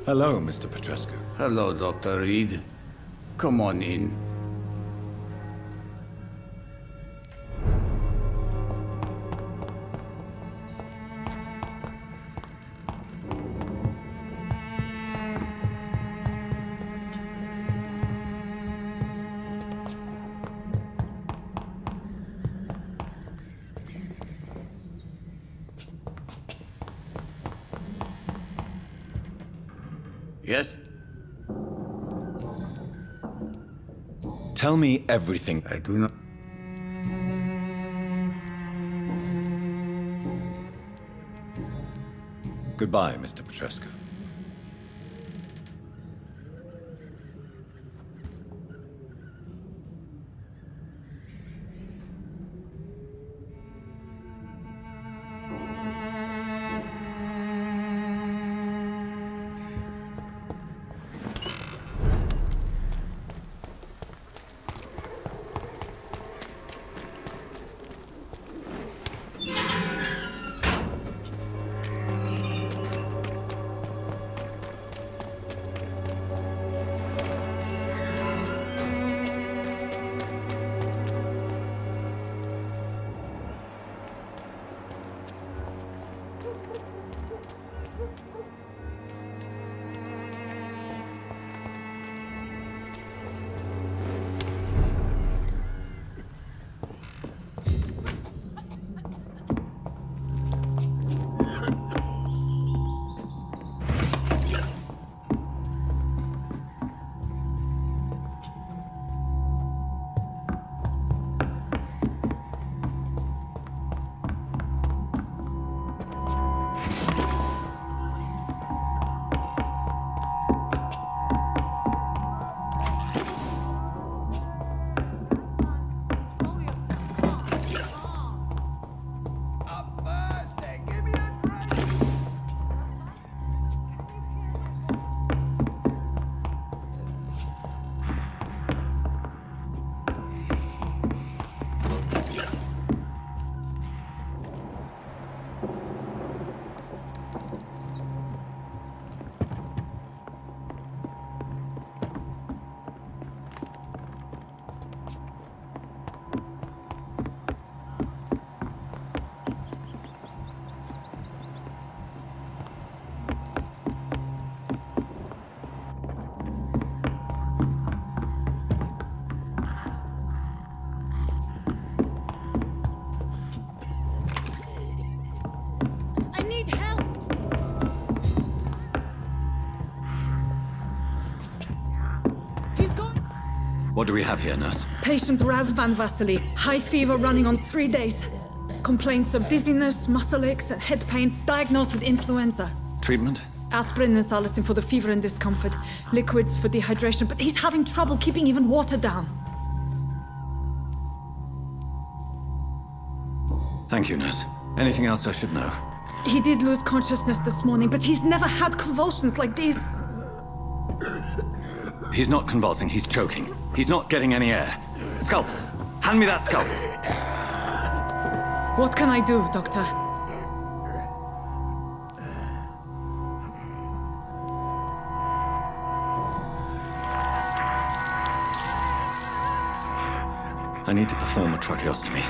Hello, Mr. Petrescu. Hello, Dr. Reed. Come on in. Yes? Tell me everything. I do not... Goodbye, Mr. Petrescu. What do we have here, nurse? Patient Raz Van Vasily. High fever running on 3 days. Complaints of dizziness, muscle aches, and head pain. Diagnosed with influenza. Treatment? Aspirin and salicin for the fever and discomfort. Liquids for dehydration, but he's having trouble keeping even water down. Thank you, nurse. Anything else I should know? He did lose consciousness this morning, but he's never had convulsions like these. He's not convulsing, he's choking. He's not getting any air. Scalpel! Hand me that scalpel! What can I do, Doctor? I need to perform a tracheostomy.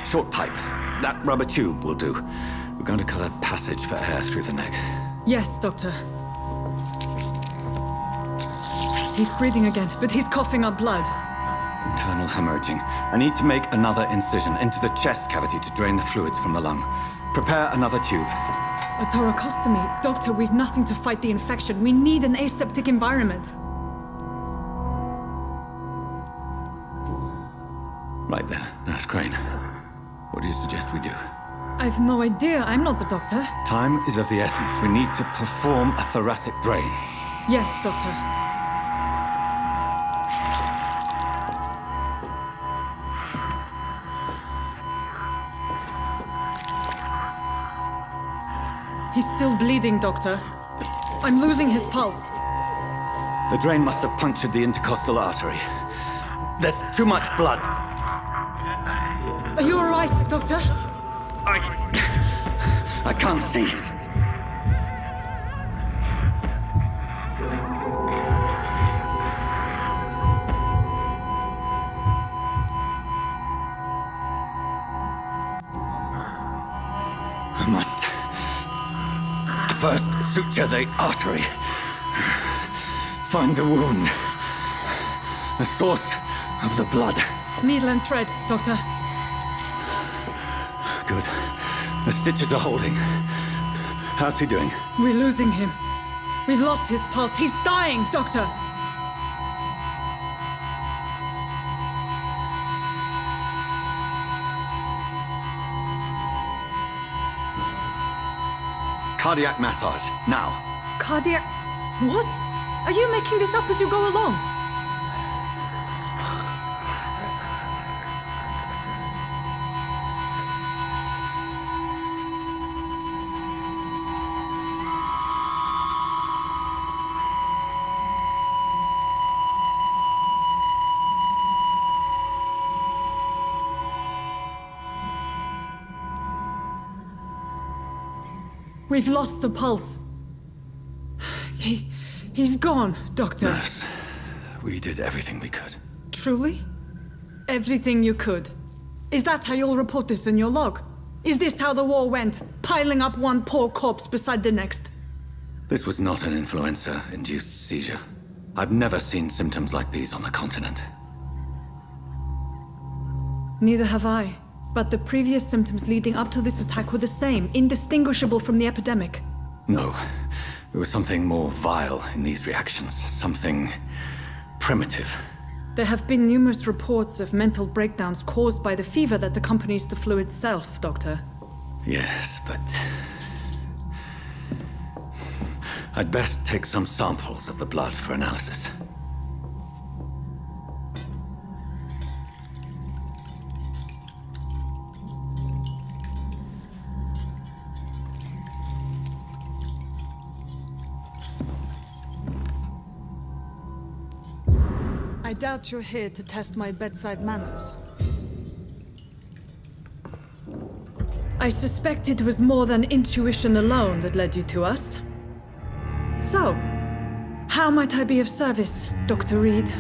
Short pipe. That rubber tube will do. We're going to cut a passage for air through the neck. Yes, Doctor. He's breathing again, but he's coughing up blood. Internal hemorrhaging. I need to make another incision into the chest cavity to drain the fluids from the lung. Prepare another tube. A thoracostomy? Doctor, we've nothing to fight the infection. We need an aseptic environment. Right then, Nurse Crane. What do you suggest we do? I've no idea. I'm not the doctor. Time is of the essence. We need to perform a thoracic drain. Yes, Doctor. He's still bleeding, Doctor. I'm losing his pulse. The drain must have punctured the intercostal artery. There's too much blood. Are you all right, Doctor? I can't see. First, suture the artery. Find the wound. The source of the blood. Needle and thread, Doctor. Good. The stitches are holding. How's he doing? We're losing him. We've lost his pulse. He's dying, Doctor! Cardiac massage, now. Cardiac... What? Are you making this up as you go along? We've lost the pulse. He's gone, Doctor. Nurse, we did everything we could. Truly? Everything you could. Is that how you'll report this in your log? Is this how the war went? Piling up one poor corpse beside the next? This was not an influenza-induced seizure. I've never seen symptoms like these on the continent. Neither have I. But the previous symptoms leading up to this attack were the same, indistinguishable from the epidemic. No. There was something more vile in these reactions. Something primitive. There have been numerous reports of mental breakdowns caused by the fever that accompanies the flu itself, Doctor. Yes, but... I'd best take some samples of the blood for analysis. I doubt you're here to test my bedside manners. I suspect it was more than intuition alone that led you to us. So, how might I be of service, Dr. Reed?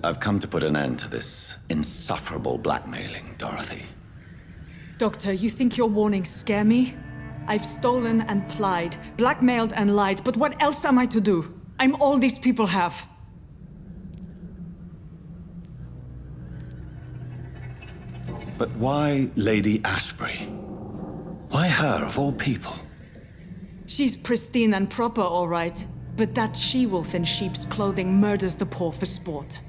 I've come to put an end to this insufferable blackmailing, Dorothy. Doctor, you think your warnings scare me? I've stolen and plied, blackmailed and lied, but what else am I to do? I'm all these people have. But why Lady Ashbury? Why her, of all people? She's pristine and proper, all right. But that she-wolf in sheep's clothing murders the poor for sport.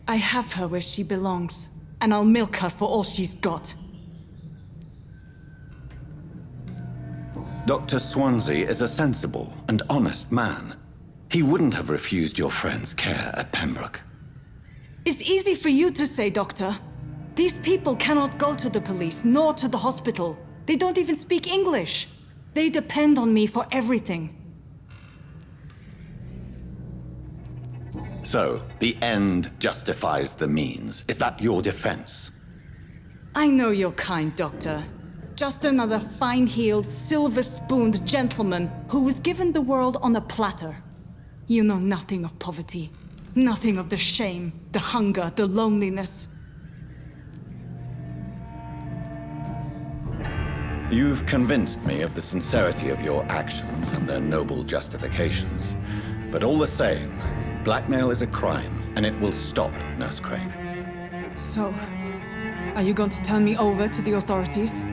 I have her where she belongs, and I'll milk her for all she's got. Dr. Swansea is a sensible and honest man. He wouldn't have refused your friend's care at Pembroke. It's easy for you to say, Doctor. These people cannot go to the police, nor to the hospital. They don't even speak English. They depend on me for everything. So, the end justifies the means. Is that your defense? I know you're kind, Doctor. Just another fine-heeled, silver-spooned gentleman who was given the world on a platter. You know nothing of poverty. Nothing of the shame, the hunger, the loneliness. You've convinced me of the sincerity of your actions and their noble justifications. But all the same, blackmail is a crime, and it will stop, Nurse Crane. So, are you going to turn me over to the authorities?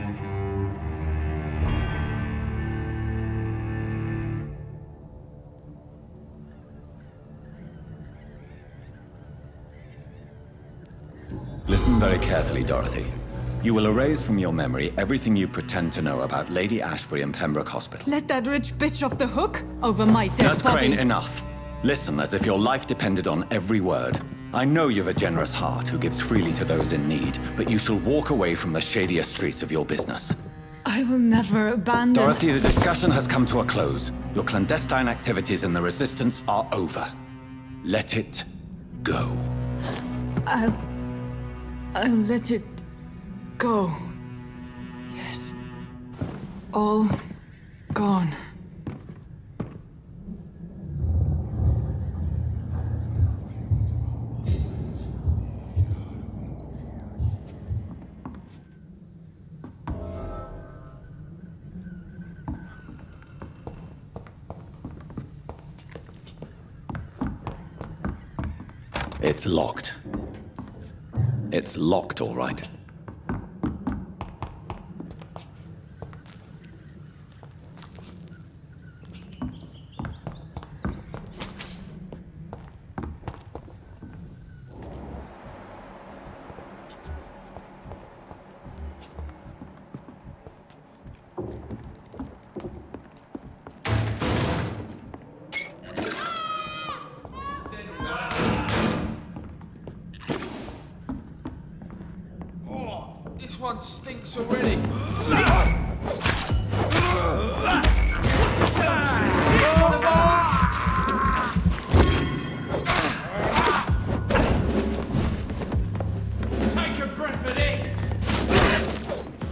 Listen very carefully, Dorothy. You will erase from your memory everything you pretend to know about Lady Ashbury and Pembroke Hospital. Let that rich bitch off the hook over my dead Nurse body. Crane, enough. Listen as if your life depended on every word. I know you've a generous heart who gives freely to those in need, but you shall walk away from the shadier streets of your business. I will never abandon... Dorothy, the discussion has come to a close. Your clandestine activities in the Resistance are over. Let it go. I'll let it go. Yes. All gone. It's locked. It's locked, all right. This one stinks already. Take a breath of this.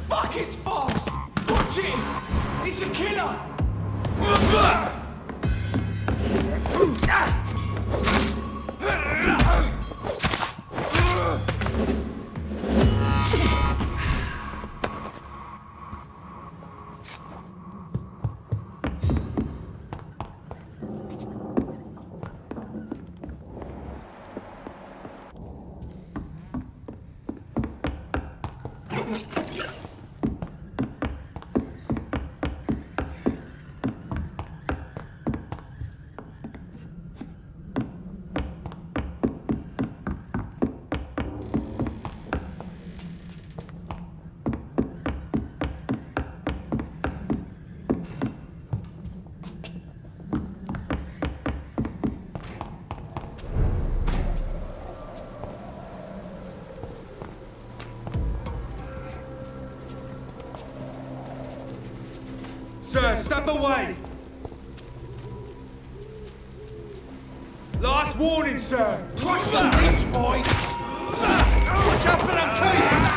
Fuck, it's fast. Watch it. It's a killer. Sir, step away! Last warning, sir! Crush the bridge, boy! Watch out for them teeth!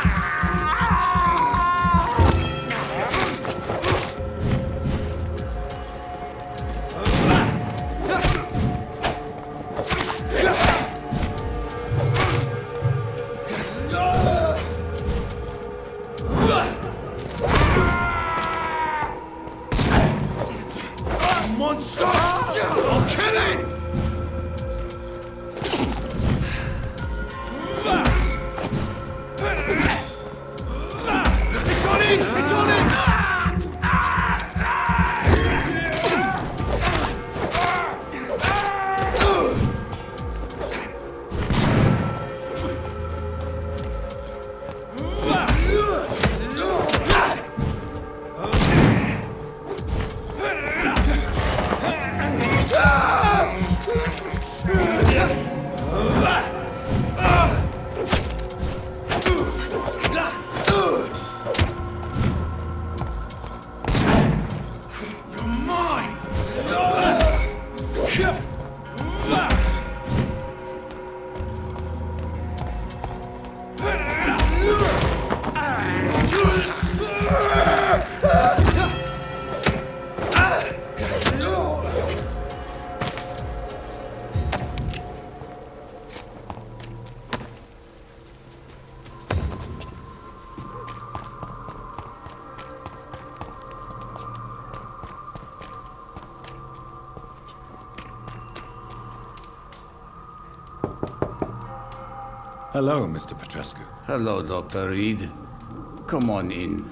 Monster! I'll kill him! It's on him! It's on him! Hello, Mr. Petrescu. Hello, Dr. Reed. Come on in.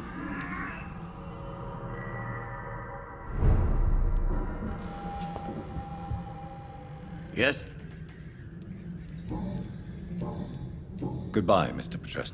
Yes? Goodbye, Mr. Petrescu.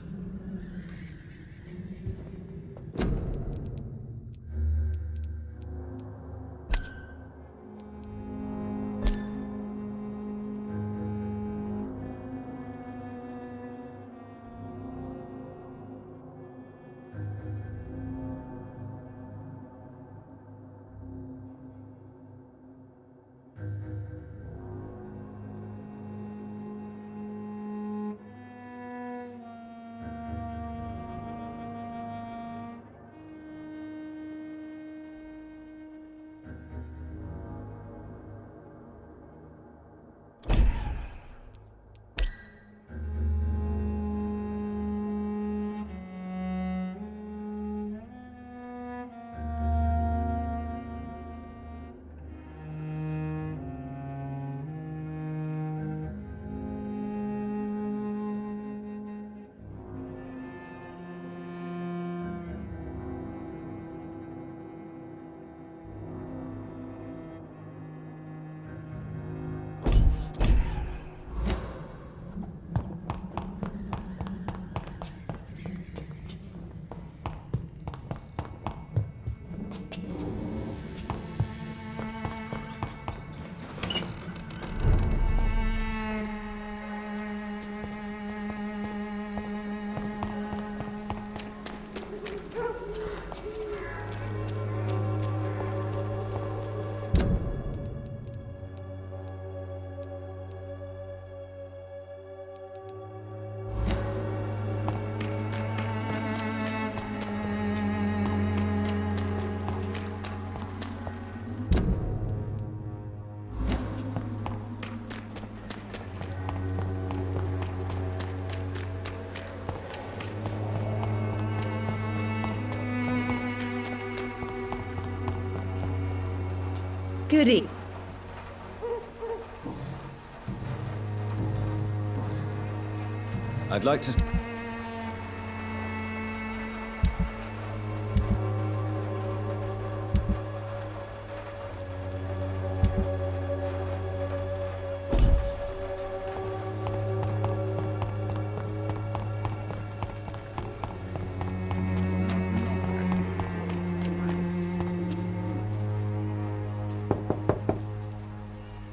Goody. I'd like to...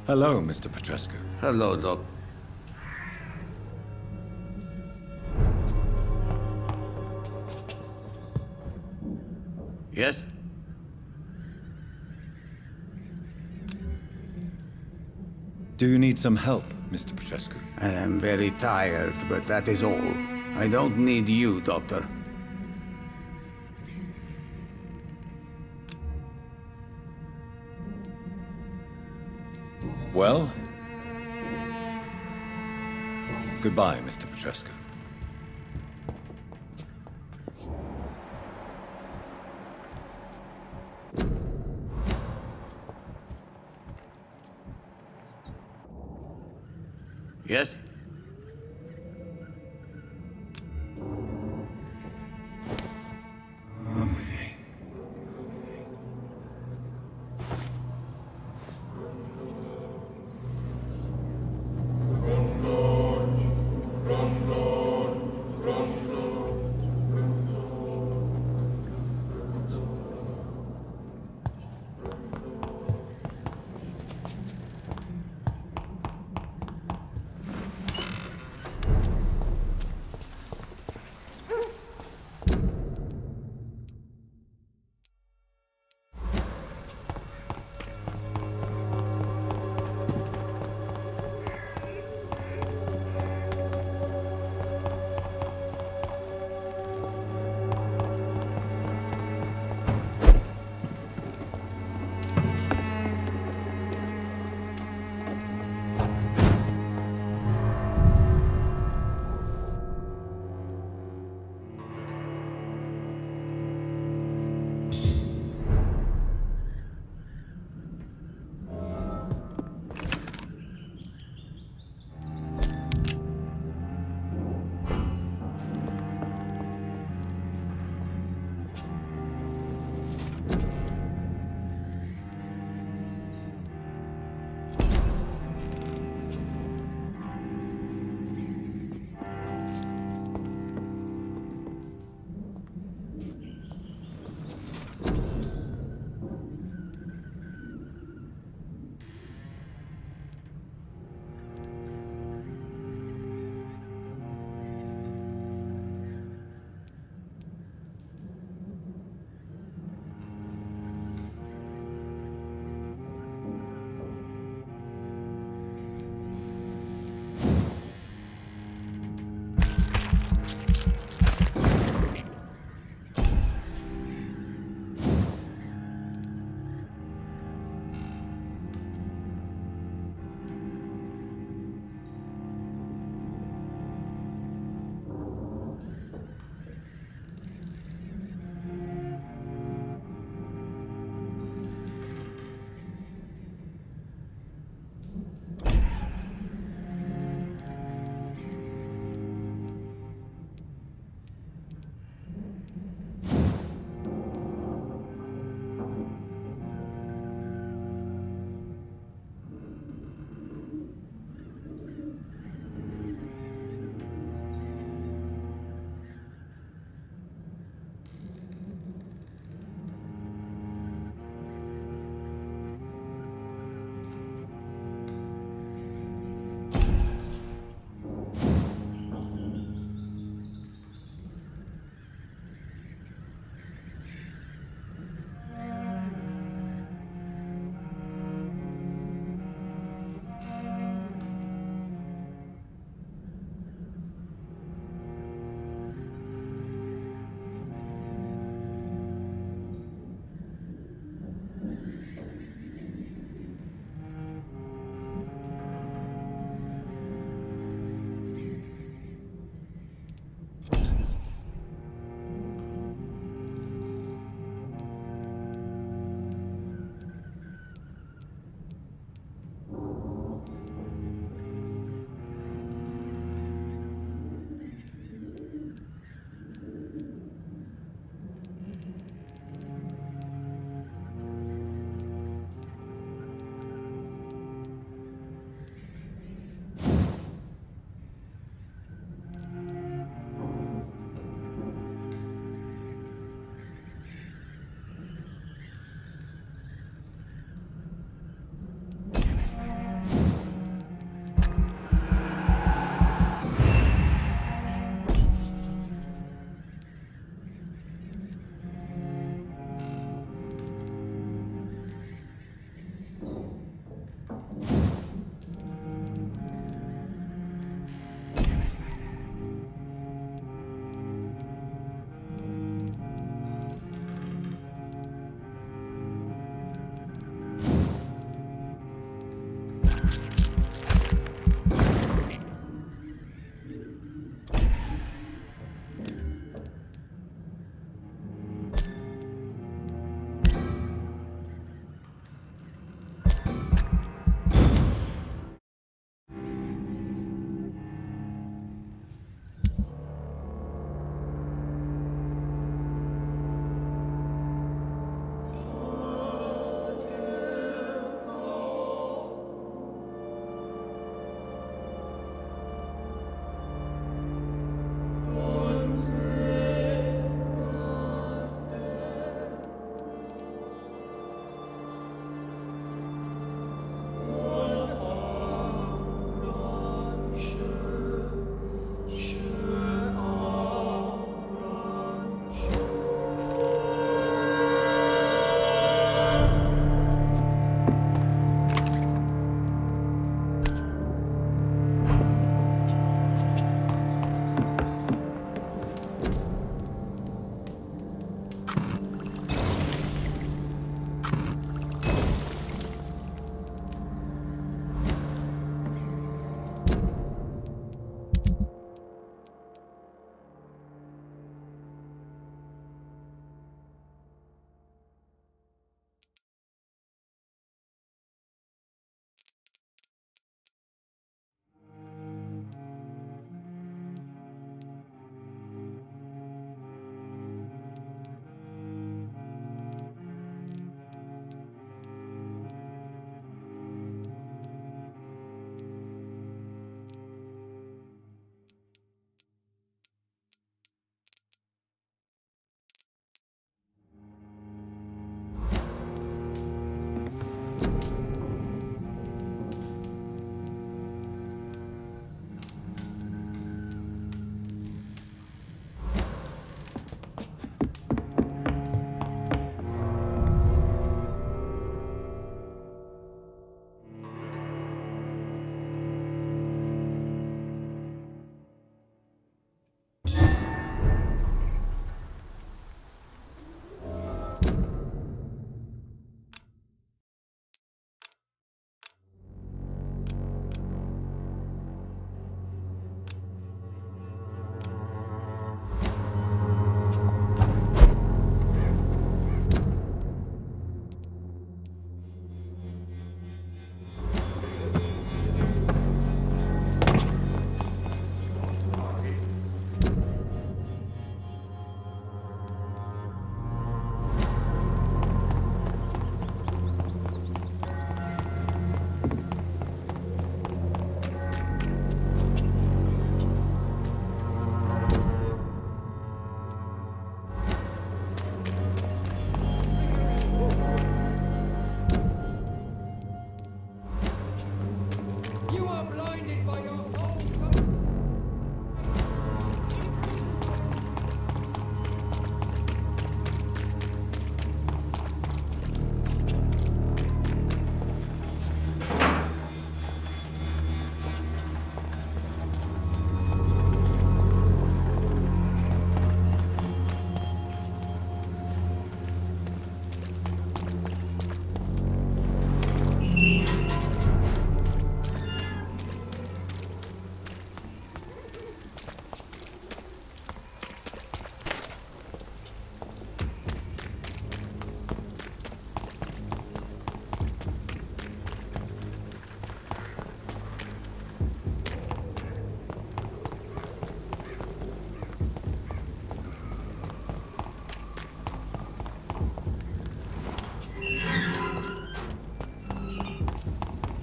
Hello, Mr. Petrescu. Hello, Doc. Yes? Do you need some help, Mr. Petrescu? I am very tired, but that is all. I don't need you, Doctor. Well? Goodbye, Mr. Petrescu. Yes?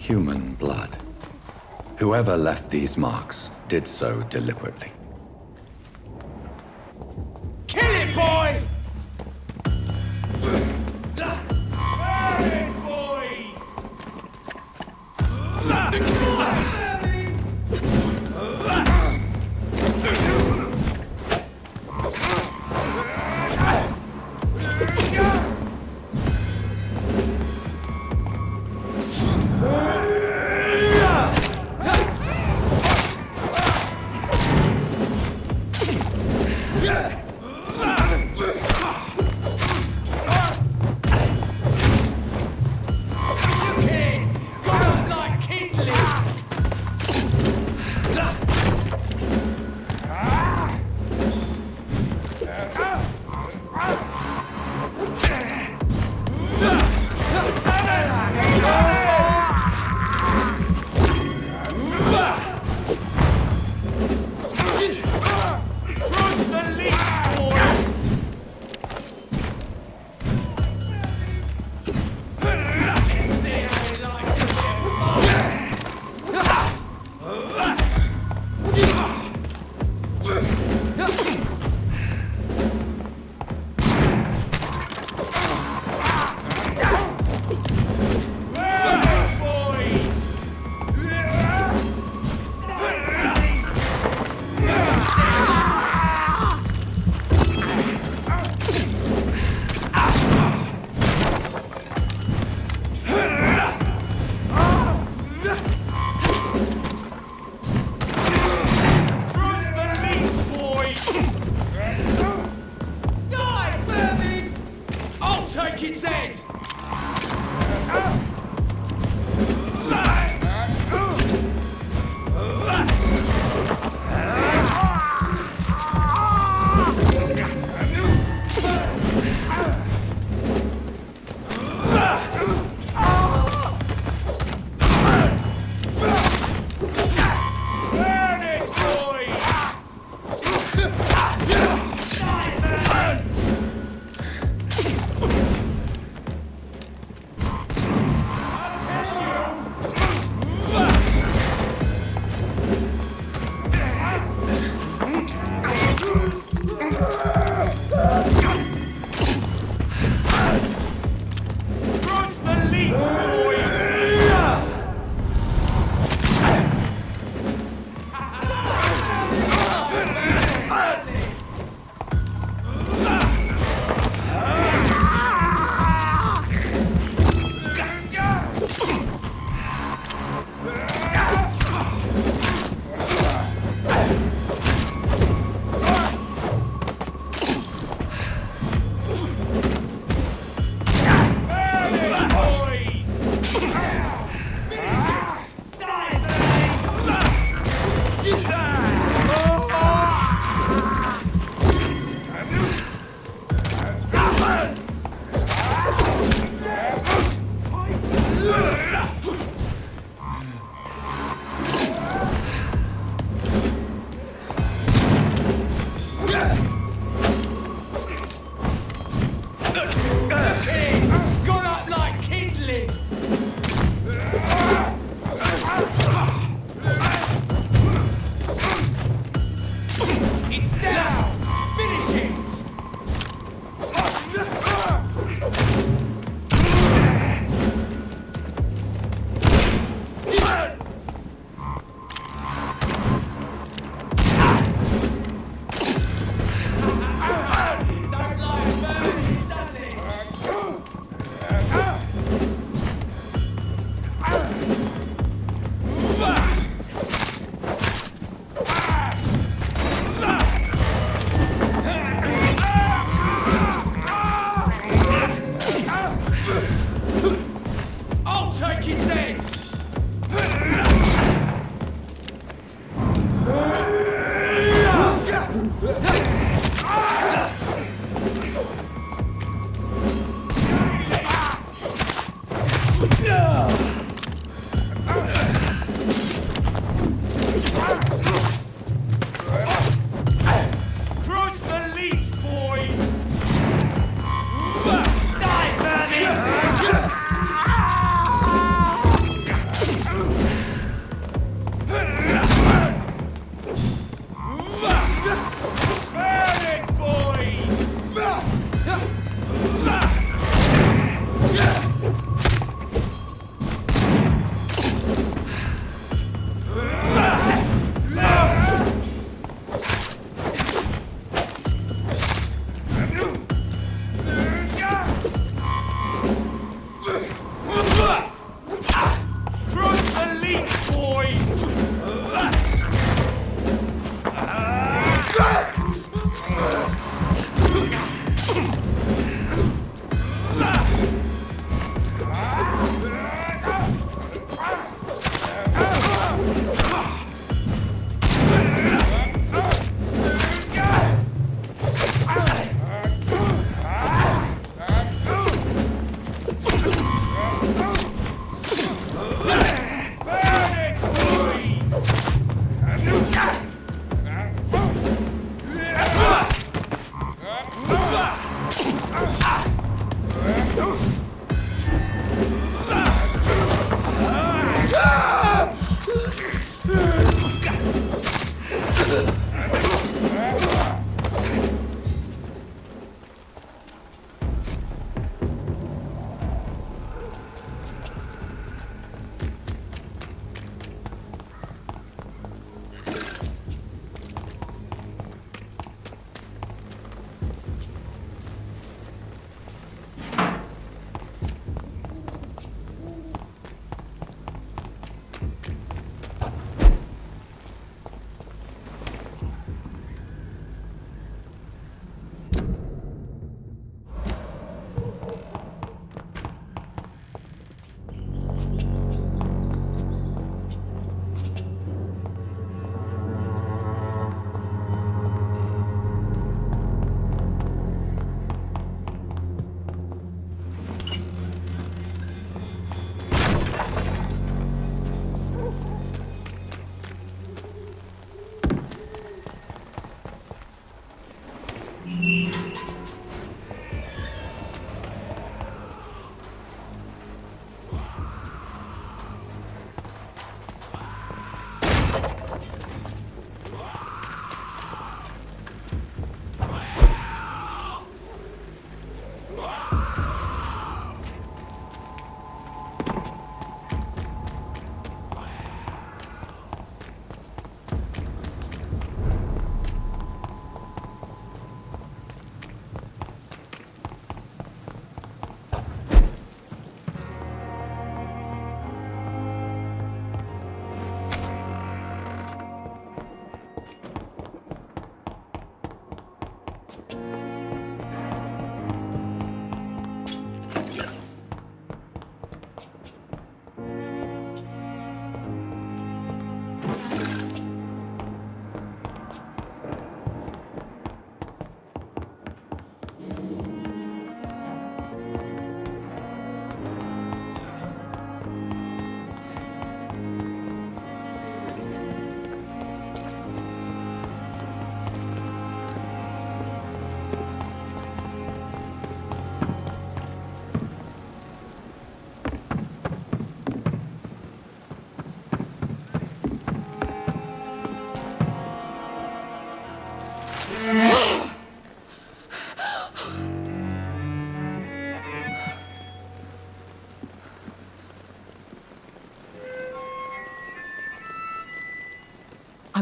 Human blood. Whoever left these marks did so deliberately. Kill it, boy! Burn it, boy!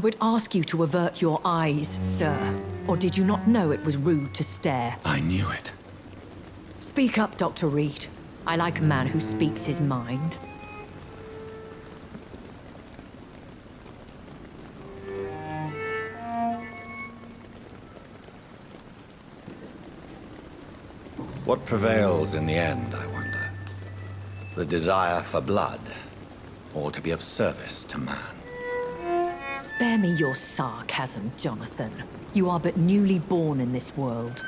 would ask you to avert your eyes, sir. Or did you not know it was rude to stare? I knew it. Speak up, Dr. Reed. I like a man who speaks his mind. What prevails in the end, I wonder? The desire for blood, or to be of service to man? Spare me your sarcasm, Jonathan. You are but newly born in this world.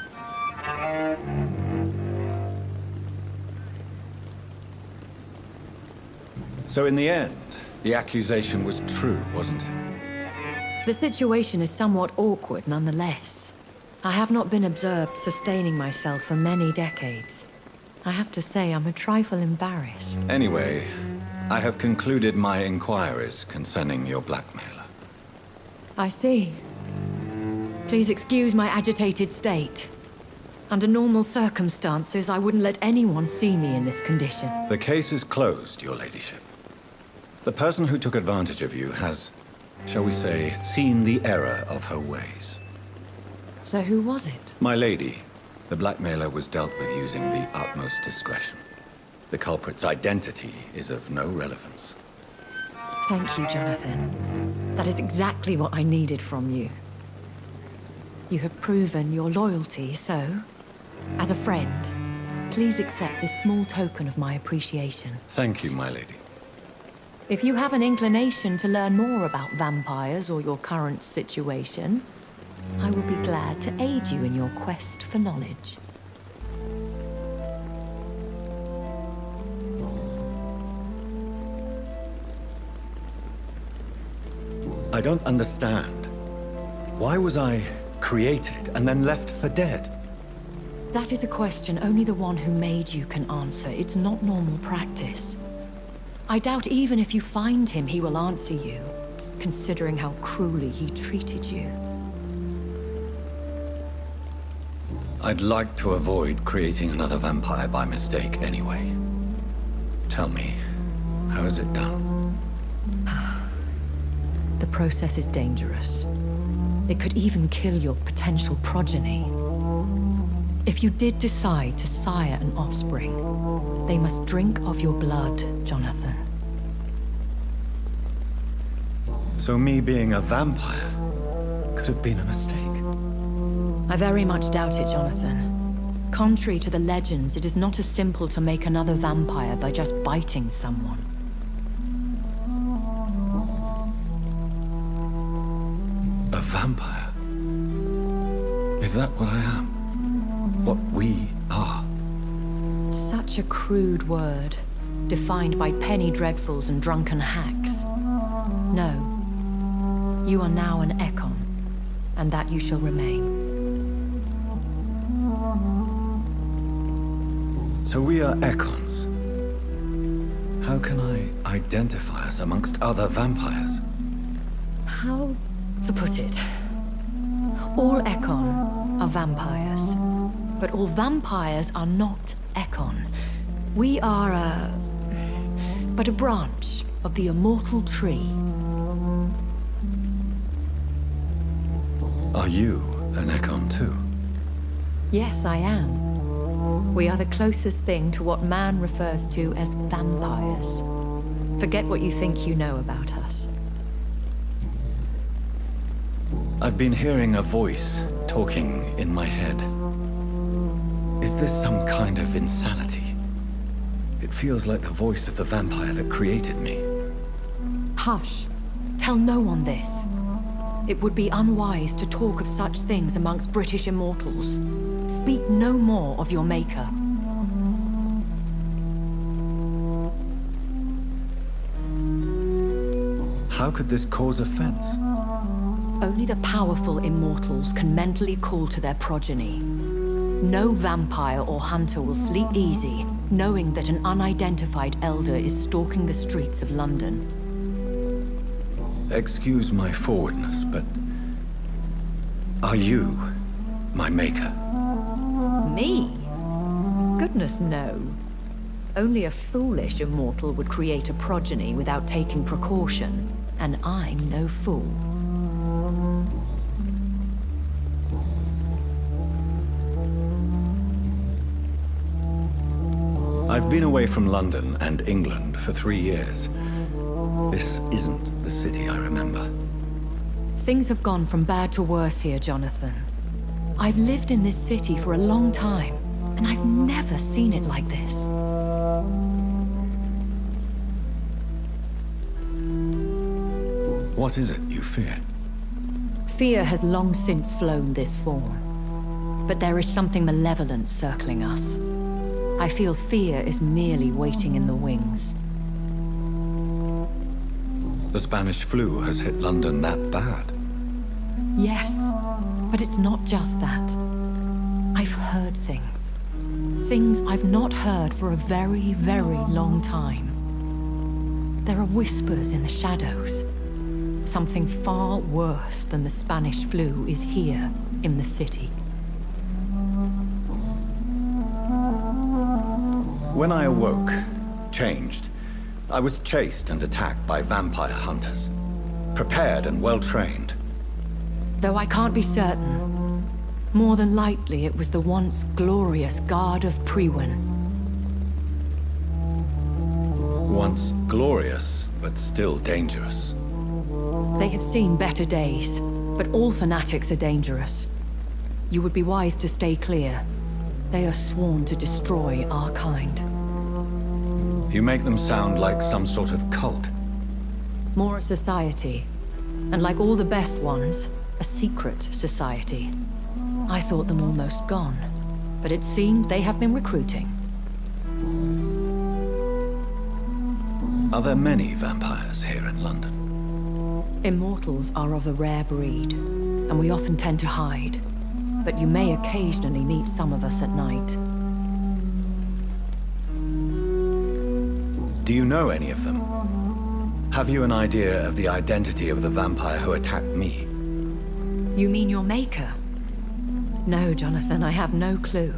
So in the end, the accusation was true, wasn't it? The situation is somewhat awkward nonetheless. I have not been observed sustaining myself for many decades. I have to say I'm a trifle embarrassed. Anyway, I have concluded my inquiries concerning your blackmailer. I see. Please excuse my agitated state. Under normal circumstances, I wouldn't let anyone see me in this condition. The case is closed, your ladyship. The person who took advantage of you has, shall we say, seen the error of her ways. So who was it? My lady, the blackmailer was dealt with using the utmost discretion. The culprit's identity is of no relevance. Thank you, Jonathan. That is exactly what I needed from you. You have proven your loyalty, so, as a friend, please accept this small token of my appreciation. Thank you, my lady. If you have an inclination to learn more about vampires or your current situation, I will be glad to aid you in your quest for knowledge. I don't understand. Why was I created and then left for dead? That is a question only the one who made you can answer. It's not normal practice. I doubt even if you find him, he will answer you, considering how cruelly he treated you. I'd like to avoid creating another vampire by mistake anyway. Tell me, how is it done? The process is dangerous. It could even kill your potential progeny. If you did decide to sire an offspring, they must drink of your blood, Jonathan. So me being a vampire could have been a mistake. I very much doubt it, Jonathan. Contrary to the legends, it is not as simple to make another vampire by just biting someone. A vampire? Is that what I am? What we are? Such a crude word, defined by penny dreadfuls and drunken hacks. No. You are now an Ekon, and that you shall remain. So we are Ekons. How can I identify us amongst other vampires? How to put it? All Ekon are vampires, but all vampires are not Ekon. We are but a branch of the immortal tree. Are you an Ekon too? Yes, I am. We are the closest thing to what man refers to as vampires. Forget what you think you know about us. I've been hearing a voice talking in my head. Is this some kind of insanity? It feels like the voice of the vampire that created me. Hush. Tell no one this. It would be unwise to talk of such things amongst British immortals. Speak no more of your maker. How could this cause offense? Only the powerful immortals can mentally call to their progeny. No vampire or hunter will sleep easy, knowing that an unidentified elder is stalking the streets of London. Excuse my forwardness, but are you my maker? Me? Goodness, no. Only a foolish immortal would create a progeny without taking precaution, and I'm no fool. I've been away from London and England for 3 years. This isn't the city I remember. Things have gone from bad to worse here, Jonathan. I've lived in this city for a long time, and I've never seen it like this. What is it you fear? Fear has long since flown this form. But there is something malevolent circling us. I feel fear is merely waiting in the wings. The Spanish flu has hit London that bad. Yes, but it's not just that. I've heard things. Things I've not heard for a very, very long time. There are whispers in the shadows. Something far worse than the Spanish flu is here in the city. When I awoke, changed, I was chased and attacked by vampire hunters. Prepared and well-trained. Though I can't be certain, more than likely it was the once glorious Guard of Priwen. Once glorious, but still dangerous. They have seen better days, but all fanatics are dangerous. You would be wise to stay clear. They are sworn to destroy our kind. You make them sound like some sort of cult. More a society, and like all the best ones, a secret society. I thought them almost gone, but it seemed they have been recruiting. Are there many vampires here in London? Immortals are of a rare breed, and we often tend to hide. But you may occasionally meet some of us at night. Do you know any of them? Have you an idea of the identity of the vampire who attacked me? You mean your maker? No, Jonathan, I have no clue.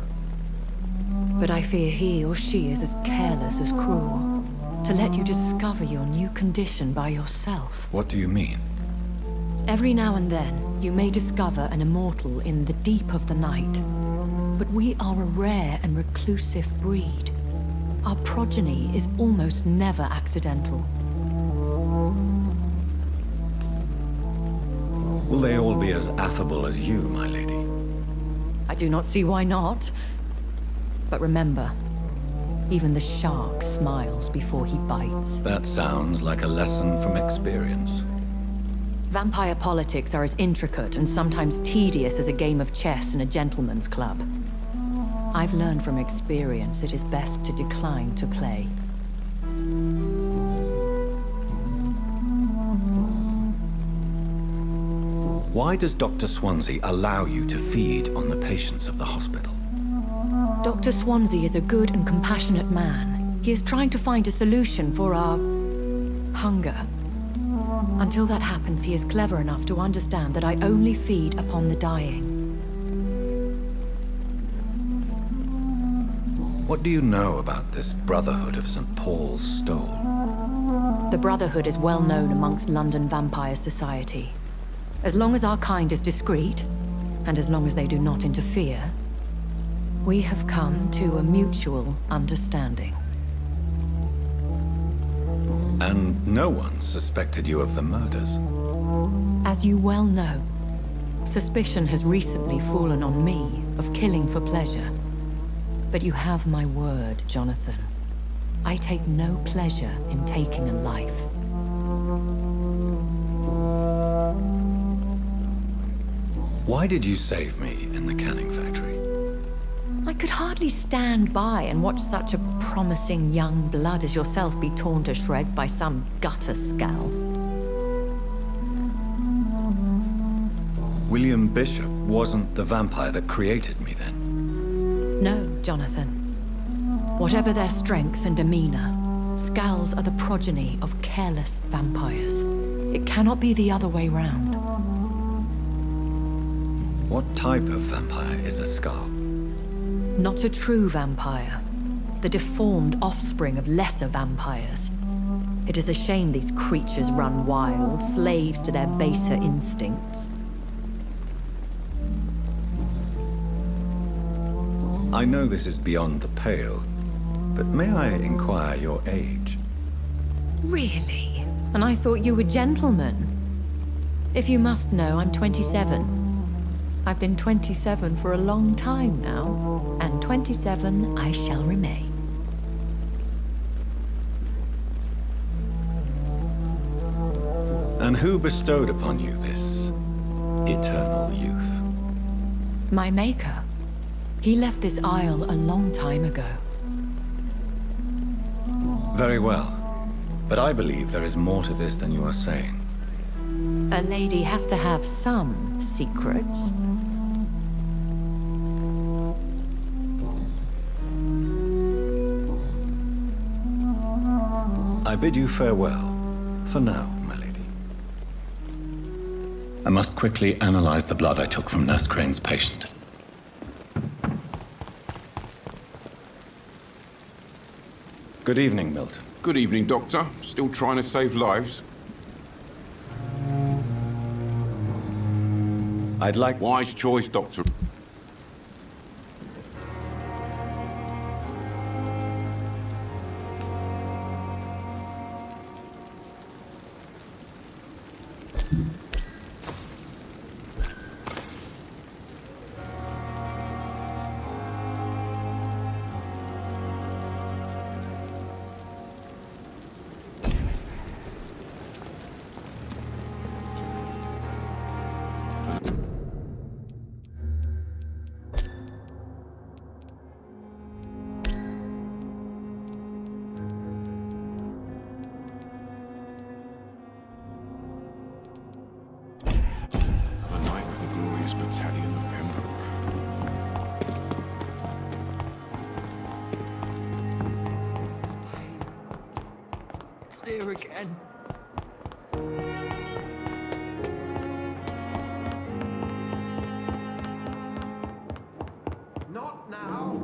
But I fear he or she is as careless as cruel. To let you discover your new condition by yourself. What do you mean? Every now and then, you may discover an immortal in the deep of the night. But we are a rare and reclusive breed. Our progeny is almost never accidental. Will they all be as affable as you, my lady? I do not see why not. But remember, even the shark smiles before he bites. That sounds like a lesson from experience. Vampire politics are as intricate and sometimes tedious as a game of chess in a gentleman's club. I've learned from experience it is best to decline to play. Why does Dr. Swansea allow you to feed on the patients of the hospital? Dr. Swansea is a good and compassionate man. He is trying to find a solution for our hunger. Until that happens, he is clever enough to understand that I only feed upon the dying. What do you know about this Brotherhood of St. Paul's Stole? The Brotherhood is well known amongst London vampire society. As long as our kind is discreet, and as long as they do not interfere, we have come to a mutual understanding. And no one suspected you of the murders. As you well know, suspicion has recently fallen on me of killing for pleasure. But you have my word, Jonathan. I take no pleasure in taking a life. Why did you save me in the canning factory? I could hardly stand by and watch such a promising young blood as yourself be torn to shreds by some gutter scowl. William Bishop wasn't the vampire that created me then? No, Jonathan. Whatever their strength and demeanor, Scowls are the progeny of careless vampires. It cannot be the other way round. What type of vampire is a Scowl? Not a true vampire. The deformed offspring of lesser vampires. It is a shame these creatures run wild, slaves to their baser instincts. I know this is beyond the pale, But may I inquire your age? Really? And I thought you were gentlemen. If you must know, I'm 27. I've been 27 for a long time now, and 27 I shall remain. And who bestowed upon you this eternal youth? My maker. He left this isle a long time ago. Very well. But I believe there is more to this than you are saying. A lady has to have some secrets. I bid you farewell, for now, my lady. I must quickly analyze the blood I took from Nurse Crane's patient. Good evening, Milton. Good evening, Doctor. Still trying to save lives? I'd like... Wise choice, Doctor. A night with the glorious battalion of Pembroke. It's here again. Not now.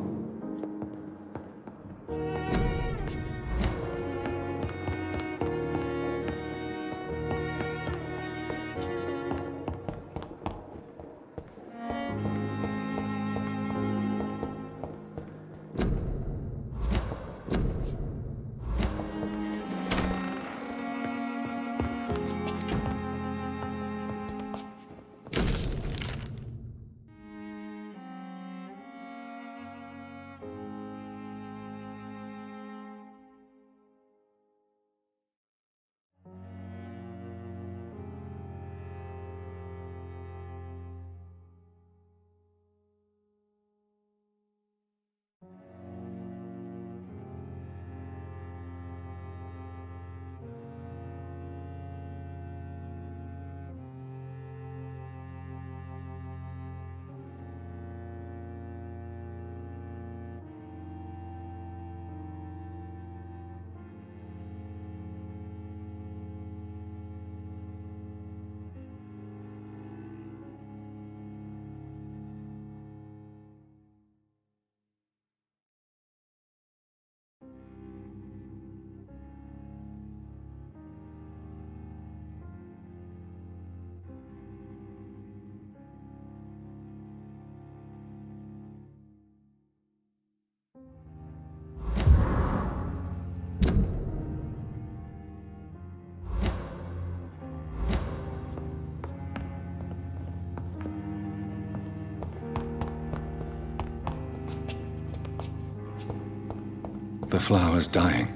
The flower's dying.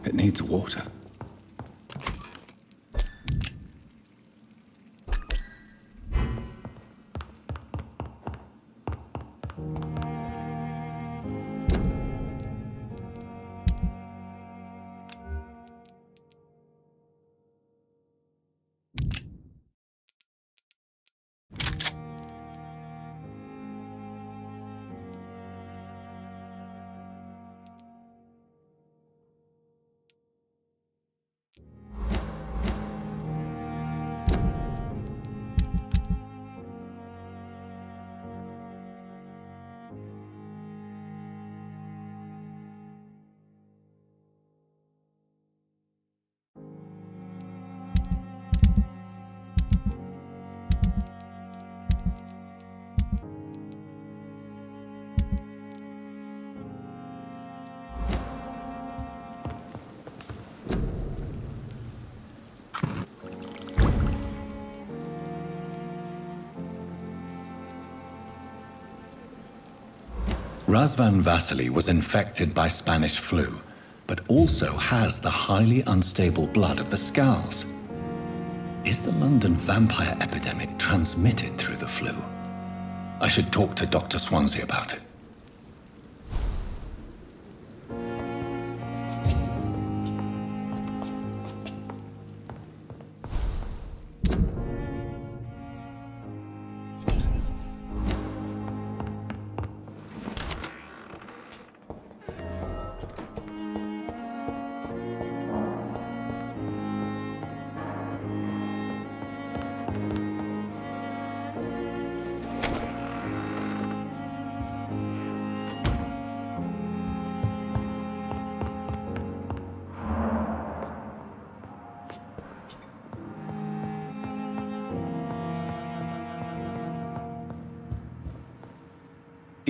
It needs water. Razvan Vasily was infected by Spanish flu, but also has the highly unstable blood of the Skulls. Is the London vampire epidemic transmitted through the flu? I should talk to Dr. Swansea about it.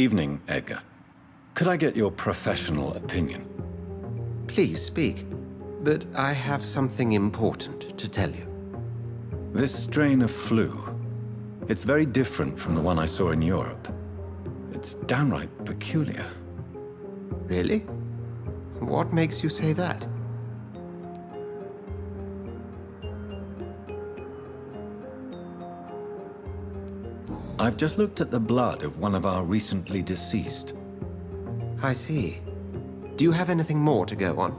Evening, Edgar. Could I get your professional opinion? Please speak, but I have something important to tell you. This strain of flu, it's very different from the one I saw in Europe. It's downright peculiar. Really? What makes you say that? I've just looked at the blood of one of our recently deceased. I see. Do you have anything more to go on?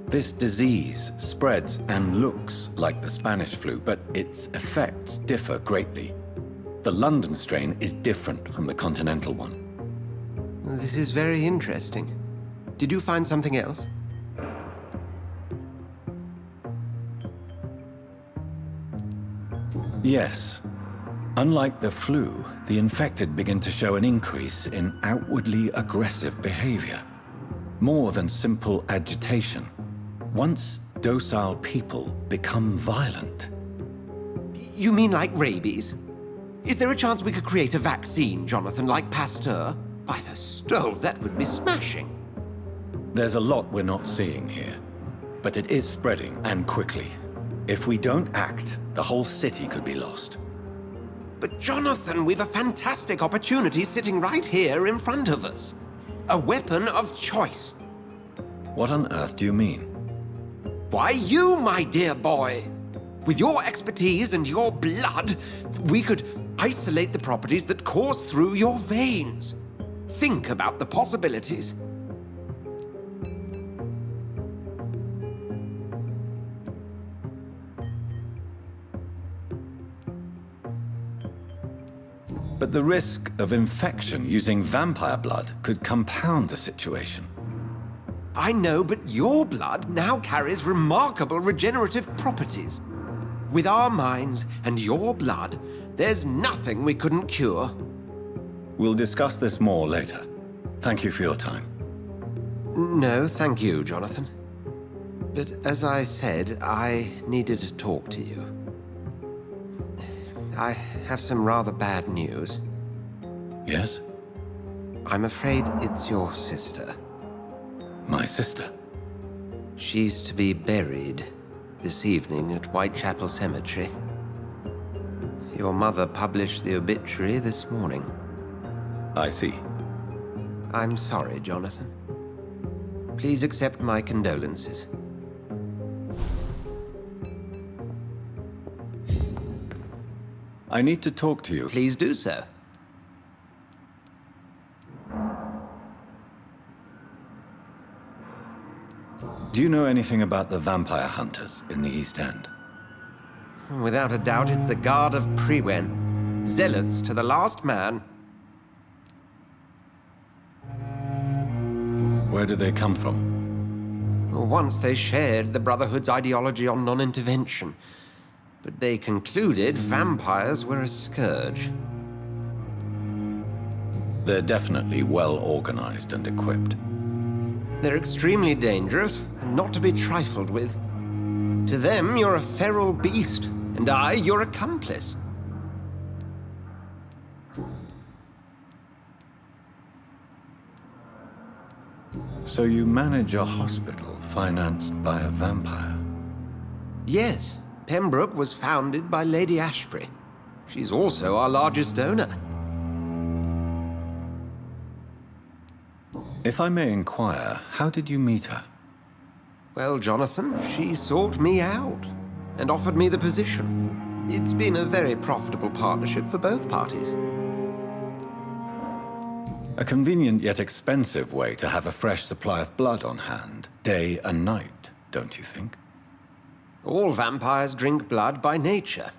This disease spreads and looks like the Spanish flu, but its effects differ greatly. The London strain is different from the continental one. This is very interesting. Did you find something else? Yes. Unlike the flu, the infected begin to show an increase in outwardly aggressive behavior. More than simple agitation. Once docile people become violent. You mean like rabies? Is there a chance we could create a vaccine, Jonathan, like Pasteur? By the stove, that would be smashing. There's a lot we're not seeing here, but it is spreading, and quickly. If we don't act, the whole city could be lost. But Jonathan, we've a fantastic opportunity sitting right here in front of us. A weapon of choice. What on earth do you mean? Why, you, my dear boy. With your expertise and your blood, we could isolate the properties that course through your veins. Think about the possibilities. But the risk of infection using vampire blood could compound the situation. I know, but your blood now carries remarkable regenerative properties. With our minds and your blood, there's nothing we couldn't cure. We'll discuss this more later. Thank you for your time. No, thank you, Jonathan. But as I said, I needed to talk to you. I have some rather bad news. Yes? I'm afraid it's your sister. My sister? She's to be buried this evening at Whitechapel Cemetery. Your mother published the obituary this morning. I see. I'm sorry, Jonathan. Please accept my condolences. I need to talk to you. Please do so. Do you know anything about the vampire hunters in the East End? Without a doubt, it's the Guard of Priwen. Zealots to the last man. Where do they come from? Once they shared the Brotherhood's ideology on non-intervention, but they concluded vampires were a scourge. They're definitely well organized and equipped. They're extremely dangerous and not to be trifled with. To them, you're a feral beast, and I, your accomplice. So you manage a hospital financed by a vampire? Yes, Pembroke was founded by Lady Ashbury. She's also our largest donor. If I may inquire, how did you meet her? Well, Jonathan, she sought me out and offered me the position. It's been a very profitable partnership for both parties. A convenient yet expensive way to have a fresh supply of blood on hand, day and night, don't you think? All vampires drink blood by nature.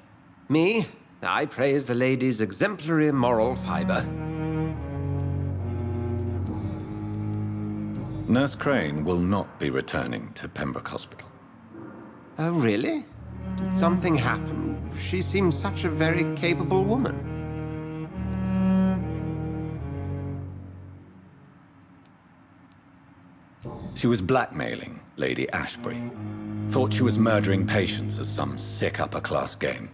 Me, I praise the lady's exemplary moral fiber. Nurse Crane will not be returning to Pembroke Hospital. Oh, really? Did something happen? She seems such a very capable woman. She was blackmailing Lady Ashbury. Thought she was murdering patients as some sick upper-class game.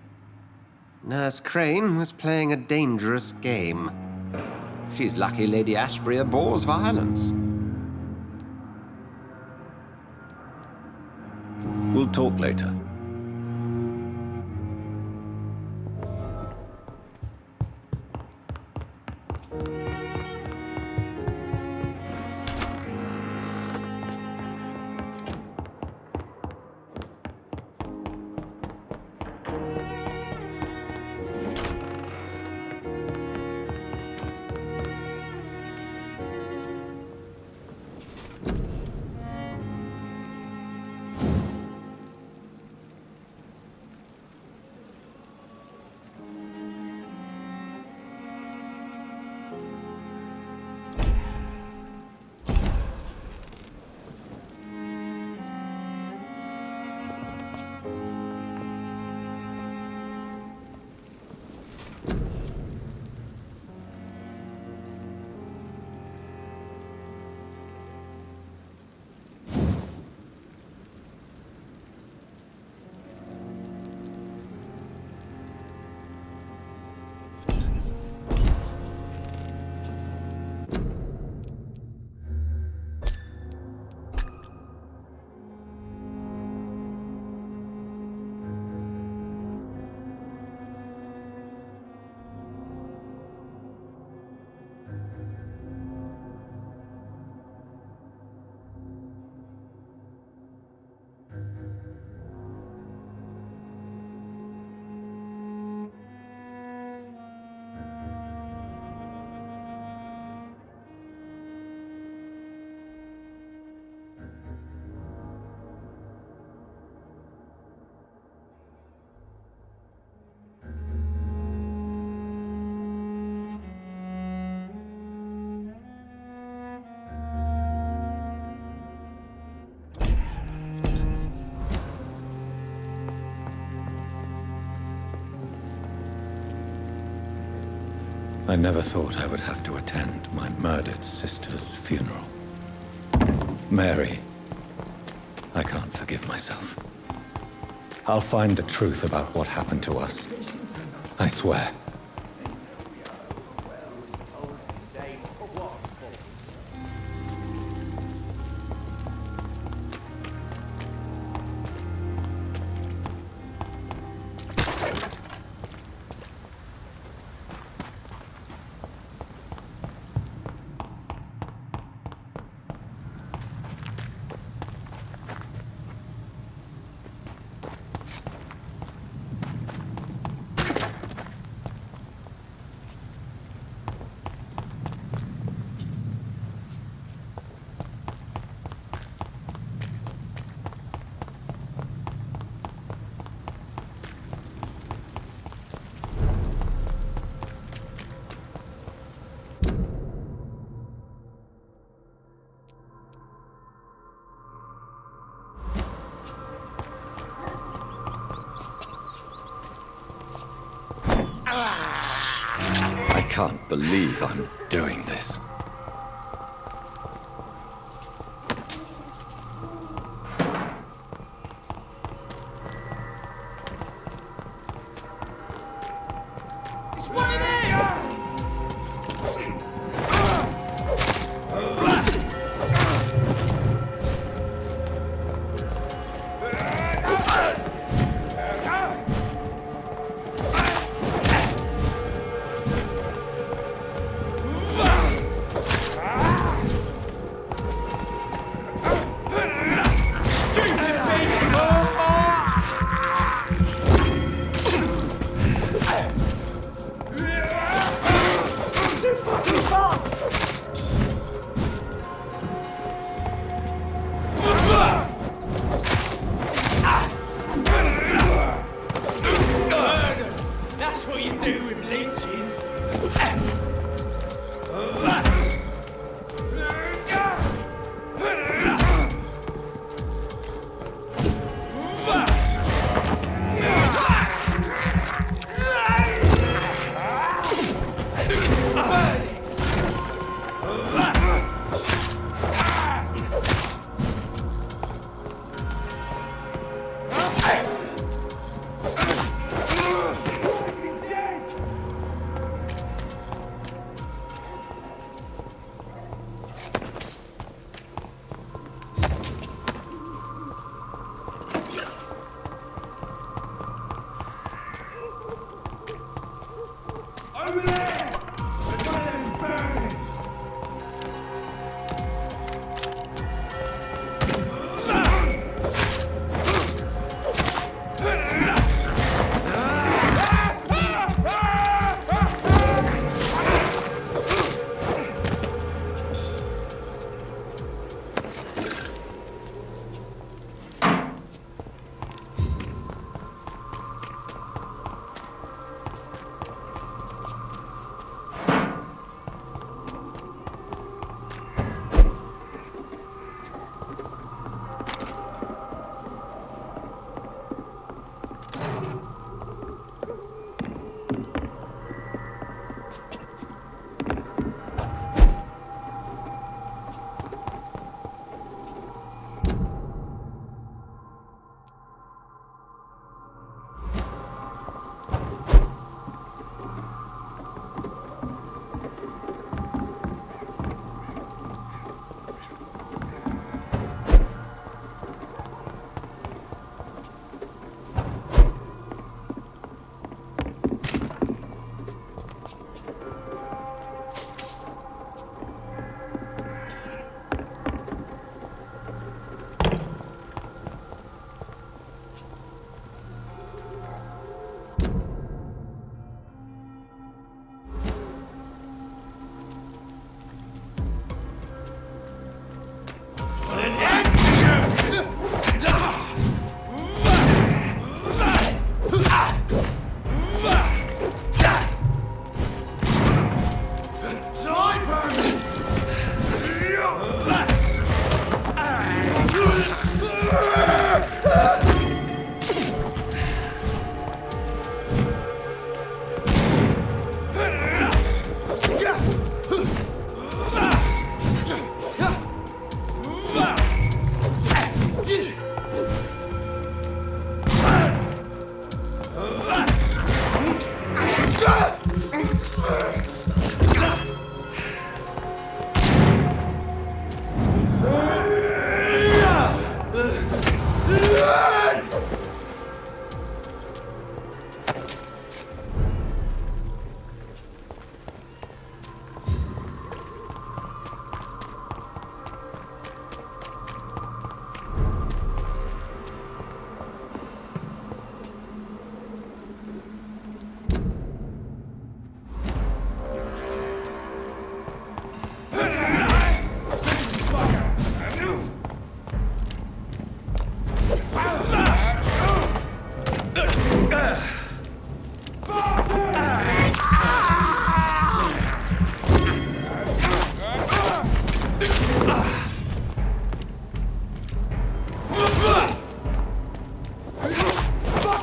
Nurse Crane was playing a dangerous game. She's lucky Lady Ashbury abhors violence. We'll talk later. I never thought I would have to attend my murdered sister's funeral. Mary, I can't forgive myself. I'll find the truth about what happened to us. I swear. I can't believe I'm doing this. It's one of them!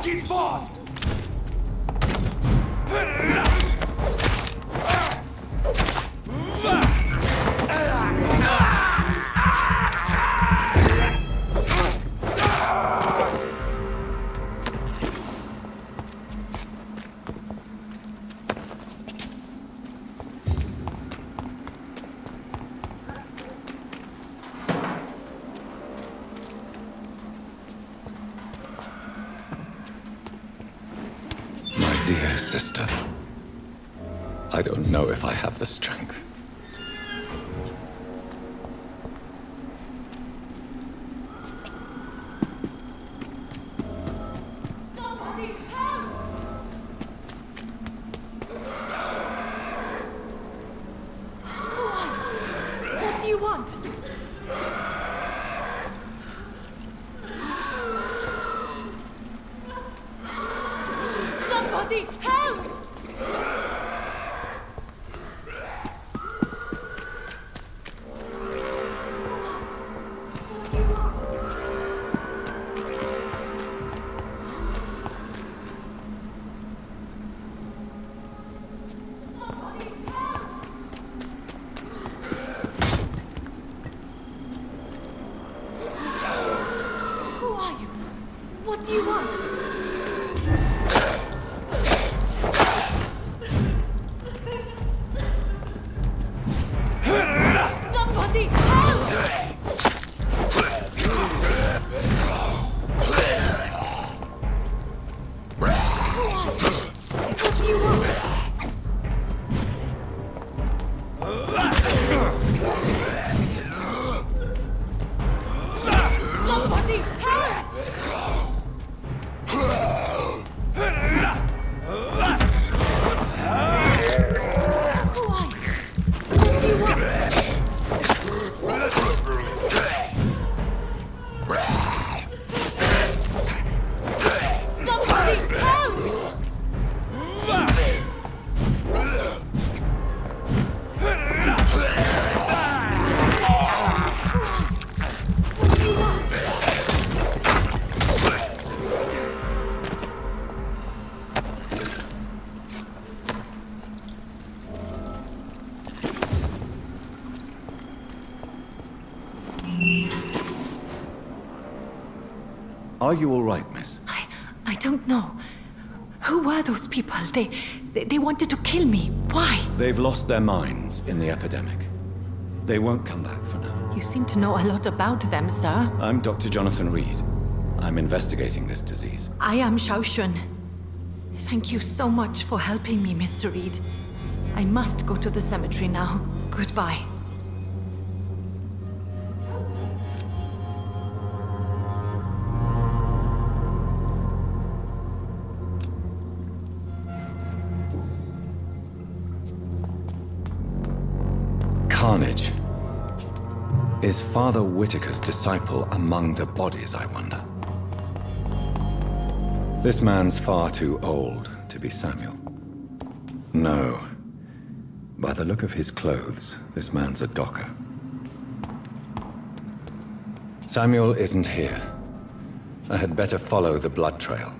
Fuck, it's fast! My dear sister, I don't know if I have the strength. What do you want? Somebody help! Who are you? What do you want? Somebody help! What do you want? Somebody help! Who are you? What do you want? Somebody help! Are you all right, miss? I don't know. Who were those people? They wanted to kill me. Why? They've lost their minds in the epidemic. They won't come back for now. You seem to know a lot about them, sir. I'm Dr. Jonathan Reed. I'm investigating this disease. I am Shaoshun. Thank you so much for helping me, Mr. Reed. I must go to the cemetery now. Goodbye. Carnage. Is Father Whitaker's disciple among the bodies, I wonder? This man's far too old to be Samuel. No. By the look of his clothes, this man's a docker. Samuel isn't here. I had better follow the blood trail.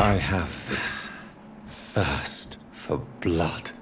I have this thirst for blood.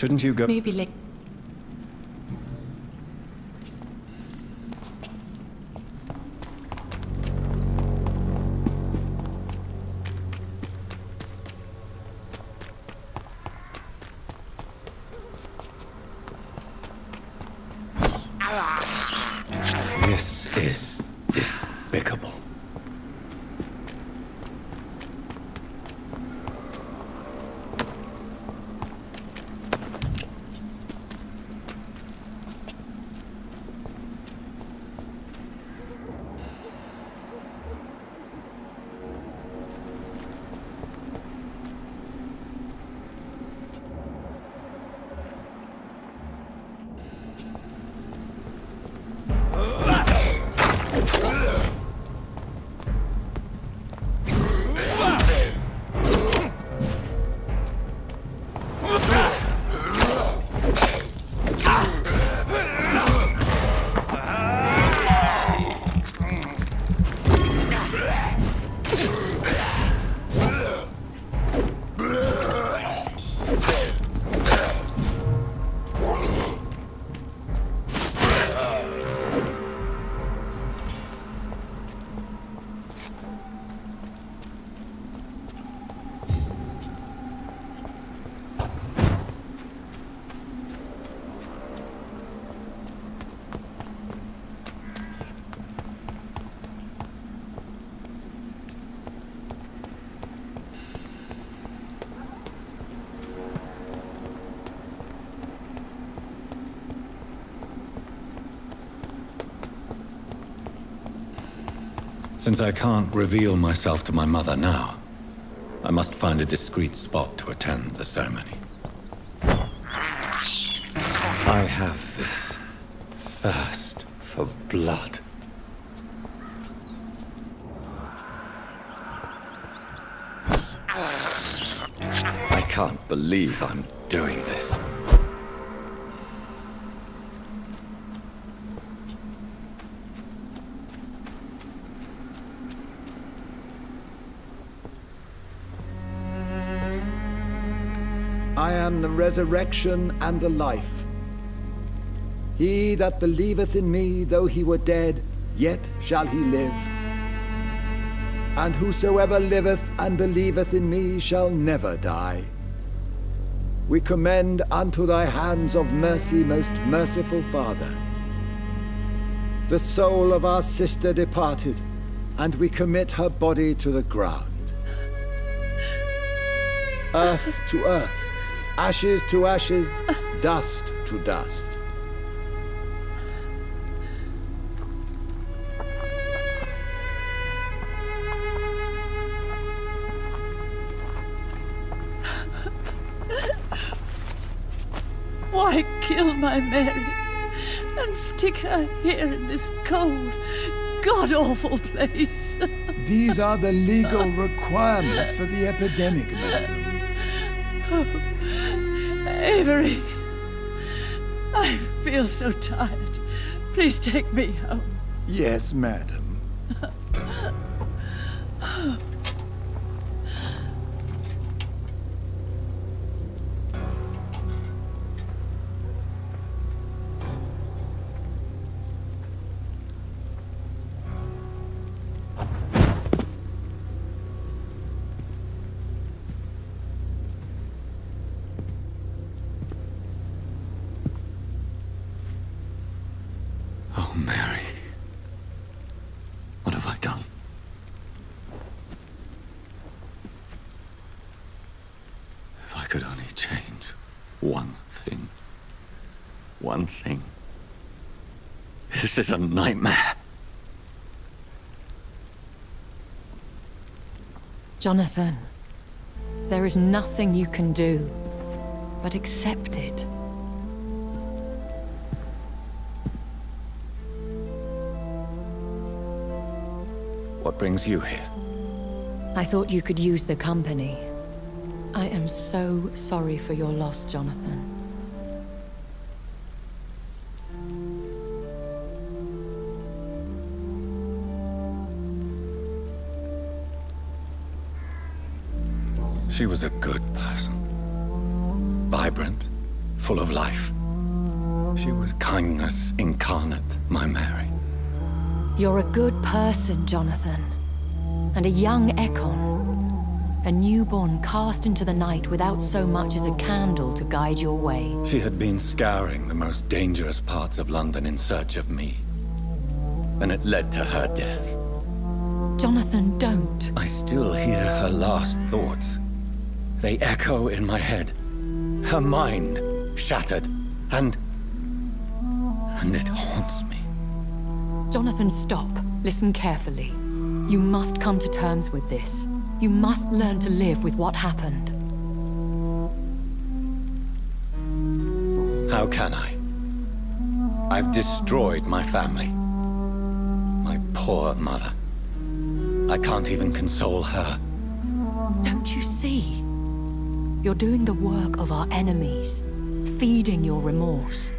Shouldn't you go? Maybe like... This is despicable. Since I can't reveal myself to my mother now, I must find a discreet spot to attend the ceremony. I have this thirst for blood. I can't believe I'm doing this. I am the resurrection and the life. He that believeth in me, though he were dead, yet shall he live. And whosoever liveth and believeth in me shall never die. We commend unto thy hands of mercy, most merciful Father, the soul of our sister departed, and we commit her body to the ground. Earth to earth, ashes to ashes, dust to dust. Why kill my Mary and stick her here in this cold, god-awful place? These are the legal requirements for the epidemic, madam. Avery, I feel so tired. Please take me home. Yes, madam. Oh, Mary. What have I done? If I could only change one thing. One thing. This is a nightmare. Jonathan, there is nothing you can do but accept it. What brings you here? I thought you could use the company. I am so sorry for your loss, Jonathan. She was a good person. Vibrant, full of life. She was kindness incarnate, my Mary. You're a good person, Jonathan. And a young Ekon. A newborn cast into the night without so much as a candle to guide your way. She had been scouring the most dangerous parts of London in search of me. And it led to her death. Jonathan, don't. I still hear her last thoughts. They echo in my head. Her mind shattered, and it haunts me. Jonathan, stop. Listen carefully. You must come to terms with this. You must learn to live with what happened. How can I? I've destroyed my family. My poor mother. I can't even console her. Don't you see? You're doing the work of our enemies, feeding your remorse.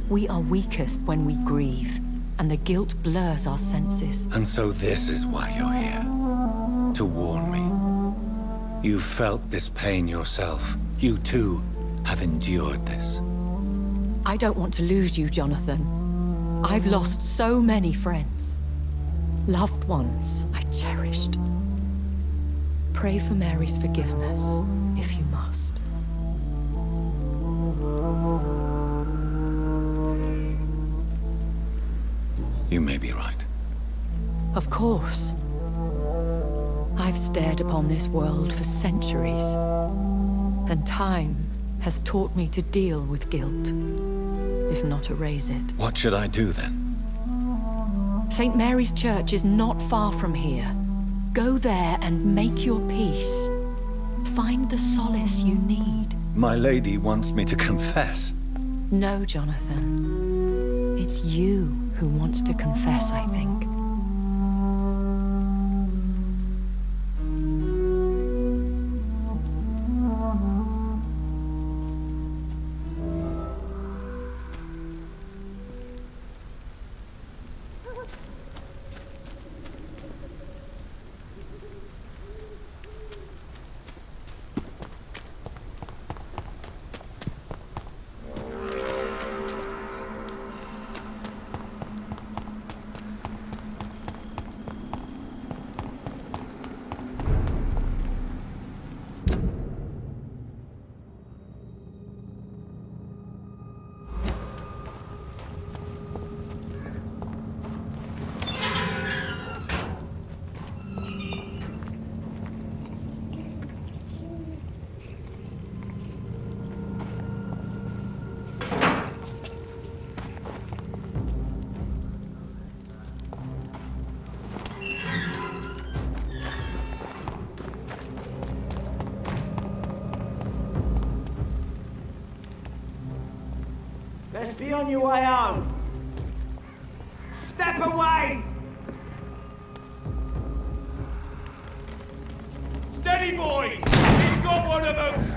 We are weakest when we grieve, and the guilt blurs our senses. And so this is why you're here. To warn me. You've felt this pain yourself. You too have endured this. I don't want to lose you, Jonathan. I've lost so many friends. Loved ones I cherished. Pray for Mary's forgiveness, if you must. You may be right. Of course. I've stared upon this world for centuries, and time has taught me to deal with guilt, if not erase it. What should I do then? St. Mary's Church is not far from here. Go there and make your peace. Find the solace you need. My lady wants me to confess. No, Jonathan. It's you who wants to confess, I think. Let's be on your way home. Step away! Steady, boys! You've got one of them!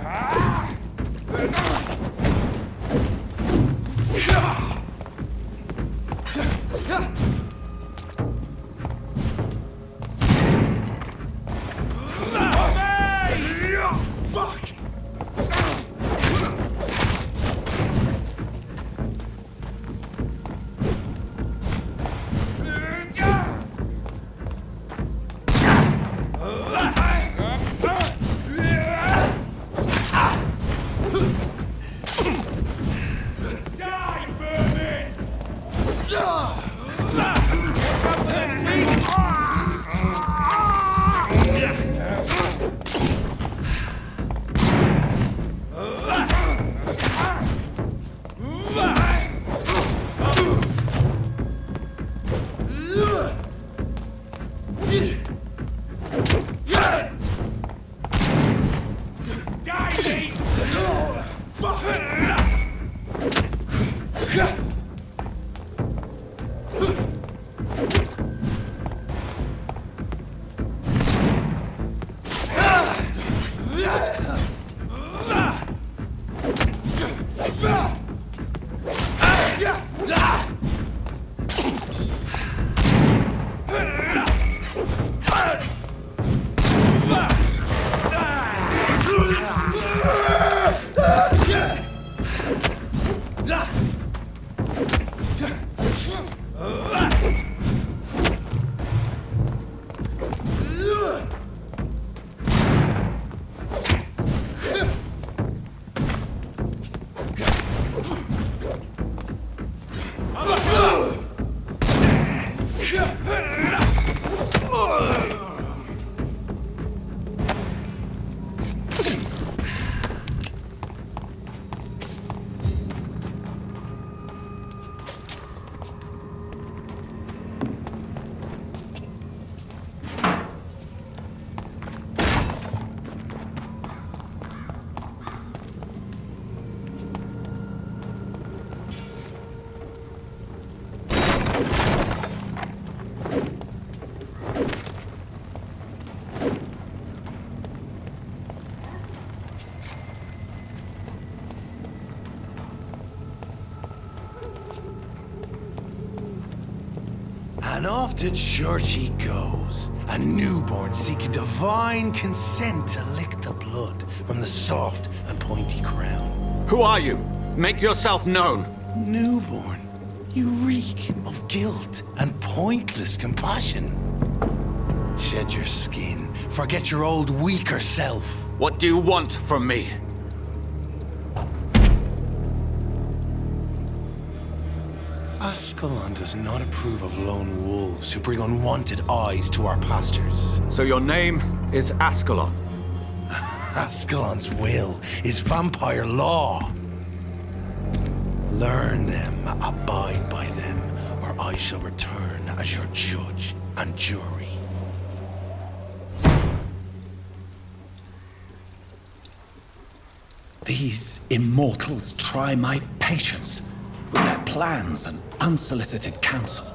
And off to church he goes, a newborn seeking divine consent to lick the blood from the soft and pointy crown. Who are you? Make yourself known. Newborn, you reek of guilt and pointless compassion. Shed your skin, forget your old weaker self. What do you want from me? Ascalon does not approve of lone wolves who bring unwanted eyes to our pastures. So your name is Ascalon? Ascalon's will is vampire law. Learn them, abide by them, where I shall return as your judge and jury. These immortals try my patience with their plans and unsolicited counsel.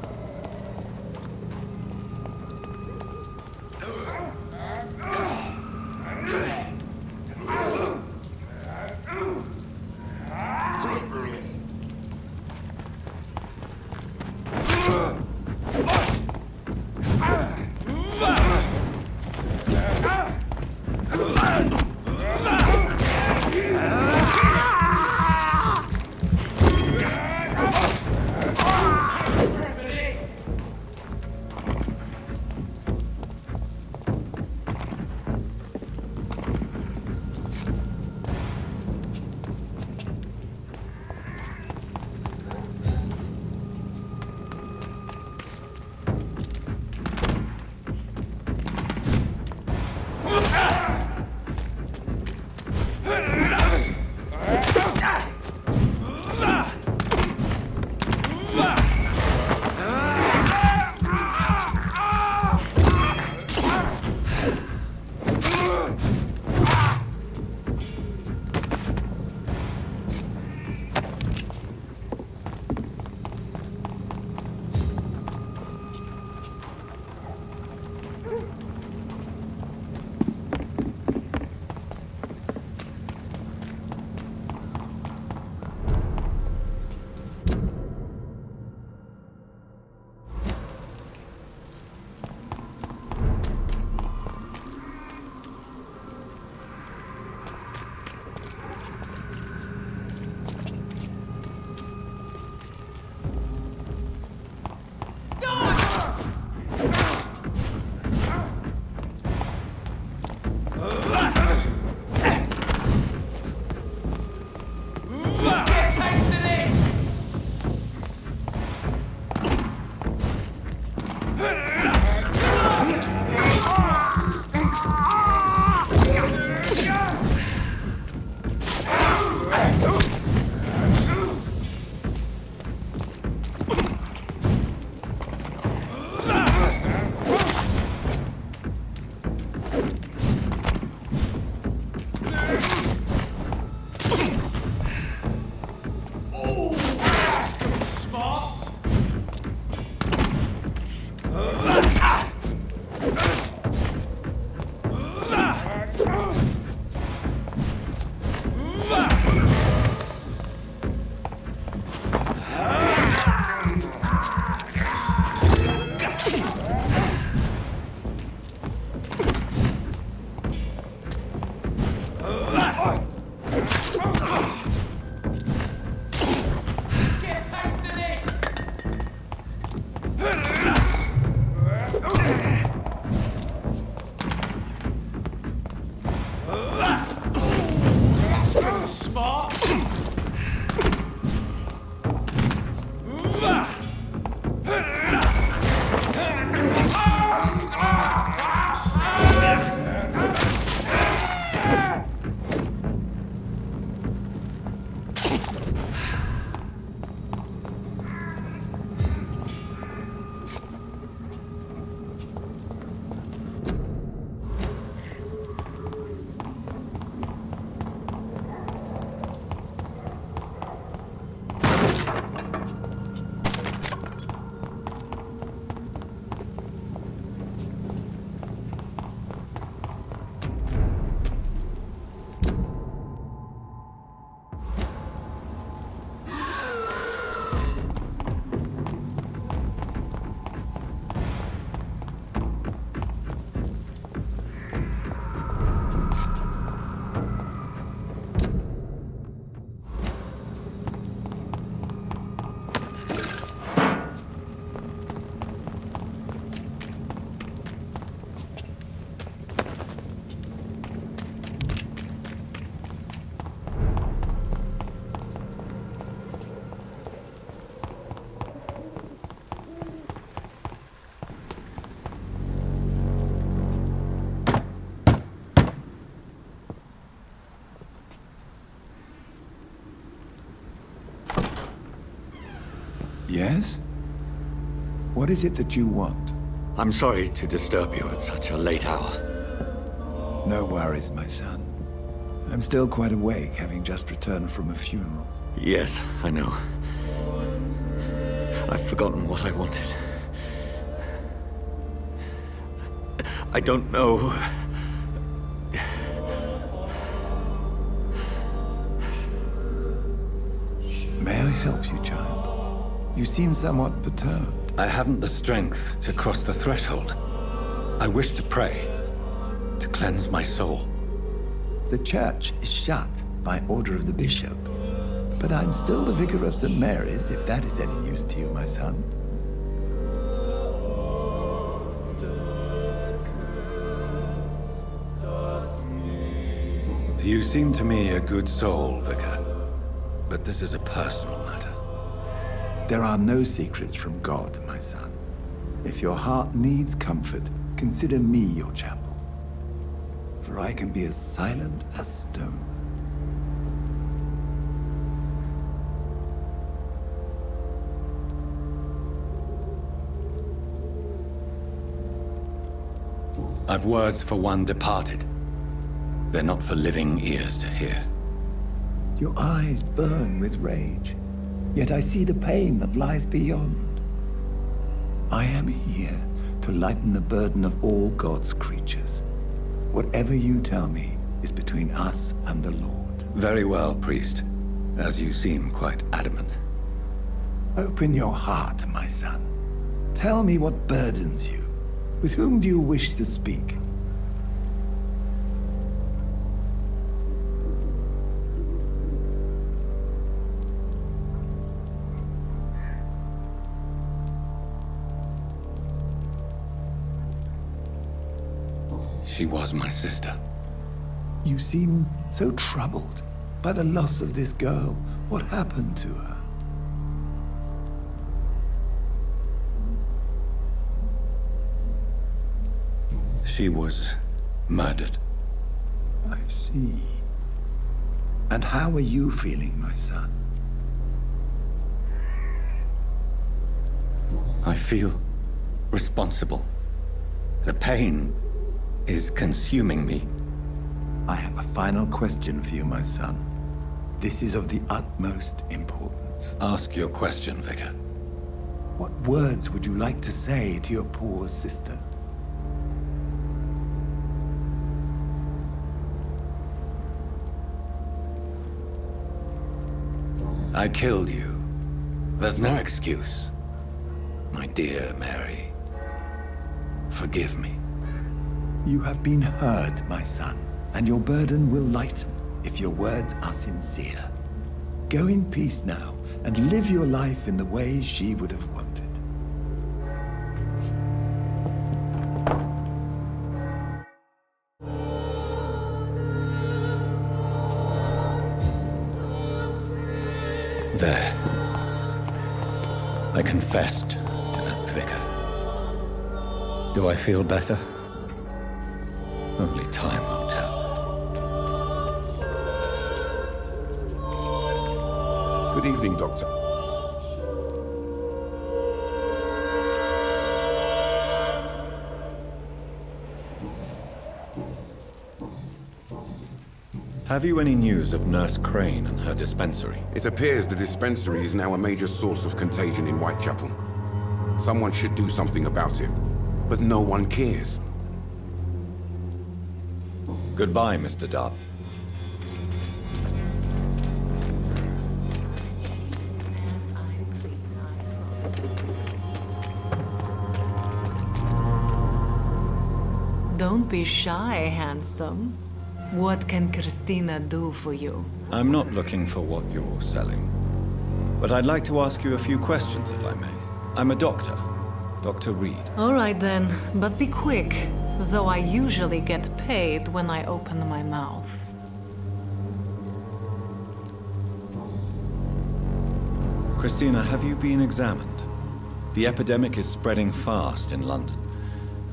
Yes? What is it that you want? I'm sorry to disturb you at such a late hour. No worries, my son. I'm still quite awake, having just returned from a funeral. Yes, I know. I've forgotten what I wanted. I don't know. May I help you, child? You seem somewhat perturbed. I haven't the strength to cross the threshold. I wish to pray, to cleanse my soul. The church is shut by order of the bishop. But I'm still the vicar of St. Mary's, if that is any use to you, my son. You seem to me a good soul, Vicar. But this is a personal matter. There are no secrets from God, my son. If your heart needs comfort, consider me your chapel. For I can be as silent as stone. I've words for one departed. They're not for living ears to hear. Your eyes burn with rage, yet I see the pain that lies beyond. I am here to lighten the burden of all God's creatures. Whatever you tell me is between us and the Lord. Very well, priest, as you seem quite adamant. Open your heart, my son. Tell me what burdens you. With whom do you wish to speak? She was my sister. You seem so troubled by the loss of this girl. What happened to her? She was murdered. I see. And how are you feeling, my son? I feel responsible. The pain is consuming me. I have a final question for you, my son. This is of the utmost importance. Ask your question, Vicar. What words would you like to say to your poor sister? I killed you. There's no excuse. My dear Mary, forgive me. You have been heard, my son, and your burden will lighten if your words are sincere. Go in peace now, and live your life in the way she would have wanted. There. I confessed to that vicar. Do I feel better? Only time will tell. Good evening, Doctor. Have you any news of Nurse Crane and her dispensary? It appears the dispensary is now a major source of contagion in Whitechapel. Someone should do something about it, but no one cares. Goodbye, Mr. Dart. Don't be shy, handsome. What can Christina do for you? I'm not looking for what you're selling. But I'd like to ask you a few questions, if I may. I'm a doctor. Dr. Reed. All right then, but be quick. Though I usually get paid when I open my mouth. Christina, have you been examined? The epidemic is spreading fast in London,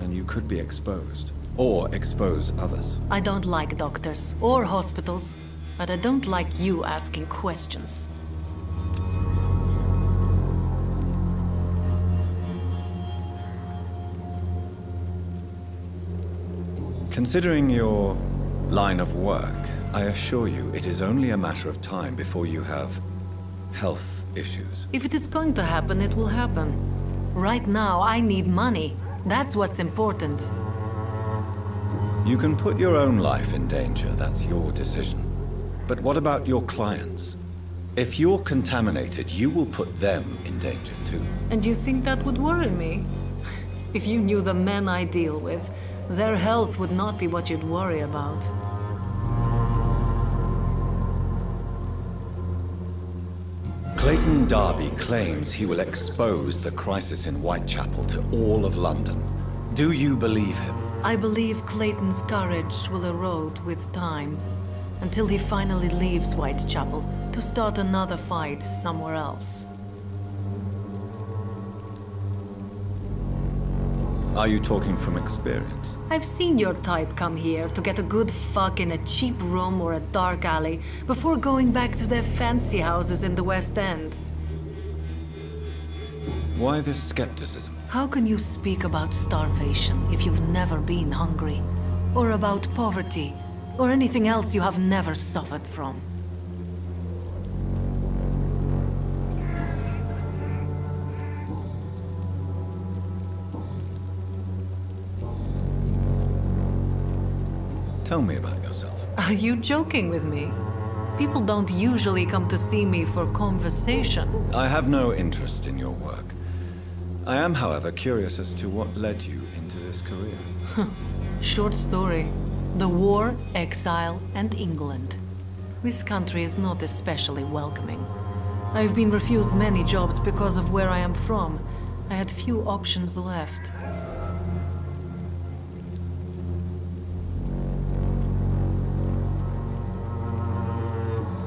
and you could be exposed. Or expose others. I don't like doctors or hospitals, but I don't like you asking questions. Considering your line of work, I assure you it is only a matter of time before you have health issues. If it is going to happen, it will happen. Right now, I need money. That's what's important. You can put your own life in danger, that's your decision. But what about your clients? If you're contaminated, you will put them in danger too. And you think that would worry me? If you knew the men I deal with, their health would not be what you'd worry about. Clayton Darby claims he will expose the crisis in Whitechapel to all of London. Do you believe him? I believe Clayton's courage will erode with time, until he finally leaves Whitechapel to start another fight somewhere else. Are you talking from experience? I've seen your type come here to get a good fuck in a cheap room or a dark alley before going back to their fancy houses in the West End. Why this skepticism? How can you speak about starvation if you've never been hungry? Or about poverty? Or anything else you have never suffered from? Tell me about yourself. Are you joking with me? People don't usually come to see me for conversation. I have no interest in your work. I am, however, curious as to what led you into this career. Short story. The war, exile, and England. This country is not especially welcoming. I've been refused many jobs because of where I am from. I had few options left.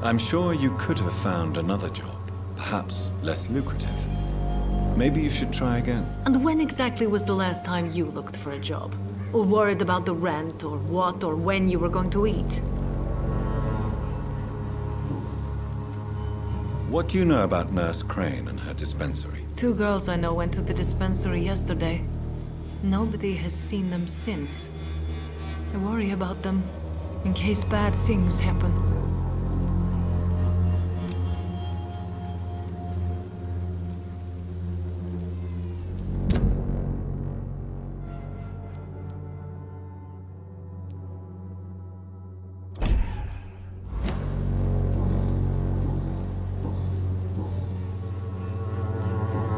I'm sure you could have found another job, perhaps less lucrative. Maybe you should try again. And when exactly was the last time you looked for a job? Or worried about the rent, or what, or when you were going to eat? What do you know about Nurse Crane and her dispensary? 2 girls I know went to the dispensary yesterday. Nobody has seen them since. I worry about them, in case bad things happen.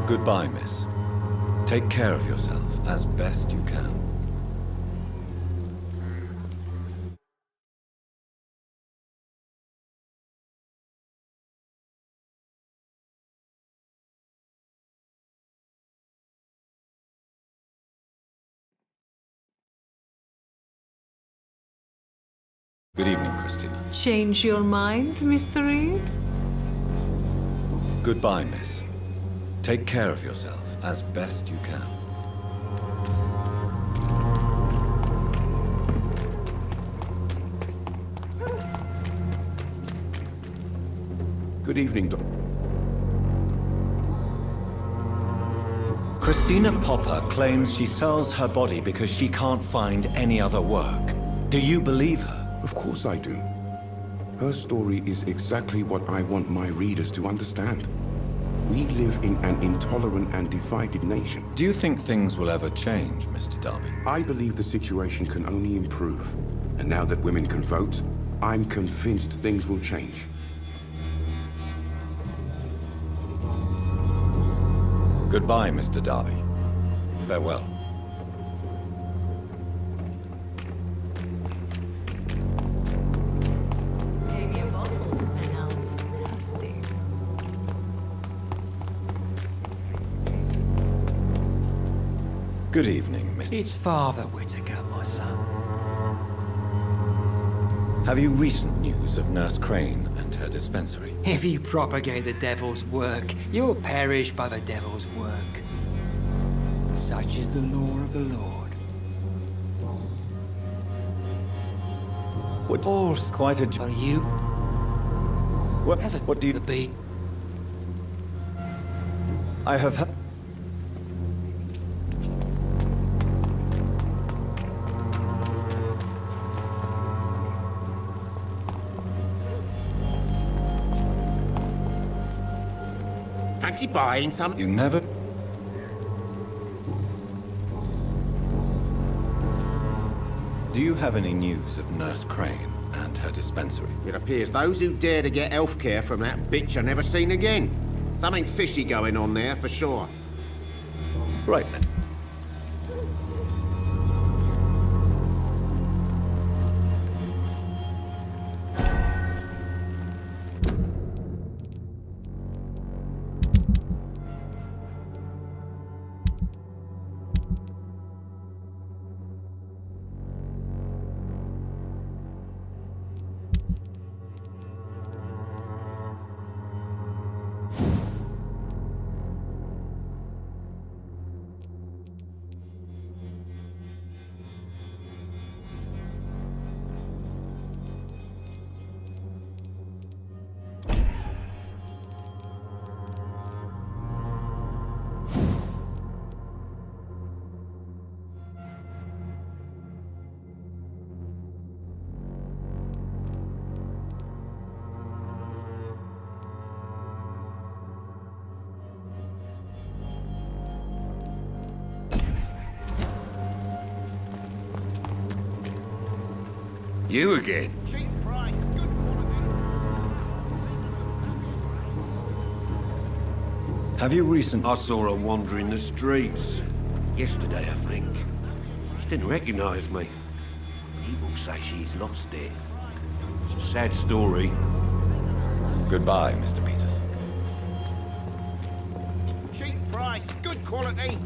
Goodbye, miss. Take care of yourself as best you can. Good evening, Christina. Change your mind, Mr. Reed? Goodbye, miss. Take care of yourself as best you can. Good evening, Doc. Christina Popper claims she sells her body because she can't find any other work. Do you believe her? Of course I do. Her story is exactly what I want my readers to understand. We live in an intolerant and divided nation. Do you think things will ever change, Mr. Darby? I believe the situation can only improve. And now that women can vote, I'm convinced things will change. Goodbye, Mr. Darby. Farewell. Good evening, Mr. It's Father Whitaker, my son. Have you recent news of Nurse Crane and her dispensary? If you propagate the devil's work, you'll perish by the devil's work. Such is the law of the Lord. What? All's Quite a... for you. What do you... Be? I have... Fancy buying some? You never... Do you have any news of Nurse Crane and her dispensary? It appears those who dare to get health care from that bitch are never seen again. Something fishy going on there, for sure. Right then. You again? Cheap price, good quality. Have you recently... I saw her wandering the streets. Yesterday, I think. She didn't recognize me. People say she's lost it. It's a sad story. Goodbye, Mr. Peterson. Cheap price, good quality.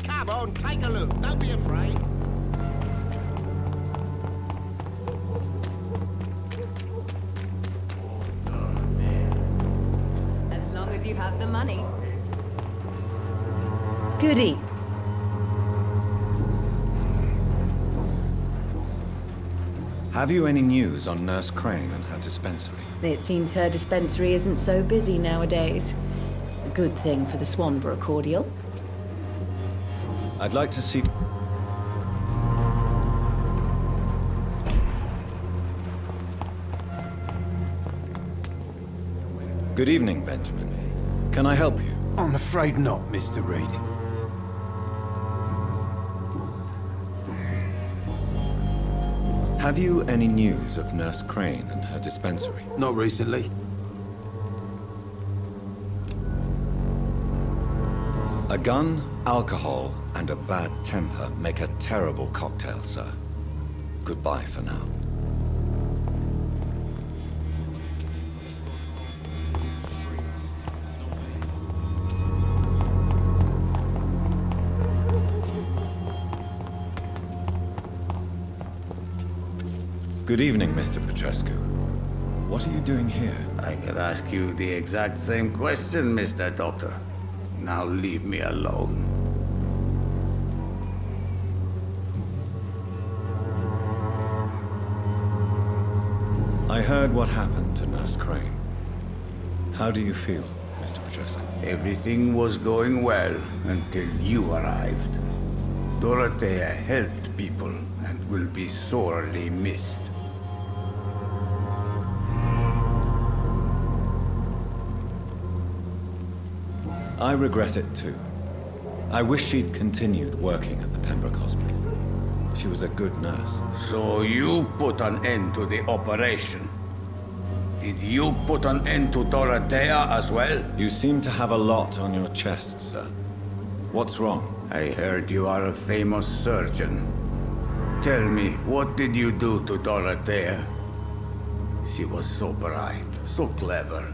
Come on, take a look. Don't be afraid. As long as you have the money. Goody. Have you any news on Nurse Crane and her dispensary? It seems her dispensary isn't so busy nowadays. A good thing for the Swanborough cordial. I'd like to see... Good evening, Benjamin. Can I help you? I'm afraid not, Mr. Reed. Have you any news of Nurse Crane and her dispensary? Not recently. A gun, alcohol, and a bad temper make a terrible cocktail, sir. Goodbye for now. Good evening, Mr. Petrescu. What are you doing here? I could ask you the exact same question, Mr. Doctor. Now leave me alone. I heard what happened to Nurse Crane. How do you feel, Mr. Petrescu? Everything was going well until you arrived. Dorothea helped people and will be sorely missed. I regret it too. I wish she'd continued working at the Pembroke Hospital. She was a good nurse. So you put an end to the operation. Did you put an end to Dorothea as well? You seem to have a lot on your chest, sir. What's wrong? I heard you are a famous surgeon. Tell me, what did you do to Dorothea? She was so bright, so clever.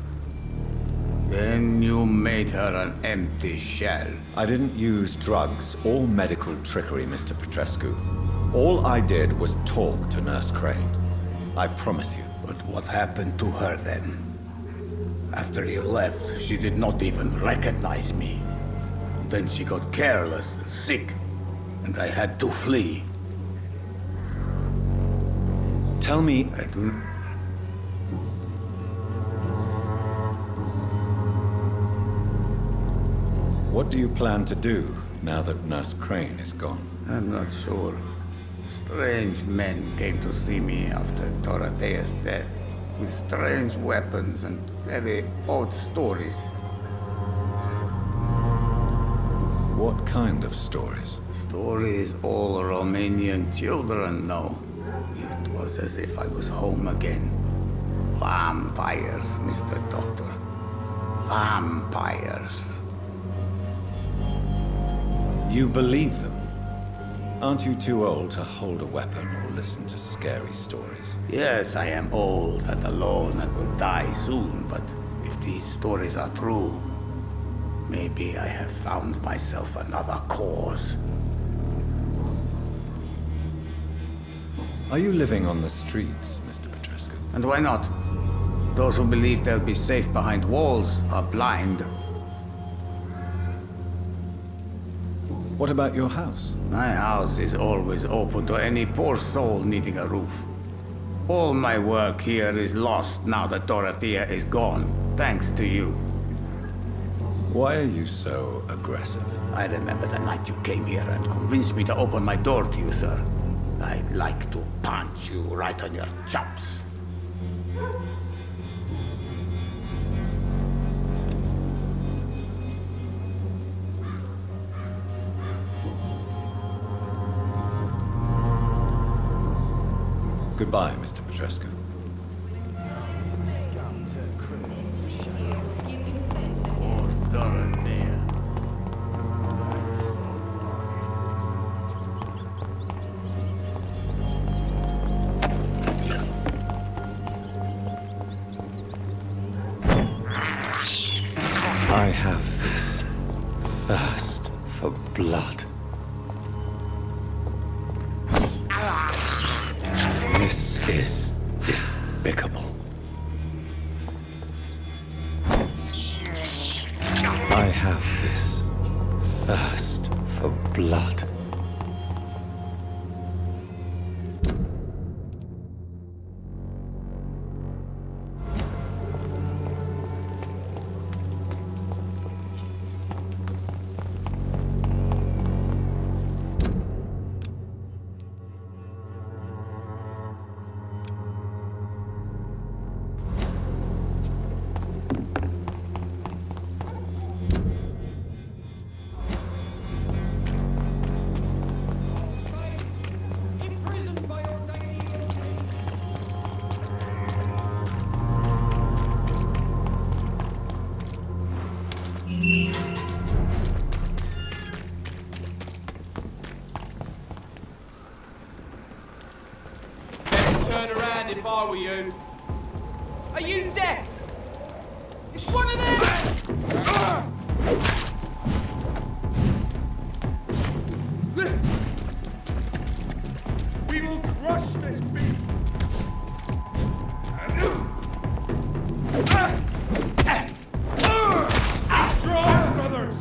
Then you made her an empty shell. I didn't use drugs or medical trickery, Mr. Petrescu. All I did was talk to Nurse Crane. I promise you. But what happened to her then? After you left, she did not even recognize me. Then she got careless and sick, and I had to flee. Tell me... I do... What do you plan to do now that Nurse Crane is gone? I'm not sure. Strange men came to see me after Dorothea's death, with strange weapons and very odd stories. What kind of stories? Stories all Romanian children know. It was as if I was home again. Vampires, Mr. Doctor. Vampires. You believe them? Aren't you too old to hold a weapon or listen to scary stories? Yes, I am old and alone and will die soon, but if these stories are true, maybe I have found myself another cause. Are you living on the streets, Mr. Petrescu? And why not? Those who believe they'll be safe behind walls are blind. What about your house? My house is always open to any poor soul needing a roof. All my work here is lost now that Dorothea is gone, thanks to you. Why are you so aggressive? I remember the night you came here and convinced me to open my door to you, sir. I'd like to punch you right on your chops. Goodbye, Mr. Petrescu. I have this thirst for blood. This is despicable. I have this thirst for blood. Turn around if I were you. Are you deaf? It's one of them! We will crush this beast! Strong, brothers!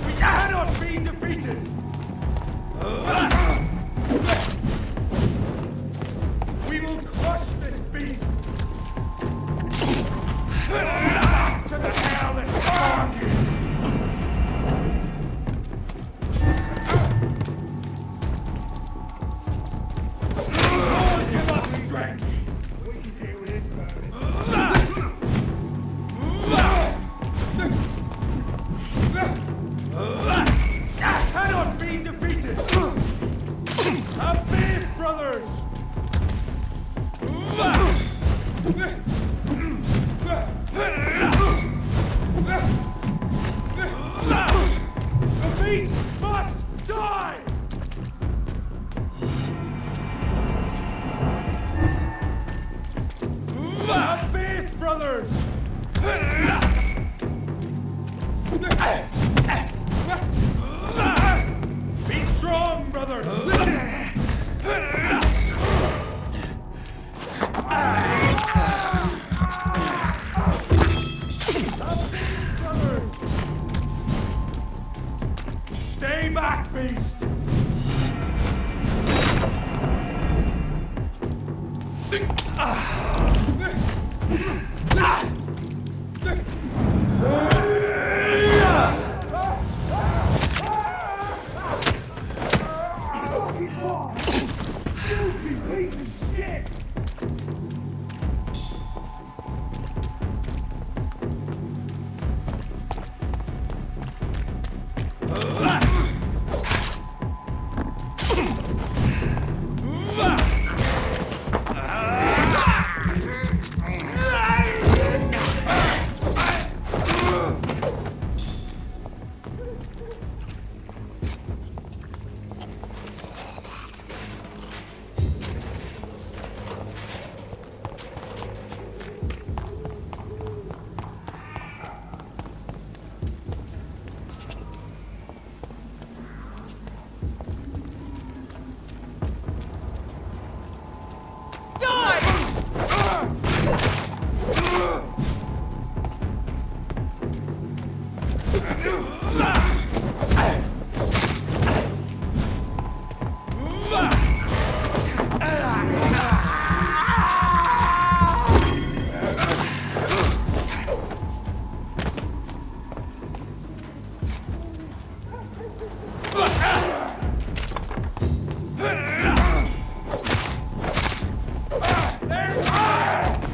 We cannot be defeated! We will crush this beast! To the hell that spawned you! Lord, give us strength! We can deal with his burden. Cannot be defeated! Vampyr brothers! The beast must die! Vampyr brothers! Be strong, brothers! Stay back, beast!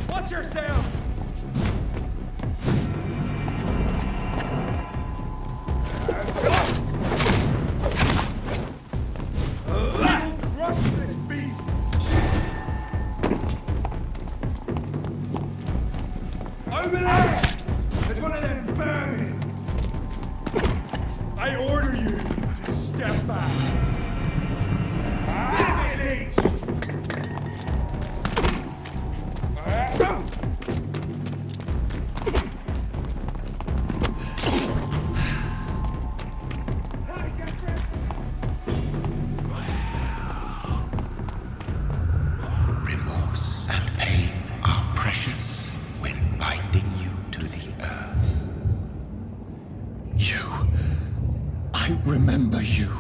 Watch yourself! Rush this beast! Over there! There's one of them vermin! I order you to step back. Step it, Leech! Remorse and pain are precious when binding you to the earth. You. I remember you.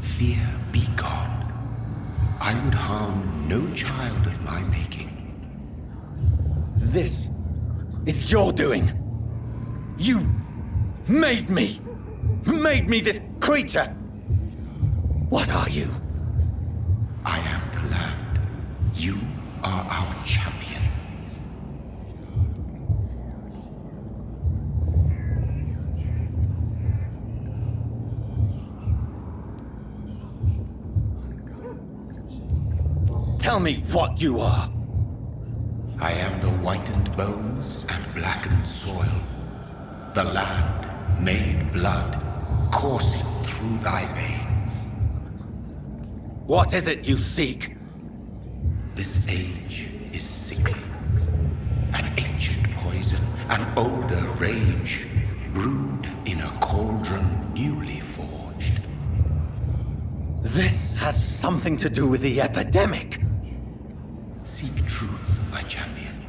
Fear be gone. I would harm no child of my making. This is your doing. You made me this creature. What are you? I am the land. You are our champion. Tell me what you are. I am the whitened bones and blackened soil. The land made blood coursing through thy veins. What is it you seek? This age is sickly. An ancient poison, an older rage, brewed in a cauldron newly forged. This has something to do with the epidemic. Seek truth, my champion.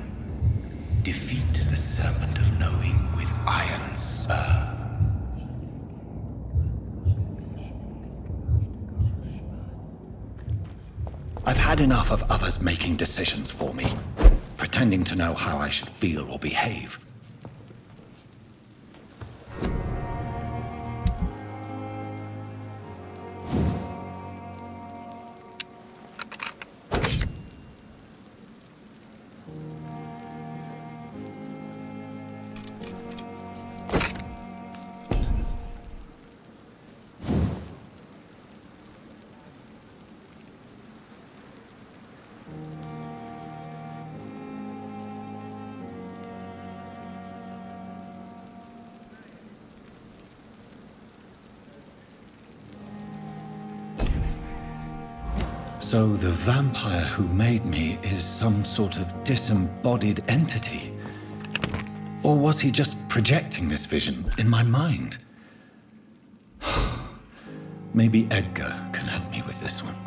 Defeat the serpent of knowing with iron spur. I've had enough of others making decisions for me, pretending to know how I should feel or behave. So the vampire who made me is some sort of disembodied entity? Or was he just projecting this vision in my mind? Maybe Edgar can help me with this one.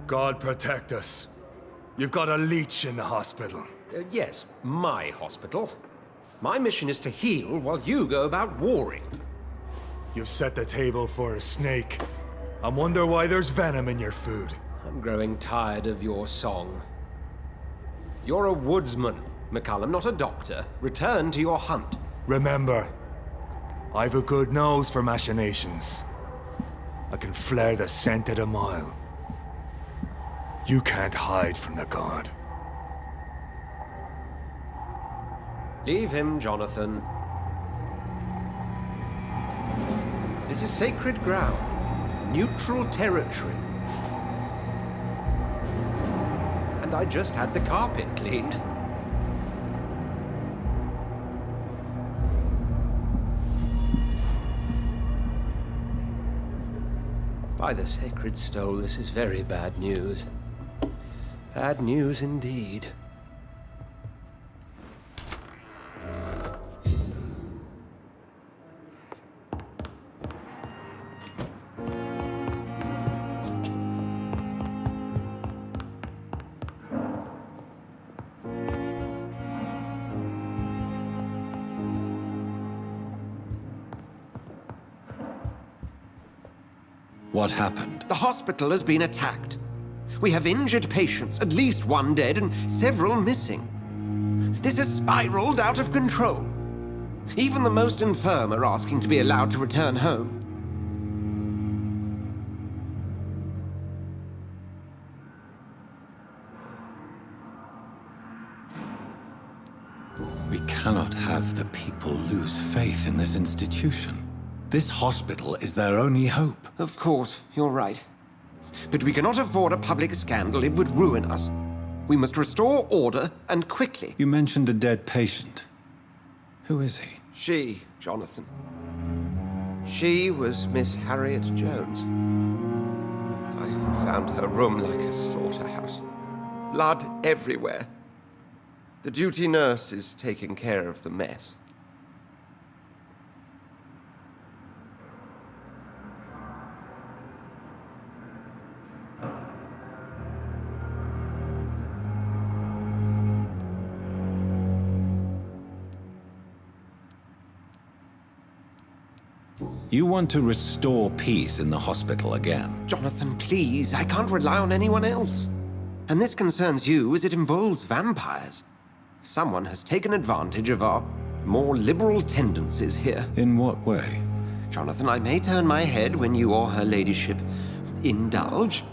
God protect us. You've got a leech in the hospital. Yes, my hospital. My mission is to heal while you go about warring. You've set the table for a snake. I wonder why there's venom in your food. I'm growing tired of your song. You're a woodsman, McCallum, not a doctor. Return to your hunt. Remember, I've a good nose for machinations. I can flare the scent at a mile. You can't hide from the god. Leave him, Jonathan. This is sacred ground. Neutral territory. And I just had the carpet cleaned. By the sacred stole, this is very bad news. Bad news indeed. What happened? The hospital has been attacked. We have injured patients, at least one dead and several missing. This has spiraled out of control. Even the most infirm are asking to be allowed to return home. We cannot have the people lose faith in this institution. This hospital is their only hope. Of course, you're right. But we cannot afford a public scandal. It would ruin us. We must restore order, and quickly. You mentioned a dead patient. Who is he? She, Jonathan. She was Miss Harriet Jones. I found her room like a slaughterhouse. Blood everywhere. The duty nurse is taking care of the mess. You want to restore peace in the hospital again? Jonathan, please. I can't rely on anyone else. And this concerns you as it involves vampires. Someone has taken advantage of our more liberal tendencies here. In what way? Jonathan, I may turn my head when you or her ladyship indulge,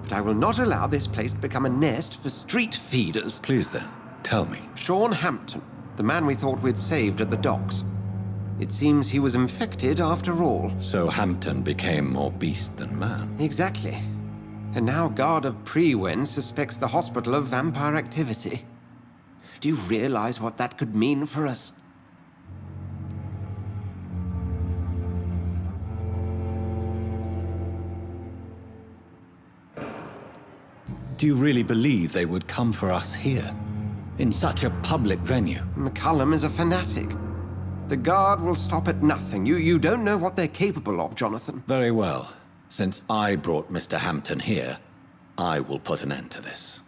but I will not allow this place to become a nest for street feeders. Please then, tell me. Sean Hampton, the man we thought we'd saved at the docks. It seems he was infected after all. So Hampton became more beast than man. Exactly. And now Guard of Prewen suspects the hospital of vampire activity. Do you realize what that could mean for us? Do you really believe they would come for us here? In such a public venue? McCallum is a fanatic. The Guard will stop at nothing. You don't know what they're capable of, Jonathan. Very well. Since I brought Mr. Hampton here, I will put an end to this.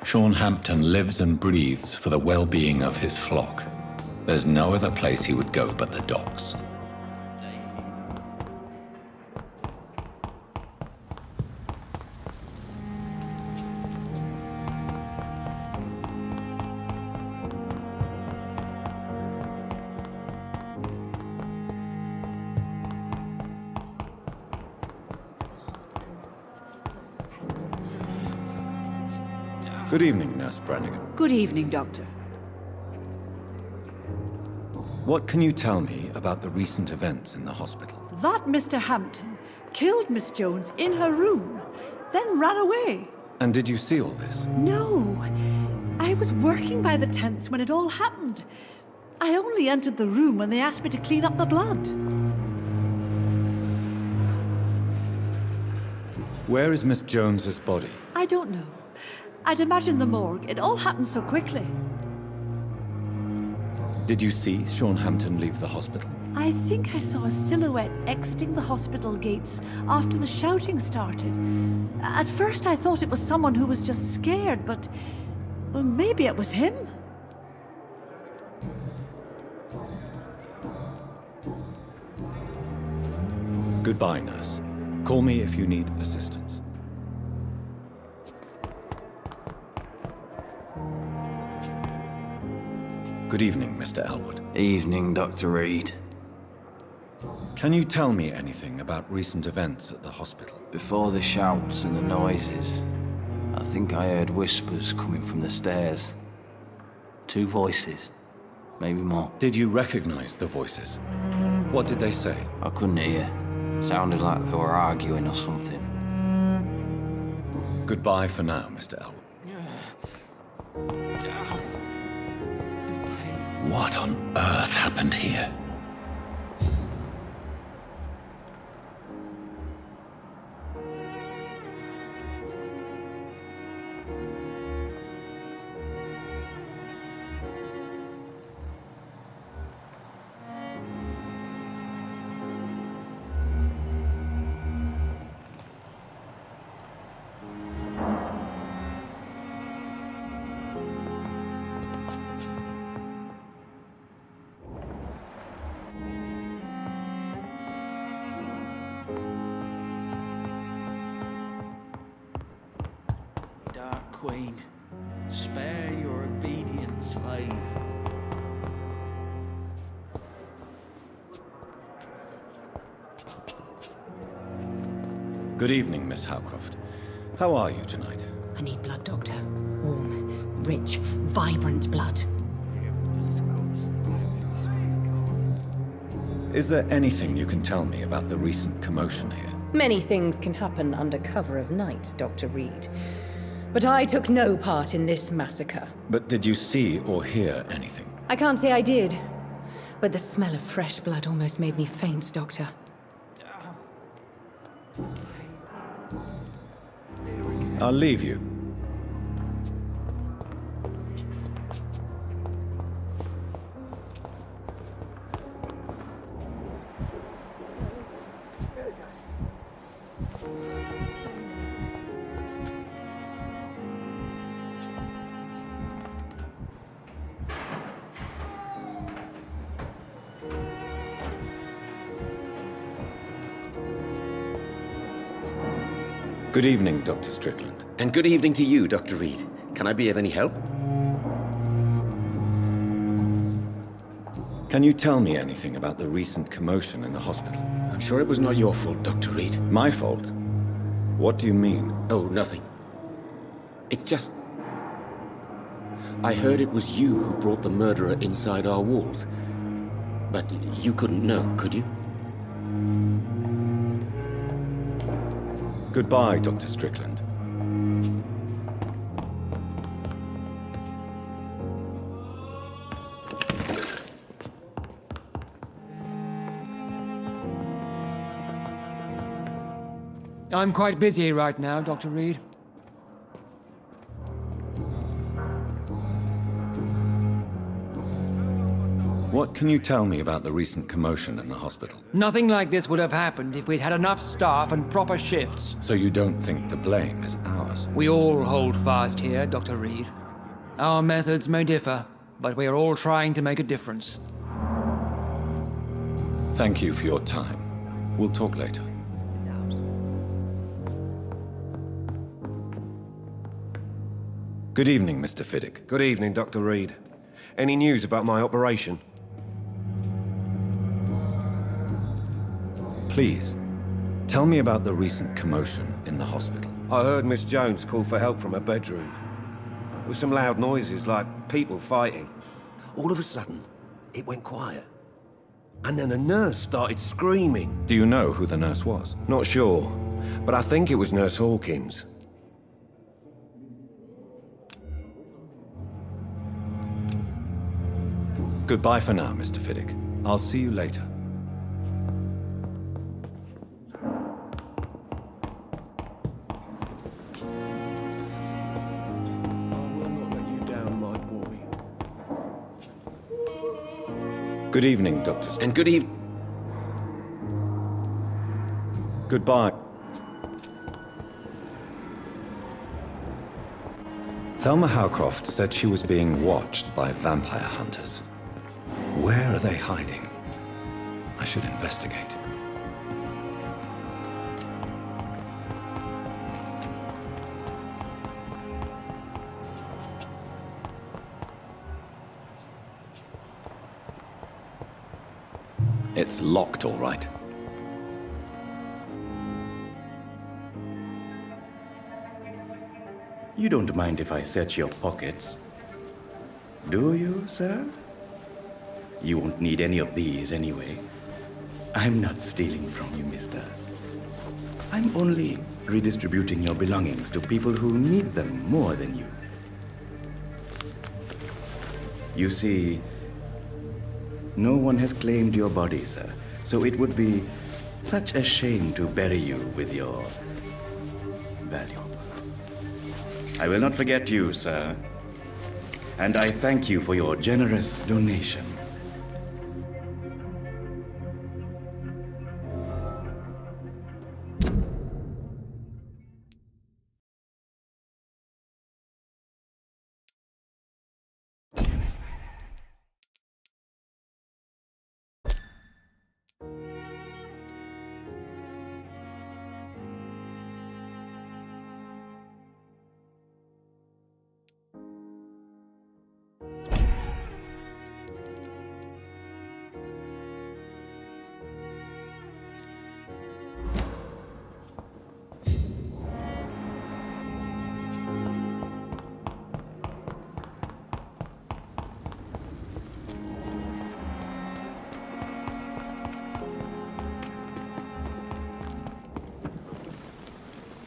Sean Hampton lives and breathes for the well-being of his flock. There's no other place he would go but the docks. Good evening, Nurse Brannigan. Good evening, Doctor. What can you tell me about the recent events in the hospital? That Mr. Hampton killed Miss Jones in her room, then ran away. And did you see all this? No. I was working by the tents when it all happened. I only entered the room when they asked me to clean up the blood. Where is Miss Jones's body? I don't know. I'd imagine the morgue. It all happened so quickly. Did you see Sean Hampton leave the hospital? I think I saw a silhouette exiting the hospital gates after the shouting started. At first I thought it was someone who was just scared, but... well, maybe it was him? Goodbye, nurse. Call me if you need assistance. Good evening, Mr. Elwood. Evening, Dr. Reed. Can you tell me anything about recent events at the hospital? Before the shouts and the noises, I think I heard whispers coming from the stairs. 2 voices, maybe more. Did you recognize the voices? What did they say? I couldn't hear. Sounded like they were arguing or something. Goodbye for now, Mr. Elwood. What on earth happened here? Dark Queen, spare your obedient slave. Good evening, Miss Howcroft. How are you tonight? I need blood, Doctor. Warm, rich, vibrant blood. Is there anything you can tell me about the recent commotion here? Many things can happen under cover of night, Dr. Reed. But I took no part in this massacre. But did you see or hear anything? I can't say I did. But the smell of fresh blood almost made me faint, Doctor. I'll leave you. Good evening, Dr. Strickland. And good evening to you, Dr. Reed. Can I be of any help? Can you tell me anything about the recent commotion in the hospital? I'm sure it was not your fault, Dr. Reed. My fault? What do you mean? Oh, nothing. It's just... I heard it was you who brought the murderer inside our walls. But you couldn't know, could you? Goodbye, Dr. Strickland. I'm quite busy right now, Dr. Reed. What can you tell me about the recent commotion in the hospital? Nothing like this would have happened if we'd had enough staff and proper shifts. So you don't think the blame is ours? We all hold fast here, Dr. Reed. Our methods may differ, but we are all trying to make a difference. Thank you for your time. We'll talk later. Good evening, Mr. Fiddick. Good evening, Dr. Reed. Any news about my operation? Please, tell me about the recent commotion in the hospital. I heard Miss Jones call for help from her bedroom. With some loud noises, like people fighting. All of a sudden, it went quiet. And then a nurse started screaming. Do you know who the nurse was? Not sure, but I think it was Nurse Hawkins. Goodbye for now, Mr. Fiddick. I'll see you later. Good evening, Dr. And good evening. Goodbye. Thelma Howcroft said she was being watched by vampire hunters. Where are they hiding? I should investigate. It's locked, all right. You don't mind if I search your pockets, do you, sir? You won't need any of these anyway. I'm not stealing from you, mister. I'm only redistributing your belongings to people who need them more than you. You see, no one has claimed your body, sir, so it would be such a shame to bury you with your valuables. I will not forget you, sir, and I thank you for your generous donation.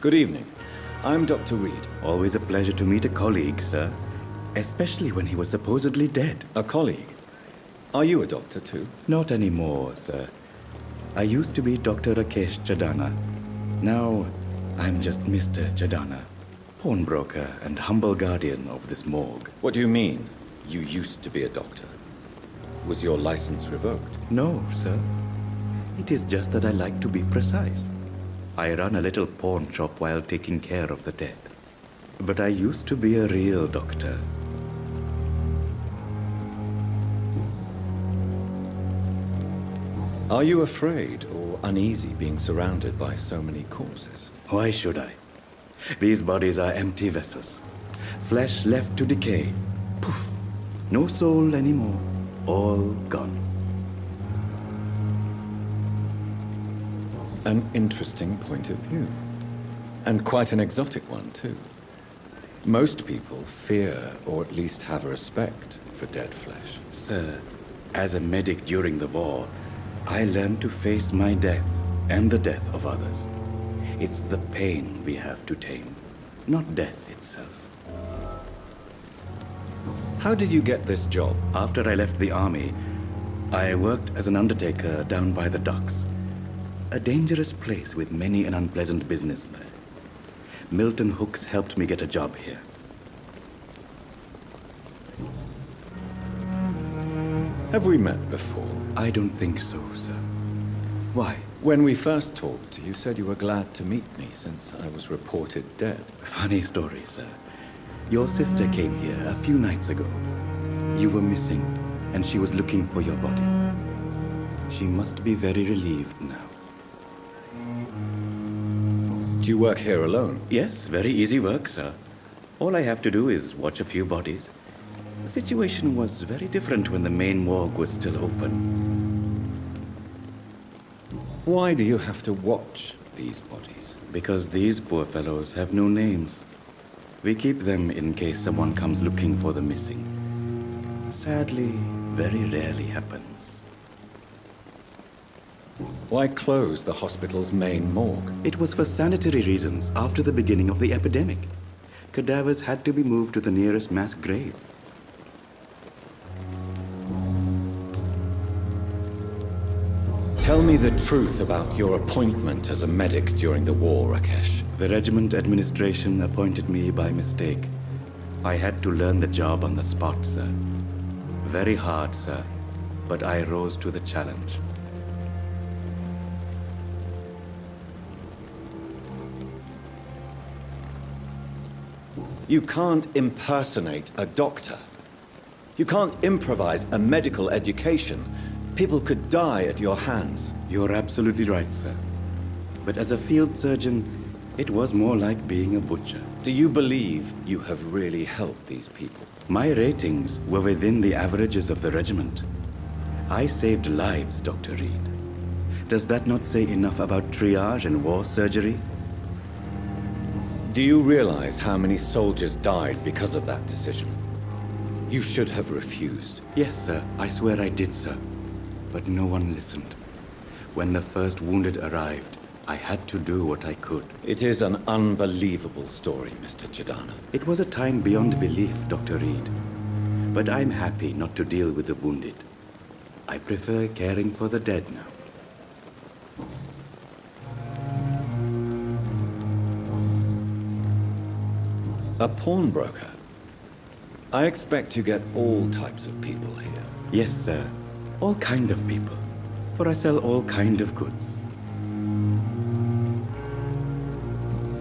Good evening. I'm Dr. Reed. Always a pleasure to meet a colleague, sir. Especially when he was supposedly dead. A colleague? Are you a doctor too? Not anymore, sir. I used to be Dr. Rakesh Chadana. Now, I'm just Mr. Chadana, pawnbroker and humble guardian of this morgue. What do you mean, you used to be a doctor? Was your license revoked? No, sir. It is just that I like to be precise. I run a little pawn shop while taking care of the dead. But I used to be a real doctor. Are you afraid or uneasy being surrounded by so many corpses? Why should I? These bodies are empty vessels. Flesh left to decay. Poof. No soul anymore. All gone. An interesting point of view. And quite an exotic one, too. Most people fear, or at least have a respect, for dead flesh. Sir, as a medic during the war, I learned to face my death and the death of others. It's the pain we have to tame, not death itself. How did you get this job? After I left the army, I worked as an undertaker down by the docks. A dangerous place with many an unpleasant business there. Milton Hooks helped me get a job here. Have we met before? I don't think so, sir. Why? When we first talked, you said you were glad to meet me since I was reported dead. Funny story, sir. Your sister came here a few nights ago. You were missing, and she was looking for your body. She must be very relieved now. Do you work here alone? Yes, very easy work, sir. All I have to do is watch a few bodies. The situation was very different when the main morgue was still open. Why do you have to watch these bodies? Because these poor fellows have no names. We keep them in case someone comes looking for the missing. Sadly, very rarely happens. Why close the hospital's main morgue? It was for sanitary reasons after the beginning of the epidemic. Cadavers had to be moved to the nearest mass grave. Tell me the truth about your appointment as a medic during the war, Rakesh. The regiment administration appointed me by mistake. I had to learn the job on the spot, sir. Very hard, sir, but I rose to the challenge. You can't impersonate a doctor. You can't improvise a medical education. People could die at your hands. You're absolutely right, sir. But as a field surgeon, it was more like being a butcher. Do you believe you have really helped these people? My ratings were within the averages of the regiment. I saved lives, Dr. Reed. Does that not say enough about triage and war surgery? Do you realize how many soldiers died because of that decision? You should have refused. Yes, sir. I swear I did, sir. But no one listened. When the first wounded arrived, I had to do what I could. It is an unbelievable story, Mr. Chidana. It was a time beyond belief, Dr. Reed. But I'm happy not to deal with the wounded. I prefer caring for the dead now. A pawnbroker? I expect you get all types of people here. Yes, sir. All kind of people. For I sell all kind of goods.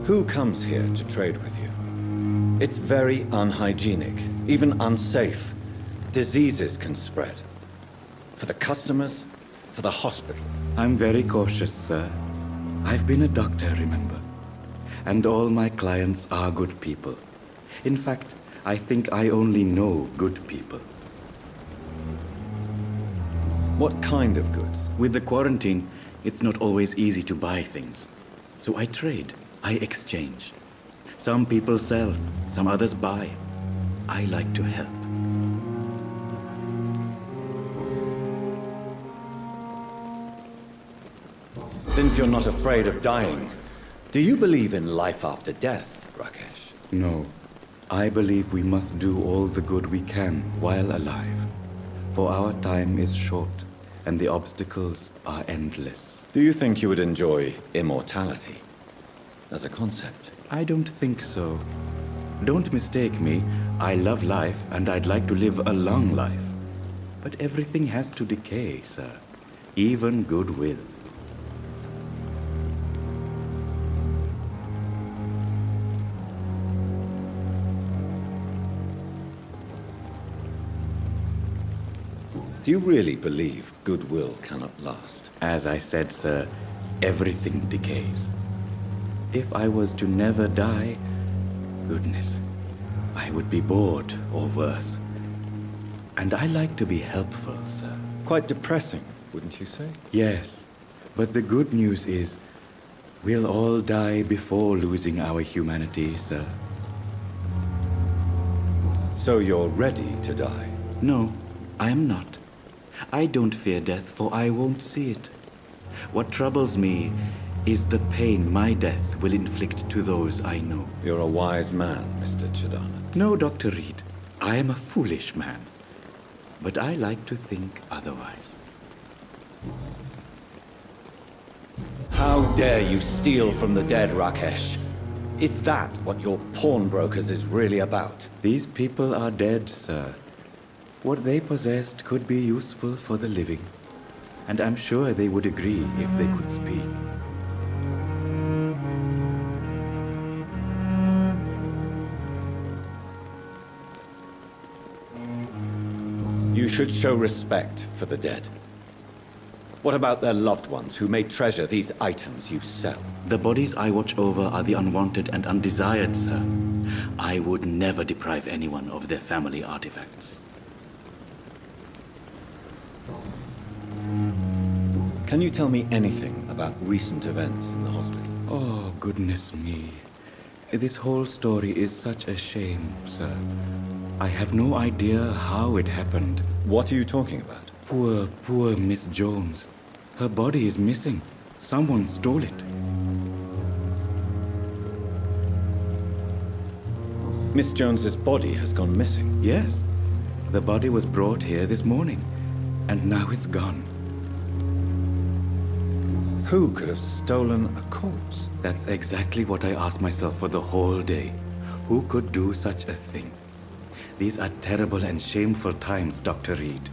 Who comes here to trade with you? It's very unhygienic, even unsafe. Diseases can spread. For the customers, for the hospital. I'm very cautious, sir. I've been a doctor, remember? And all my clients are good people. In fact, I think I only know good people. What kind of goods? With the quarantine, it's not always easy to buy things. So I trade, I exchange. Some people sell, some others buy. I like to help. Since you're not afraid of dying, do you believe in life after death, Rakesh? No. I believe we must do all the good we can while alive. For our time is short, and the obstacles are endless. Do you think you would enjoy immortality as a concept? I don't think so. Don't mistake me. I love life, and I'd like to live a long life. But everything has to decay, sir. Even goodwill. Do you really believe goodwill cannot last? As I said, sir, everything decays. If I was to never die, goodness, I would be bored or worse. And I like to be helpful, sir. Quite depressing, wouldn't you say? Yes, but the good news is we'll all die before losing our humanity, sir. So you're ready to die? No, I am not. I don't fear death, for I won't see it. What troubles me is the pain my death will inflict to those I know. You're a wise man, Mr. Chidana. No, Dr. Reed. I am a foolish man. But I like to think otherwise. How dare you steal from the dead, Rakesh? Is that what your pawnbrokers is really about? These people are dead, sir. What they possessed could be useful for the living, and I'm sure they would agree if they could speak. You should show respect for the dead. What about their loved ones who may treasure these items you sell? The bodies I watch over are the unwanted and undesired, sir. I would never deprive anyone of their family artifacts. Can you tell me anything about recent events in the hospital? Oh, goodness me. This whole story is such a shame, sir. I have no idea how it happened. What are you talking about? Poor Miss Jones. Her body is missing. Someone stole it. Miss Jones's body has gone missing? Yes. The body was brought here this morning, and now it's gone. Who could have stolen a corpse? That's exactly what I asked myself for the whole day. Who could do such a thing? These are terrible and shameful times, Dr. Reed.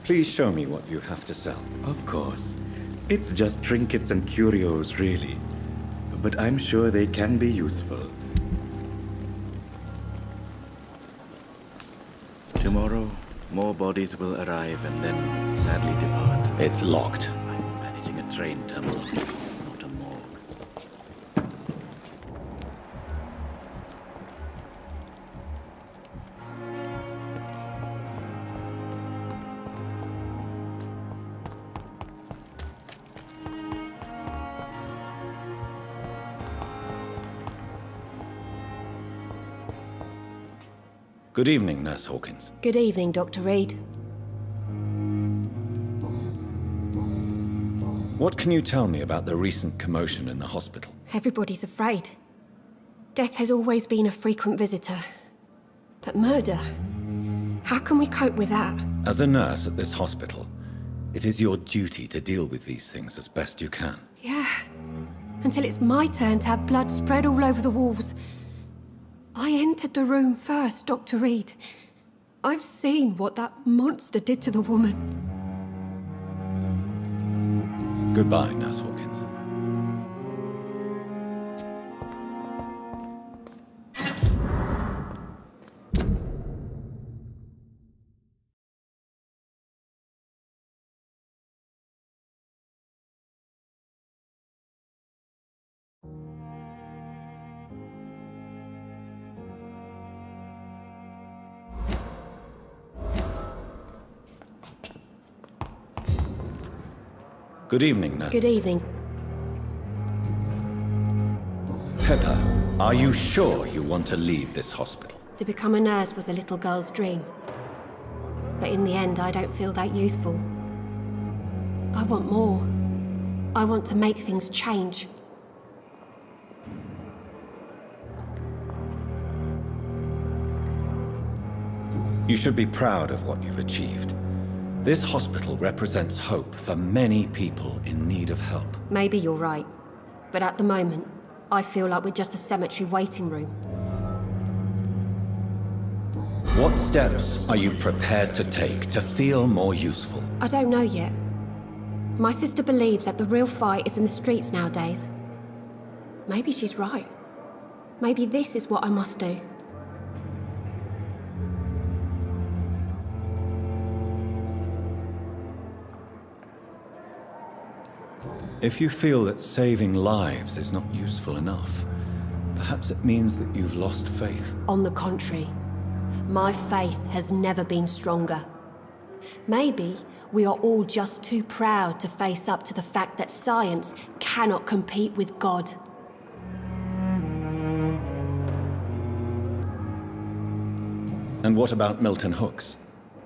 Please show me what you have to sell. Of course. It's just trinkets and curios, really. But I'm sure they can be useful. Tomorrow, more bodies will arrive and then sadly depart. It's locked. I'm managing a train terminal, not a morgue. Good evening, Nurse Hawkins. Good evening, Dr. Reed. What can you tell me about the recent commotion in the hospital? Everybody's afraid. Death has always been a frequent visitor. But murder? How can we cope with that? As a nurse at this hospital, it is your duty to deal with these things as best you can. Yeah. Until it's my turn to have blood spread all over the walls. I entered the room first, Dr. Reed. I've seen what that monster did to the woman. Goodbye, Nurse Hawkins. Good evening, Nurse. Good evening. Pepper, are you sure you want to leave this hospital? To become a nurse was a little girl's dream. But in the end, I don't feel that useful. I want more. I want to make things change. You should be proud of what you've achieved. This hospital represents hope for many people in need of help. Maybe you're right. But at the moment, I feel like we're just a cemetery waiting room. What steps are you prepared to take to feel more useful? I don't know yet. My sister believes that the real fight is in the streets nowadays. Maybe she's right. Maybe this is what I must do. If you feel that saving lives is not useful enough, perhaps it means that you've lost faith. On the contrary, my faith has never been stronger. Maybe we are all just too proud to face up to the fact that science cannot compete with God. And what about Milton Hooks?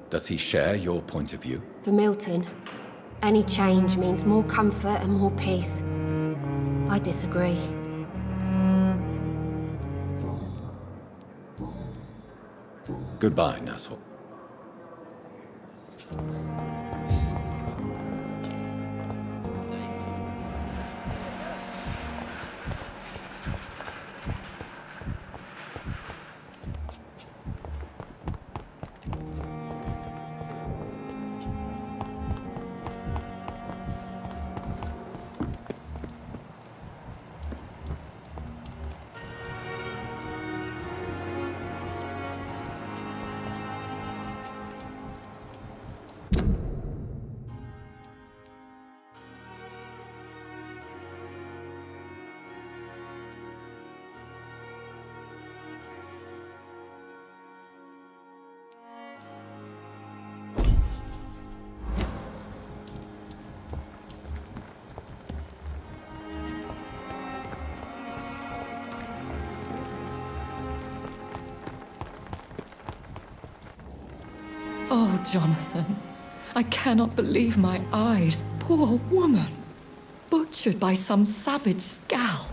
Does he share your point of view? For Milton, any change means more comfort and more peace. I disagree. Goodbye, Nurse Hawkins. Jonathan. I cannot believe my eyes. Poor woman. Butchered by some savage scowl.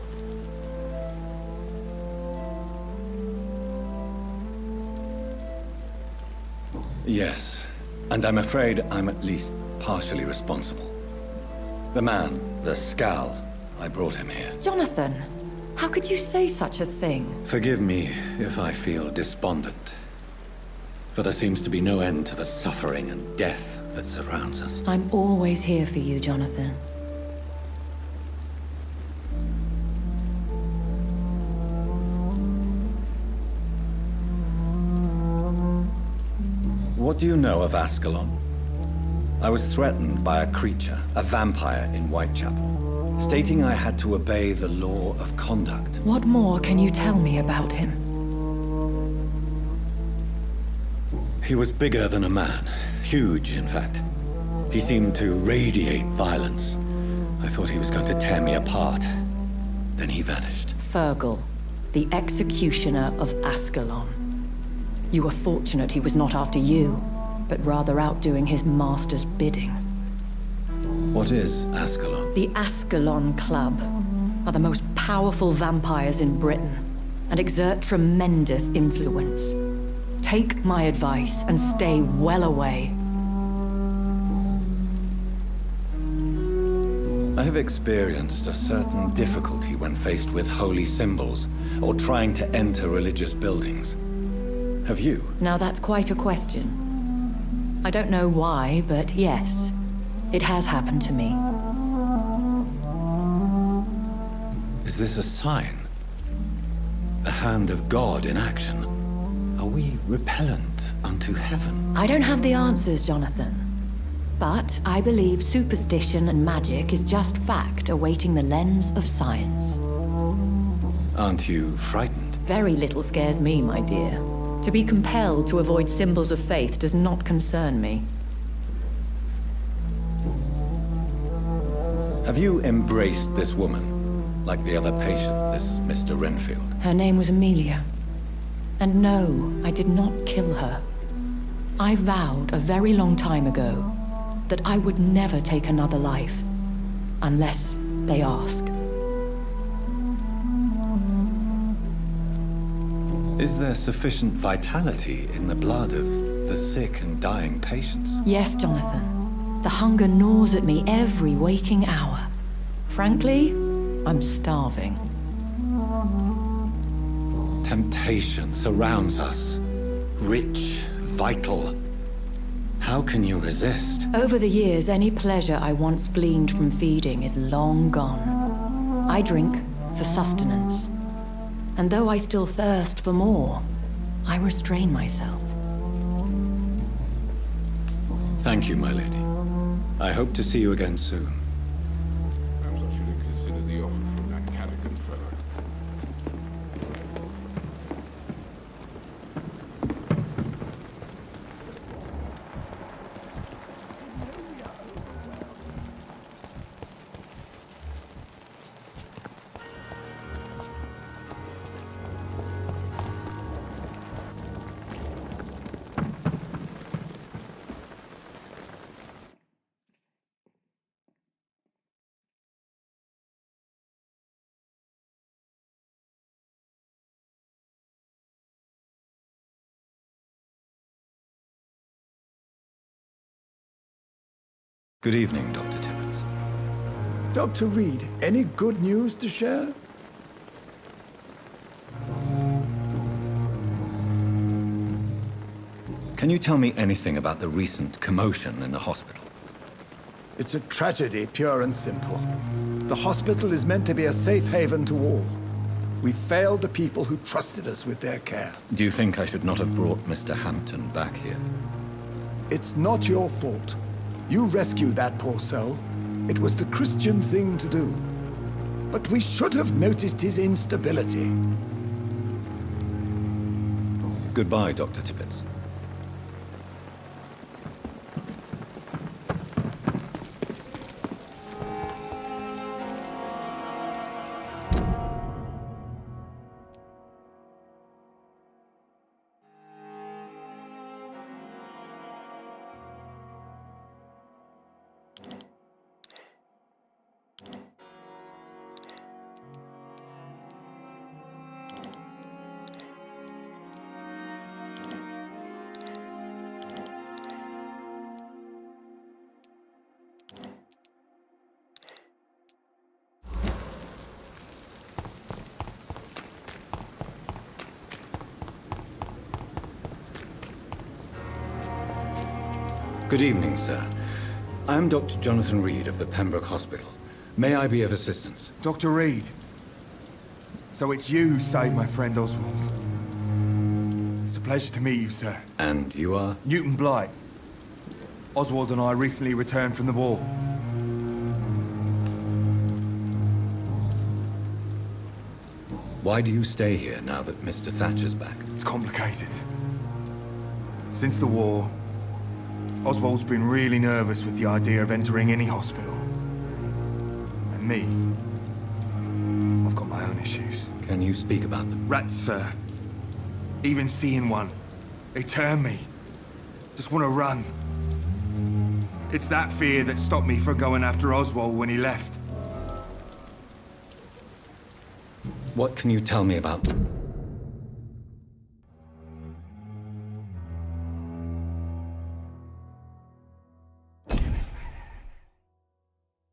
Yes, and I'm afraid I'm at least partially responsible. The man, the Scal, I brought him here. Jonathan, how could you say such a thing? Forgive me if I feel despondent, for there seems to be no end to the suffering and death that surrounds us. I'm always here for you, Jonathan. What do you know of Ascalon? I was threatened by a creature, a vampire in Whitechapel, stating I had to obey the law of conduct. What more can you tell me about him? He was bigger than a man. Huge, in fact. He seemed to radiate violence. I thought he was going to tear me apart. Then he vanished. Fergal, the executioner of Ascalon. You were fortunate he was not after you, but rather out doing his master's bidding. What is Ascalon? The Ascalon Club are the most powerful vampires in Britain and exert tremendous influence. Take my advice and stay well away. I have experienced a certain difficulty when faced with holy symbols or trying to enter religious buildings. Have you? Now that's quite a question. I don't know why, but yes, it has happened to me. Is this a sign? The hand of God in action? Are we repellent unto heaven? I don't have the answers, Jonathan. But I believe superstition and magic is just fact awaiting the lens of science. Aren't you frightened? Very little scares me, my dear. To be compelled to avoid symbols of faith does not concern me. Have you embraced this woman, like the other patient, this Mr. Renfield? Her name was Amelia. And no, I did not kill her. I vowed a very long time ago that I would never take another life, unless they ask. Is there sufficient vitality in the blood of the sick and dying patients? Yes, Jonathan. The hunger gnaws at me every waking hour. Frankly, I'm starving. Temptation surrounds us. Rich, vital. How can you resist? Over the years, any pleasure I once gleaned from feeding is long gone. I drink for sustenance. And though I still thirst for more, I restrain myself. Thank you, my lady. I hope to see you again soon. Perhaps I should have considered the offer from that Callaghan fellow. Good evening, Dr. Tibbets. Dr. Reed, any good news to share? Can you tell me anything about the recent commotion in the hospital? It's a tragedy, pure and simple. The hospital is meant to be a safe haven to all. We failed the people who trusted us with their care. Do you think I should not have brought Mr. Hampton back here? It's not your fault. You rescued that poor soul. It was the Christian thing to do. But we should have noticed his instability. Goodbye, Dr. Tibbets. Good evening, sir. I'm Dr. Jonathan Reed of the Pembroke Hospital. May I be of assistance? Dr. Reed. So it's you who saved my friend Oswald. It's a pleasure to meet you, sir. And you are? Newton Blight. Oswald and I recently returned from the war. Why do you stay here now that Mr. Thatcher's back? It's complicated. Since the war, Oswald's been really nervous with the idea of entering any hospital. And me, I've got my own issues. Can you speak about them? Rats, sir. Even seeing one, they turn me. Just want to run. It's that fear that stopped me from going after Oswald when he left. What can you tell me about them?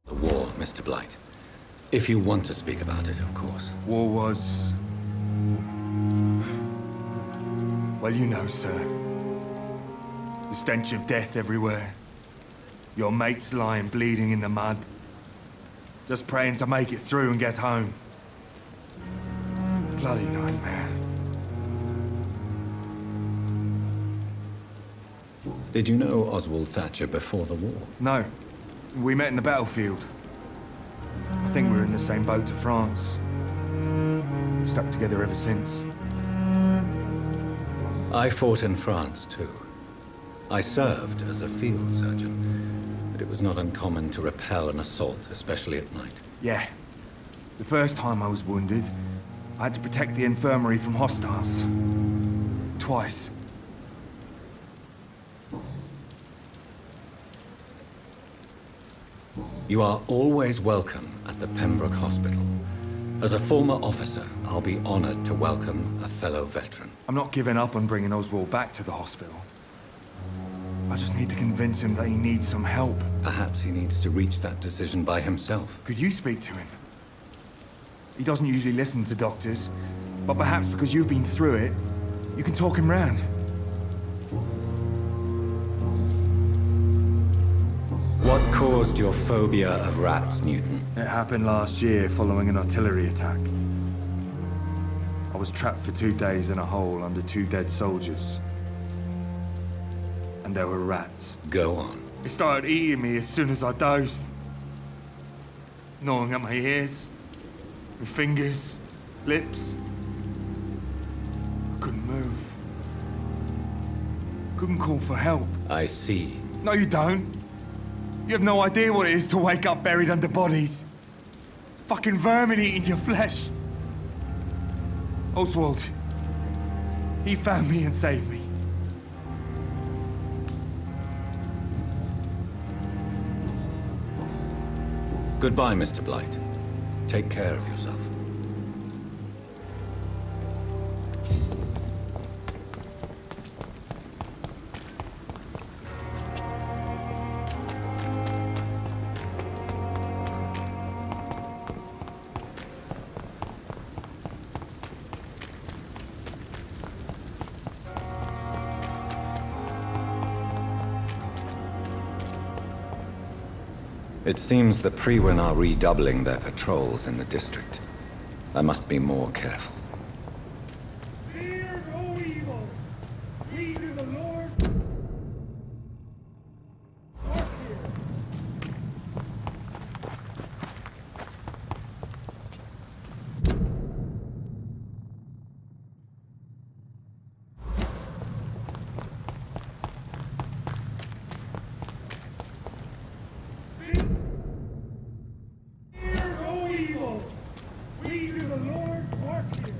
The war, Mr. Blight. If you want to speak about it, of course. War was... well, you know, sir. The stench of death everywhere. Your mates lying bleeding in the mud. Just praying to make it through and get home. Bloody nightmare. Did you know Oswald Thatcher before the war? No. We met in the battlefield. I think we're in the same boat to France. We've stuck together ever since. I fought in France, too. I served as a field surgeon, but it was not uncommon to repel an assault, especially at night. Yeah. The first time I was wounded, I had to protect the infirmary from hostiles. Twice. You are always welcome at the Pembroke Hospital. As a former officer, I'll be honored to welcome a fellow veteran. I'm not giving up on bringing Oswald back to the hospital. I just need to convince him that he needs some help. Perhaps he needs to reach that decision by himself. Could you speak to him? He doesn't usually listen to doctors, but perhaps because you've been through it, you can talk him round. What caused your phobia of rats, Newton? It happened last year following an artillery attack. I was trapped for 2 days in a hole under 2 dead soldiers. And there were rats. Go on. They started eating me as soon as I dozed. Gnawing at my ears, my fingers, lips. I couldn't move. Couldn't call for help. I see. No, you don't. You have no idea what it is to wake up buried under bodies. Fucking vermin eating your flesh. Oswald, he found me and saved me. Goodbye, Mr. Blight. Take care of yourself. It seems the Priwen are redoubling their patrols in the district. I must be more careful. Fear no evil. We do the Lord. Fear no evil. We do the Lord's work here.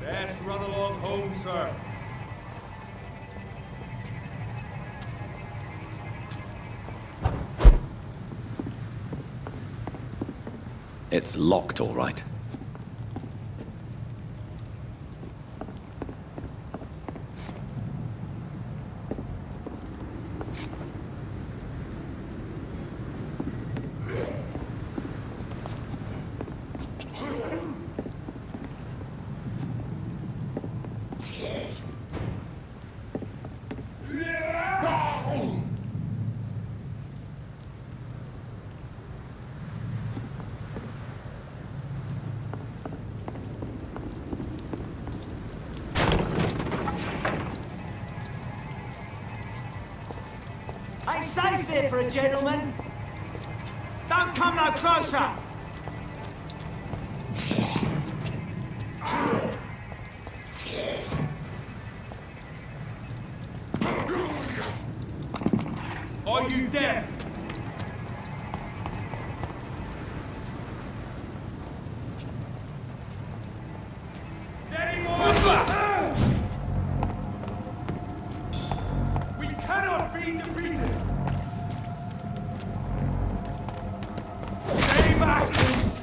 Best run along home, sir. It's locked, all right. safe here for a gentleman. Don't come no closer. Are you deaf? We cannot be defeated. Stay back, please.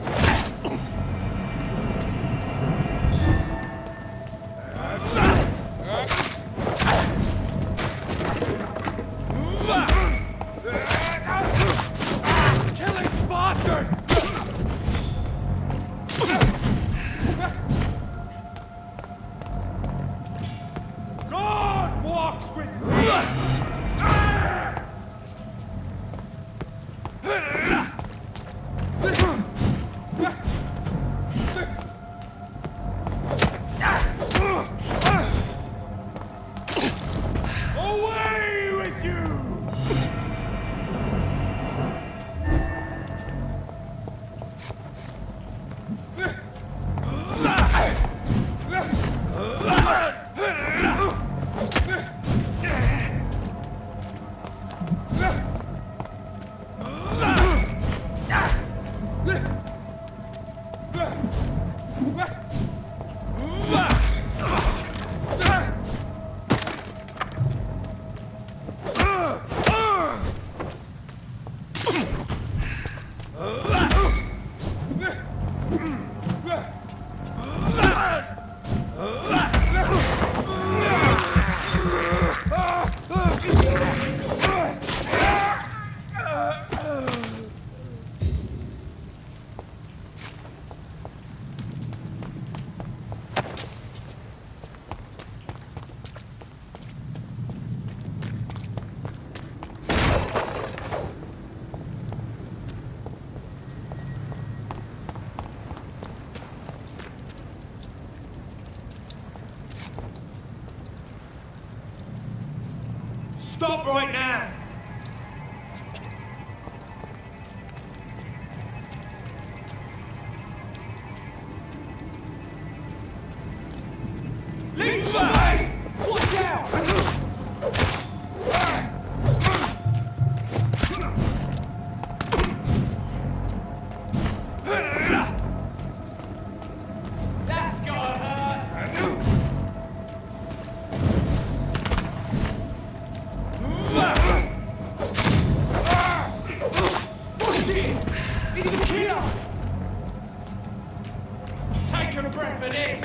Killing bastard! God walks with me! Away with you! Stop right now! Leave the way! Watch out! That's gotta hurt! What's it? It's a killer! Take a breath of this!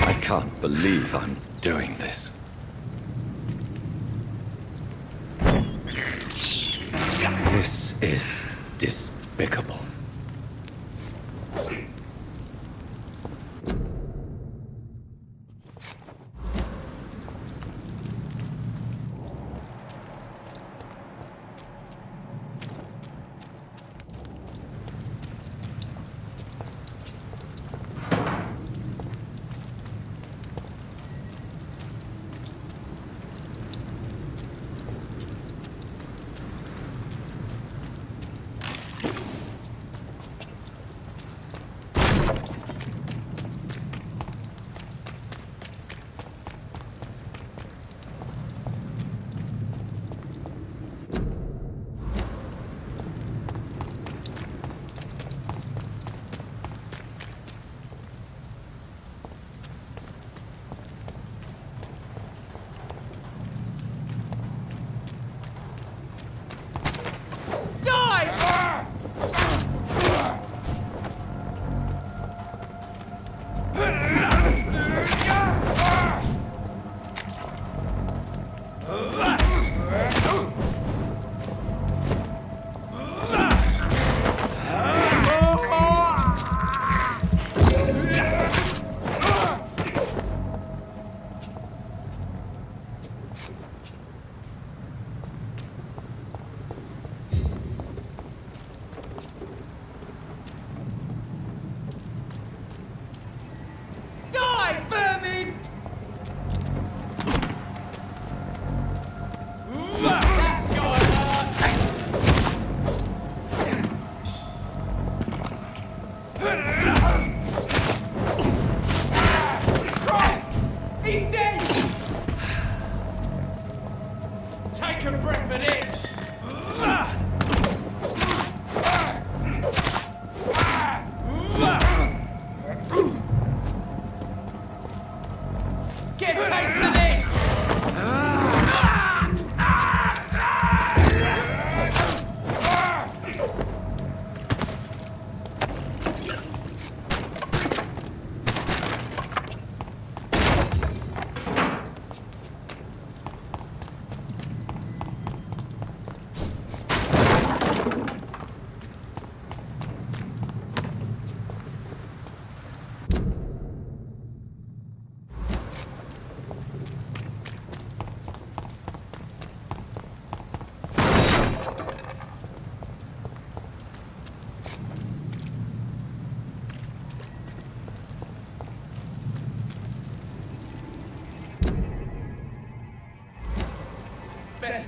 I can't believe I'm doing this. This is despicable.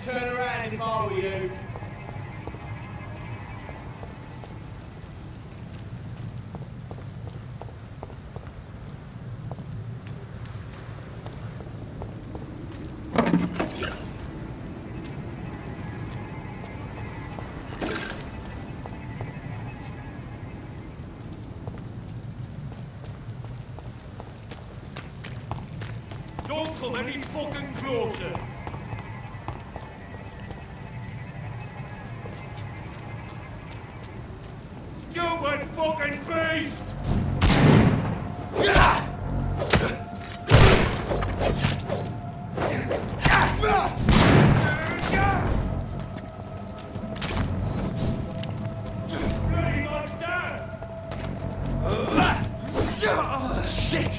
turn around if I were you. Don't come any fucking closer! Stupid fucking beast! Bloody monster! Shit!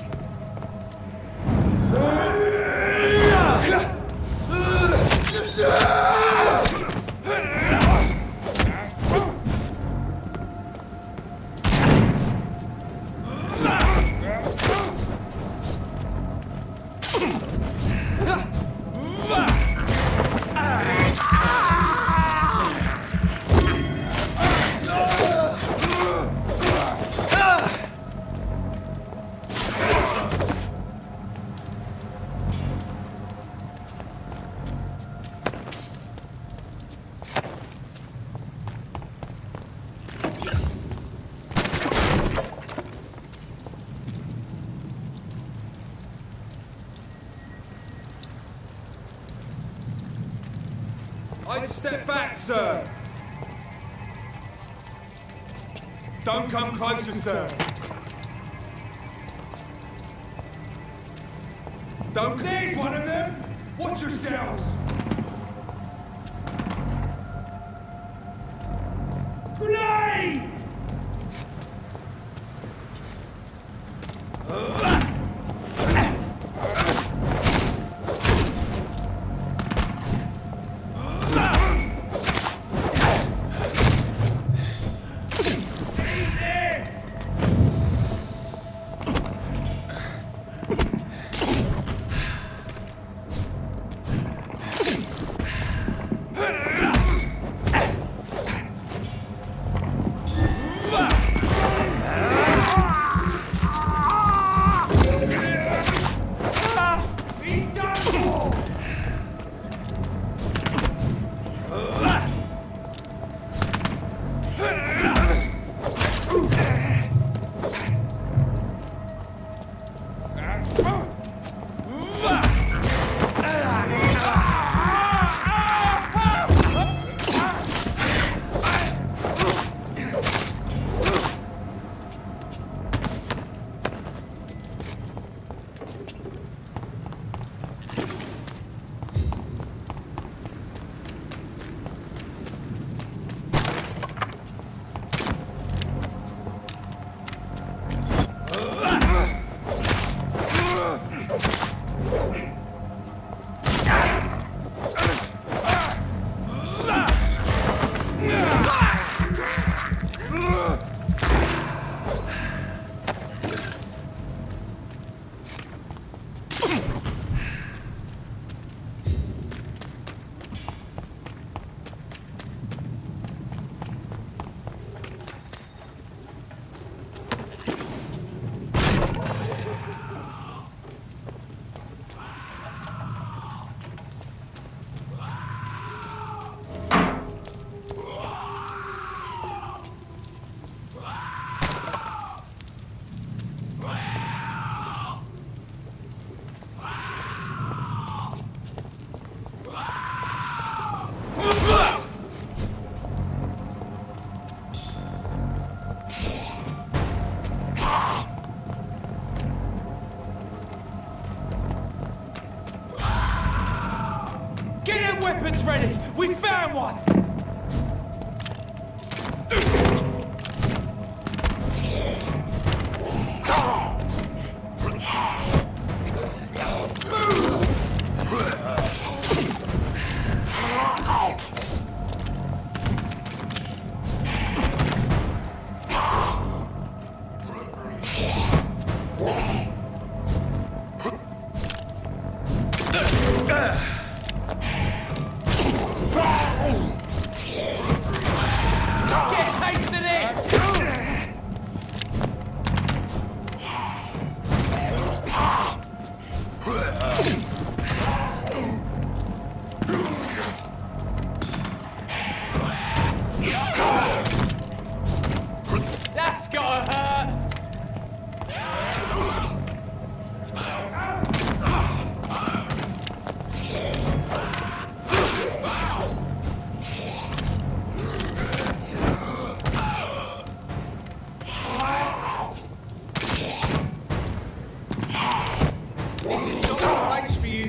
I'd step back, sir. Don't come closer, sir. Don't. There's one of them. Watch yourselves. Grenade! Weapons ready! We found one!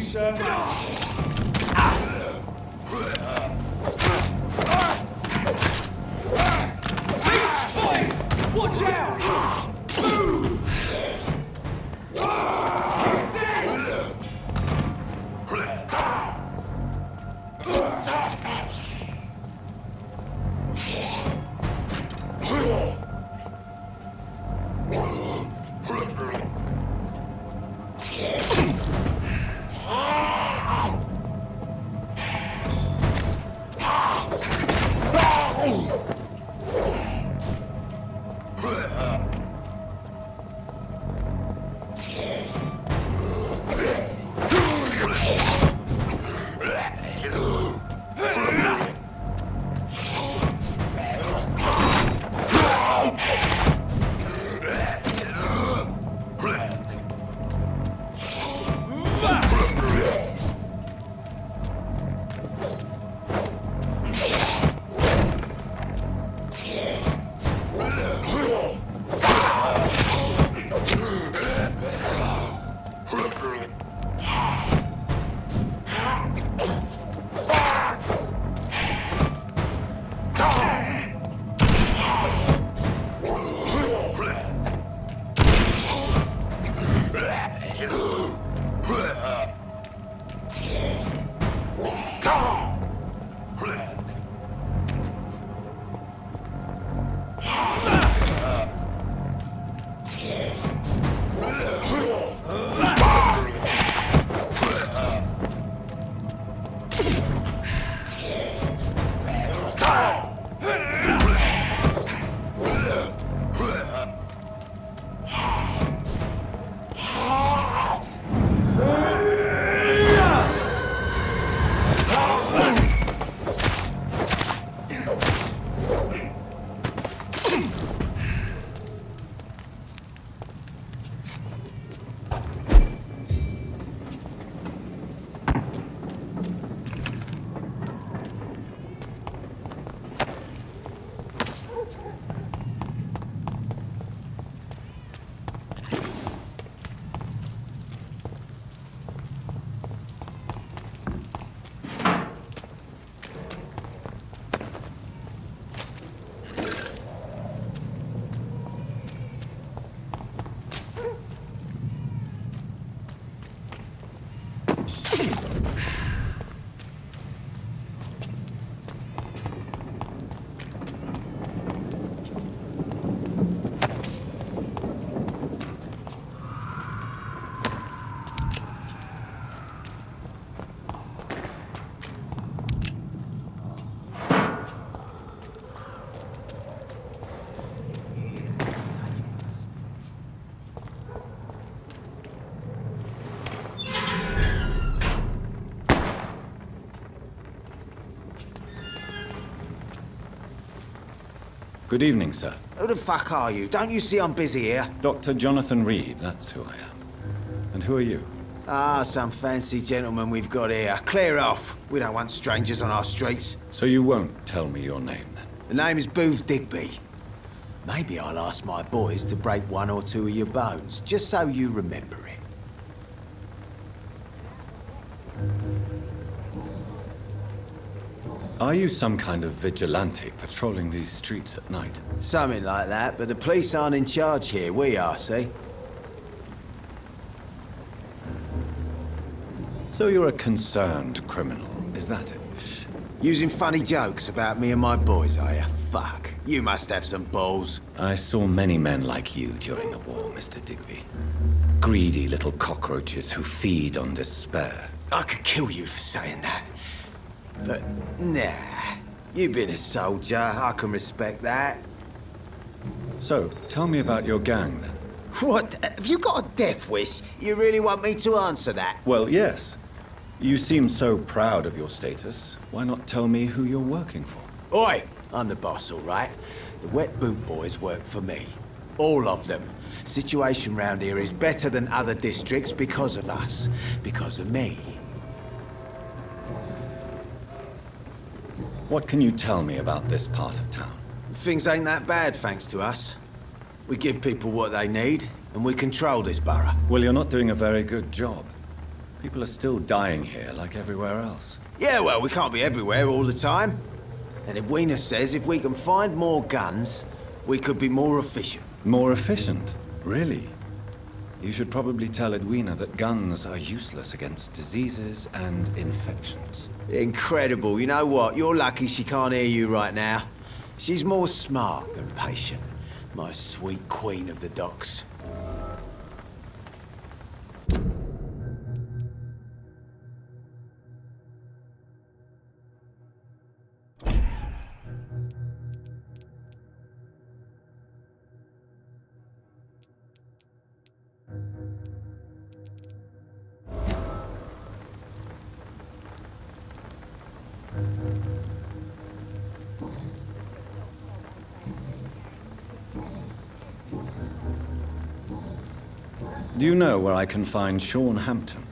sir. Leech fight! Watch out! He's dead! Good evening, sir. Who the fuck are you? Don't you see I'm busy here? Dr. Jonathan Reed, that's who I am. And who are you? Ah, some fancy gentleman we've got here. Clear off. We don't want strangers on our streets. So you won't tell me your name, then? The name is Booth Digby. Maybe I'll ask my boys to break one or two of your bones, just so you remember it. Are you some kind of vigilante patrolling these streets at night? Something like that, but the police aren't in charge here. We are, see? So you're a concerned criminal, is that it? Using funny jokes about me and my boys, are you? Fuck. You must have some balls. I saw many men like you during the war, Mr. Digby. Greedy little cockroaches who feed on despair. I could kill you for saying that. But, nah. You've been a soldier. I can respect that. So, tell me about your gang, then. What? Have you got a death wish? You really want me to answer that? Well, yes. You seem so proud of your status. Why not tell me who you're working for? Oi! I'm the boss, all right? The Wet Boot Boys work for me. All of them. Situation round here is better than other districts because of us. Because of me. What can you tell me about this part of town? Things ain't that bad, thanks to us. We give people what they need, and we control this borough. Well, you're not doing a very good job. People are still dying here like everywhere else. Yeah, well, we can't be everywhere all the time. And Edwina says if we can find more guns, we could be more efficient. More efficient? Really? You should probably tell Edwina that guns are useless against diseases and infections. Incredible. You know what? You're lucky she can't hear you right now. She's more smart than patient. My sweet queen of the docks. Do you know where I can find Sean Hampton?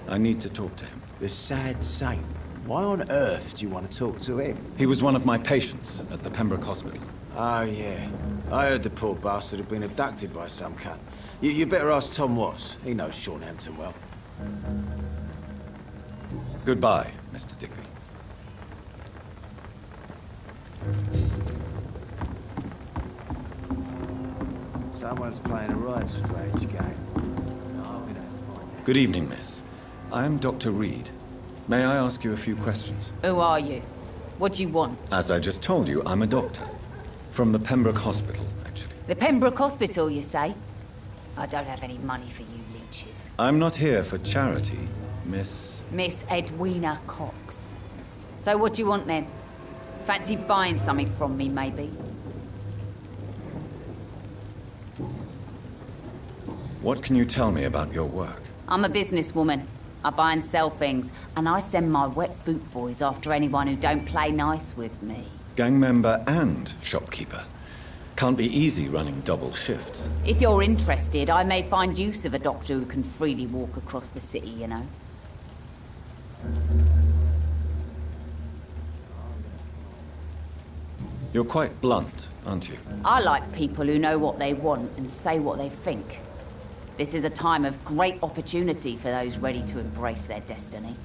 I need to talk to him. The sad saint. Why on earth do you want to talk to him? He was one of my patients at the Pembroke Hospital. Oh, yeah. I heard the poor bastard had been abducted by some cunt. You better ask Tom Watts. He knows Sean Hampton well. Goodbye, Mr. Digby. Someone's playing a right strange game. Good evening, miss. I am Dr. Reed. May I ask you a few questions? Who are you? What do you want? As I just told you, I'm a doctor. From the Pembroke Hospital, actually. The Pembroke Hospital, you say? I don't have any money for you leeches. I'm not here for charity, Miss... Miss Edwina Cox. So what do you want then? Fancy buying something from me, maybe? What can you tell me about your work? I'm a businesswoman. I buy and sell things, and I send my wet boot boys after anyone who don't play nice with me. Gang member and shopkeeper. Can't be easy running double shifts. If you're interested, I may find use of a doctor who can freely walk across the city, you know. You're quite blunt, aren't you? I like people who know what they want and say what they think. This is a time of great opportunity for those ready to embrace their destiny.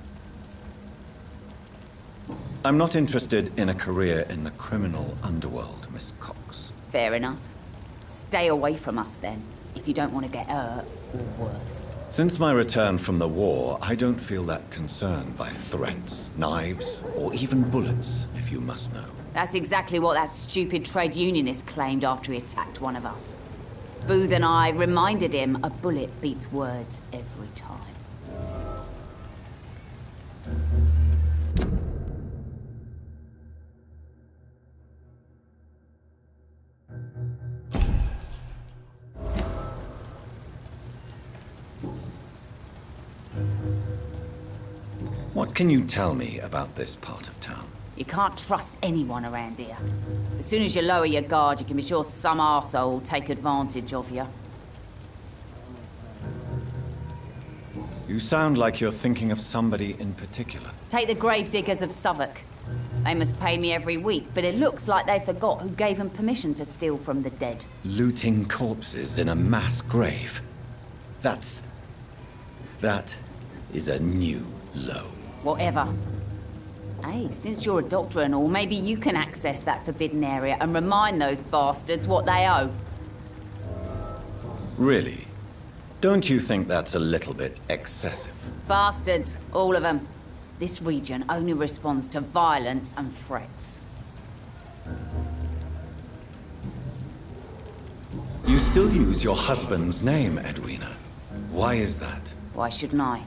I'm not interested in a career in the criminal underworld, Miss Cox. Fair enough. Stay away from us then, if you don't want to get hurt or worse. Since my return from the war, I don't feel that concerned by threats, knives, or even bullets, if you must know. That's exactly what that stupid trade unionist claimed after he attacked one of us. Booth and I reminded him a bullet beats words every time. What can you tell me about this part of town? You can't trust anyone around here. As soon as you lower your guard, you can be sure some arsehole will take advantage of you. You sound like you're thinking of somebody in particular. Take the gravediggers of Southwark. They must pay me every week, but it looks like they forgot who gave them permission to steal from the dead. Looting corpses in a mass grave. That is a new low. Whatever. Hey, since you're a doctor and all, maybe you can access that forbidden area and remind those bastards what they owe. Really? Don't you think that's a little bit excessive? Bastards, all of them. This region only responds to violence and threats. You still use your husband's name, Edwina. Why is that? Why shouldn't I?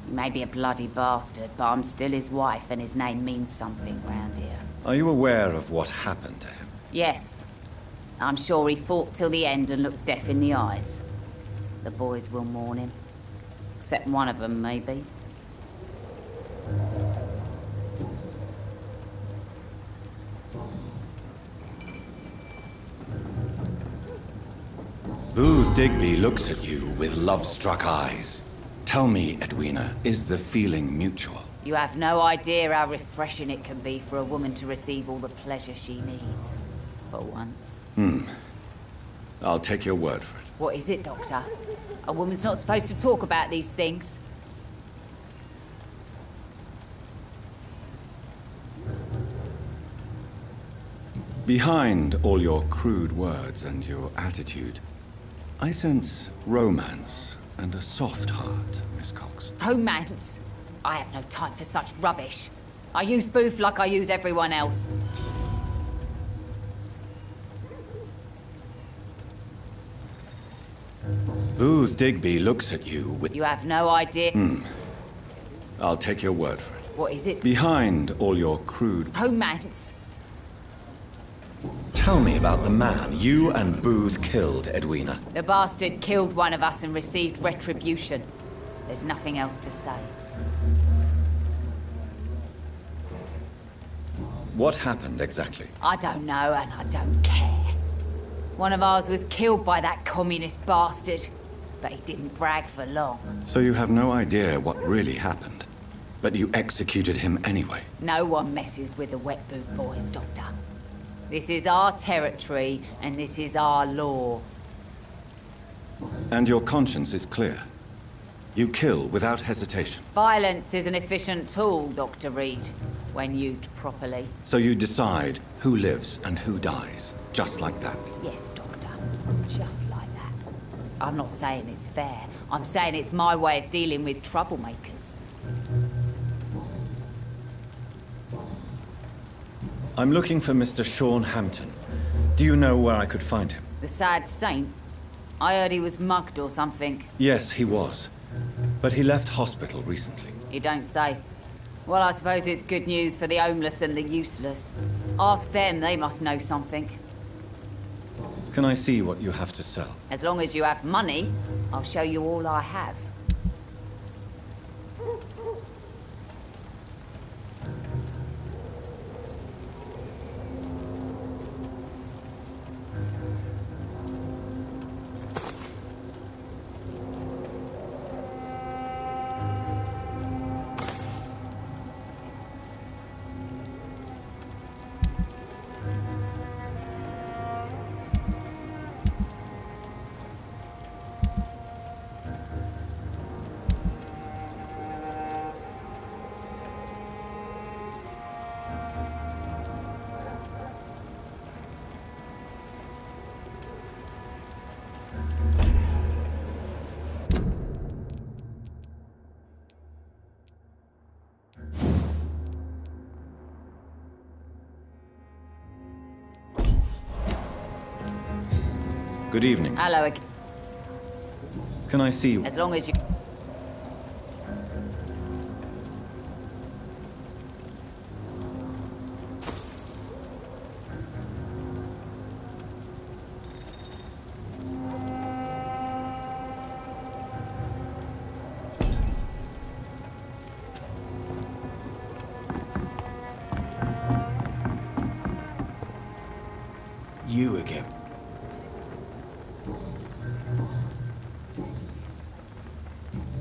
He may be a bloody bastard, but I'm still his wife and his name means something round here. Are you aware of what happened to him? Yes. I'm sure he fought till the end and looked death in the eyes. The boys will mourn him. Except one of them, maybe. Booth Digby looks at you with love-struck eyes. Tell me, Edwina, is the feeling mutual? You have no idea how refreshing it can be for a woman to receive all the pleasure she needs. For once. I'll take your word for it. What is it, Doctor? A woman's not supposed to talk about these things. Behind all your crude words and your attitude, I sense romance and a soft heart, Miss Cox. Romance? I have no time for such rubbish. I use Booth like I use everyone else. Booth Digby looks at you with... You have no idea. I'll take your word for it. What is it? Behind all your crude... Romance? Tell me about the man you and Booth killed, Edwina. The bastard killed one of us and received retribution. There's nothing else to say. What happened exactly? I don't know, and I don't care. One of ours was killed by that communist bastard, but he didn't brag for long. So you have no idea what really happened, but you executed him anyway. No one messes with the Wet Boot Boys, Doctor. This is our territory, and this is our law. And your conscience is clear. You kill without hesitation. Violence is an efficient tool, Dr. Reed, when used properly. So you decide who lives and who dies, just like that. Yes, Doctor. Just like that. I'm not saying it's fair. I'm saying it's my way of dealing with troublemakers. I'm looking for Mr. Sean Hampton. Do you know where I could find him? The sad saint? I heard he was mugged or something. Yes, he was. But he left hospital recently. You don't say. Well, I suppose it's good news for the homeless and the useless. Ask them, they must know something. Can I see what you have to sell? As long as you have money, I'll show you all I have. Good evening. Hello again. Can I see you? As long as you... You again.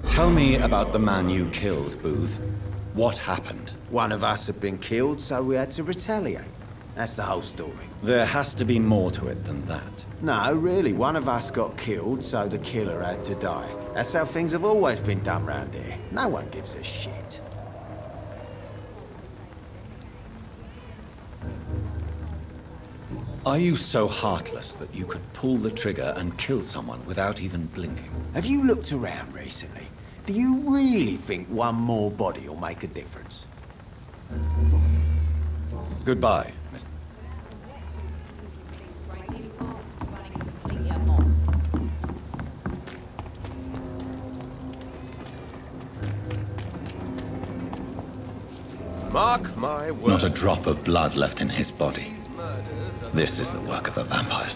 Tell me about the man you killed, Booth. What happened? One of us had been killed, so we had to retaliate. That's the whole story. There has to be more to it than that. No, really, one of us got killed, so the killer had to die. That's how things have always been done round here. No one gives a shit. Are you so heartless that you could pull the trigger and kill someone without even blinking? Have you looked around recently? Do you really think one more body will make a difference? Goodbye, Mr. Mark my words. Not a drop of blood left in his body. This is the work of a vampire.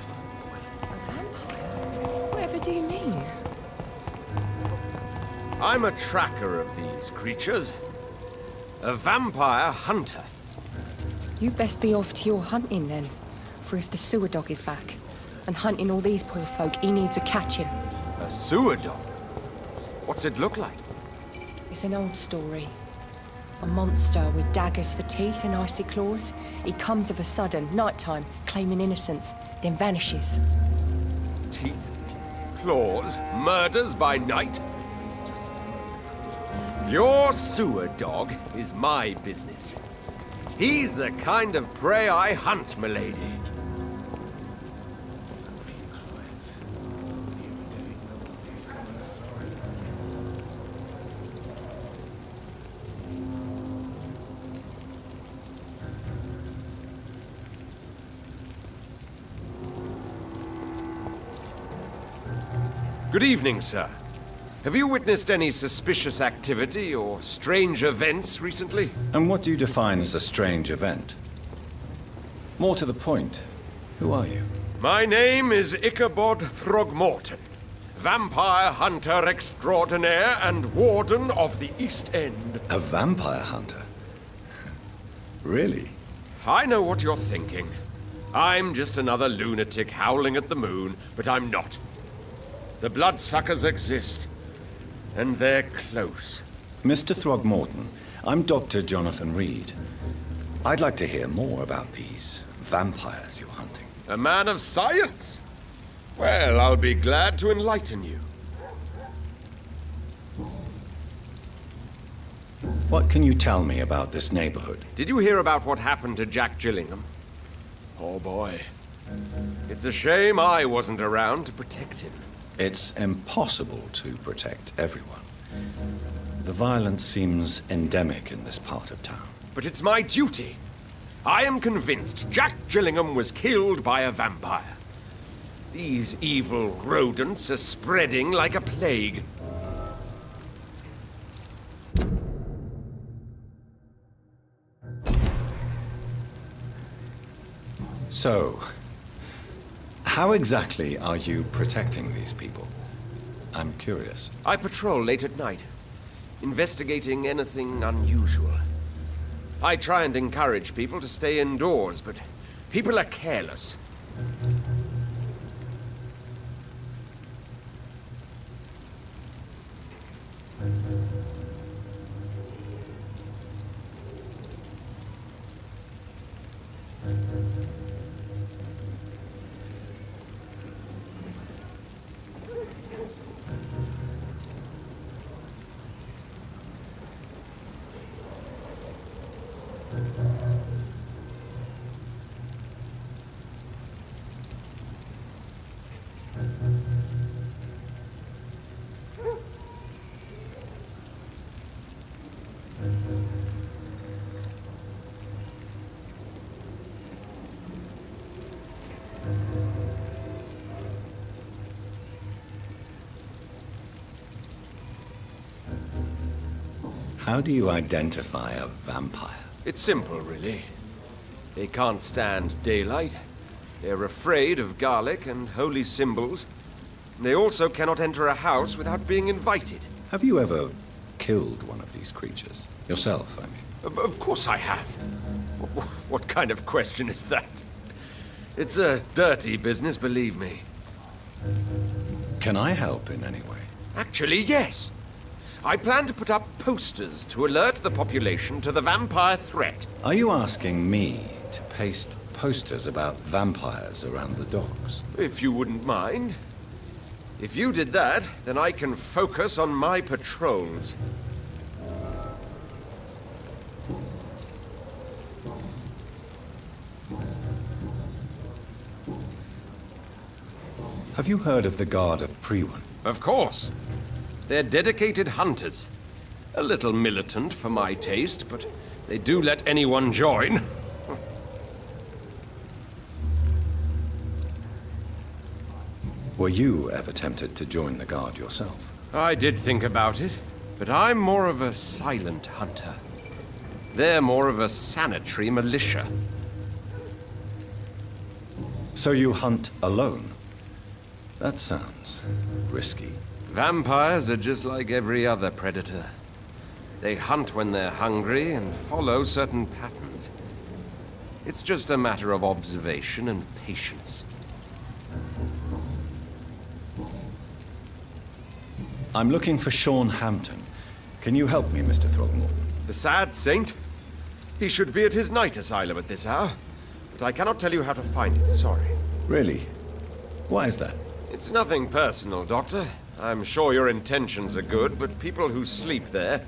Whatever do you mean? I'm a tracker of these creatures. A vampire hunter. You best be off to your hunting then. For if the sewer dog is back and hunting all these poor folk, he needs a catching. A sewer dog? What's it look like? It's an old story. A monster with daggers for teeth and icy claws. He comes of a sudden, nighttime, claiming innocence, then vanishes. Teeth, claws, murders by night? Your sewer dog is my business. He's the kind of prey I hunt, milady. Good evening, sir. Have you witnessed any suspicious activity or strange events recently? And what do you define as a strange event? More to the point, who are you? My name is Ichabod Throgmorton, vampire hunter extraordinaire and warden of the East End. A vampire hunter? Really? I know what you're thinking. I'm just another lunatic howling at the moon, but I'm not. The bloodsuckers exist, and they're close. Mr. Throgmorton, I'm Dr. Jonathan Reed. I'd like to hear more about these vampires you're hunting. A man of science? Well, I'll be glad to enlighten you. What can you tell me about this neighborhood? Did you hear about what happened to Jack Gillingham? Oh boy. It's a shame I wasn't around to protect him. It's impossible to protect everyone. The violence seems endemic in this part of town. But it's my duty. I am convinced Jack Gillingham was killed by a vampire. These evil rodents are spreading like a plague. So, how exactly are you protecting these people? I'm curious. I patrol late at night, investigating anything unusual. I try and encourage people to stay indoors, but people are careless. How do you identify a vampire? It's simple, really. They can't stand daylight. They're afraid of garlic and holy symbols. They also cannot enter a house without being invited. Have you ever killed one of these creatures? Yourself, I mean. Of course I have. What kind of question is that? It's a dirty business, believe me. Can I help in any way? Actually, yes. I plan to put up posters to alert the population to the vampire threat. Are you asking me to paste posters about vampires around the docks? If you wouldn't mind. If you did that, then I can focus on my patrols. Have you heard of the Guard of Priwen? Of course. They're dedicated hunters. A little militant for my taste, but they do let anyone join. Were you ever tempted to join the Guard yourself? I did think about it, but I'm more of a silent hunter. They're more of a sanitary militia. So you hunt alone? That sounds risky. Vampires are just like every other predator. They hunt when they're hungry and follow certain patterns. It's just a matter of observation and patience. I'm looking for Sean Hampton. Can you help me, Mr. Throgmorton? The sad saint? He should be at his night asylum at this hour. But I cannot tell you how to find it, sorry. Really? Why is that? It's nothing personal, Doctor. I'm sure your intentions are good, but people who sleep there,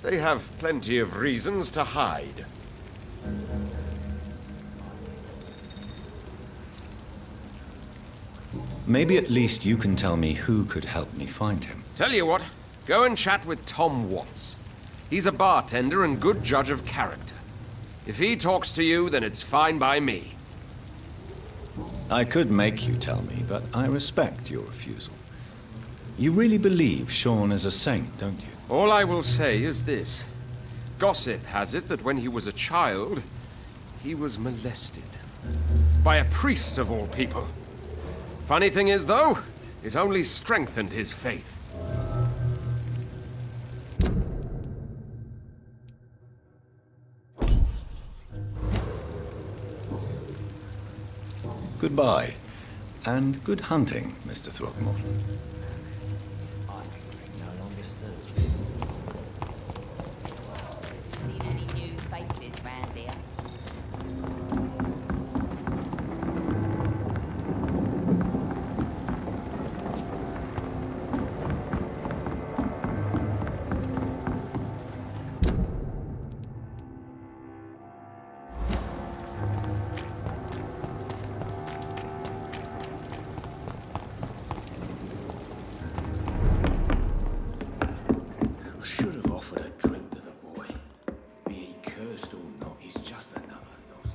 they have plenty of reasons to hide. Maybe at least you can tell me who could help me find him. Tell you what, go and chat with Tom Watts. He's a bartender and good judge of character. If he talks to you, then it's fine by me. I could make you tell me, but I respect your refusal. You really believe Sean is a saint, don't you? All I will say is this. Gossip has it that when he was a child, he was molested. By a priest of all people. Funny thing is, though, it only strengthened his faith. Goodbye, and good hunting, Mr. Throckmorton. Seen any new faces round here? I should have offered a drink to the boy. Be he cursed or not, he's just another loss.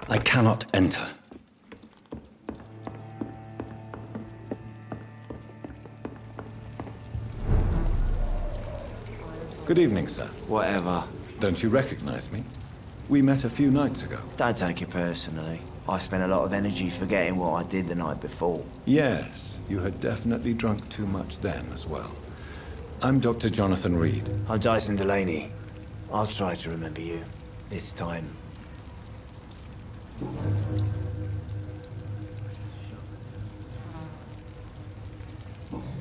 I cannot enter. Good evening, sir. Whatever. Don't you recognize me? We met a few nights ago. Don't take it personally. I spent a lot of energy forgetting what I did the night before. Yes, you had definitely drunk too much then as well. I'm Dr. Jonathan Reed. I'm Dyson Delaney. I'll try to remember you. This time.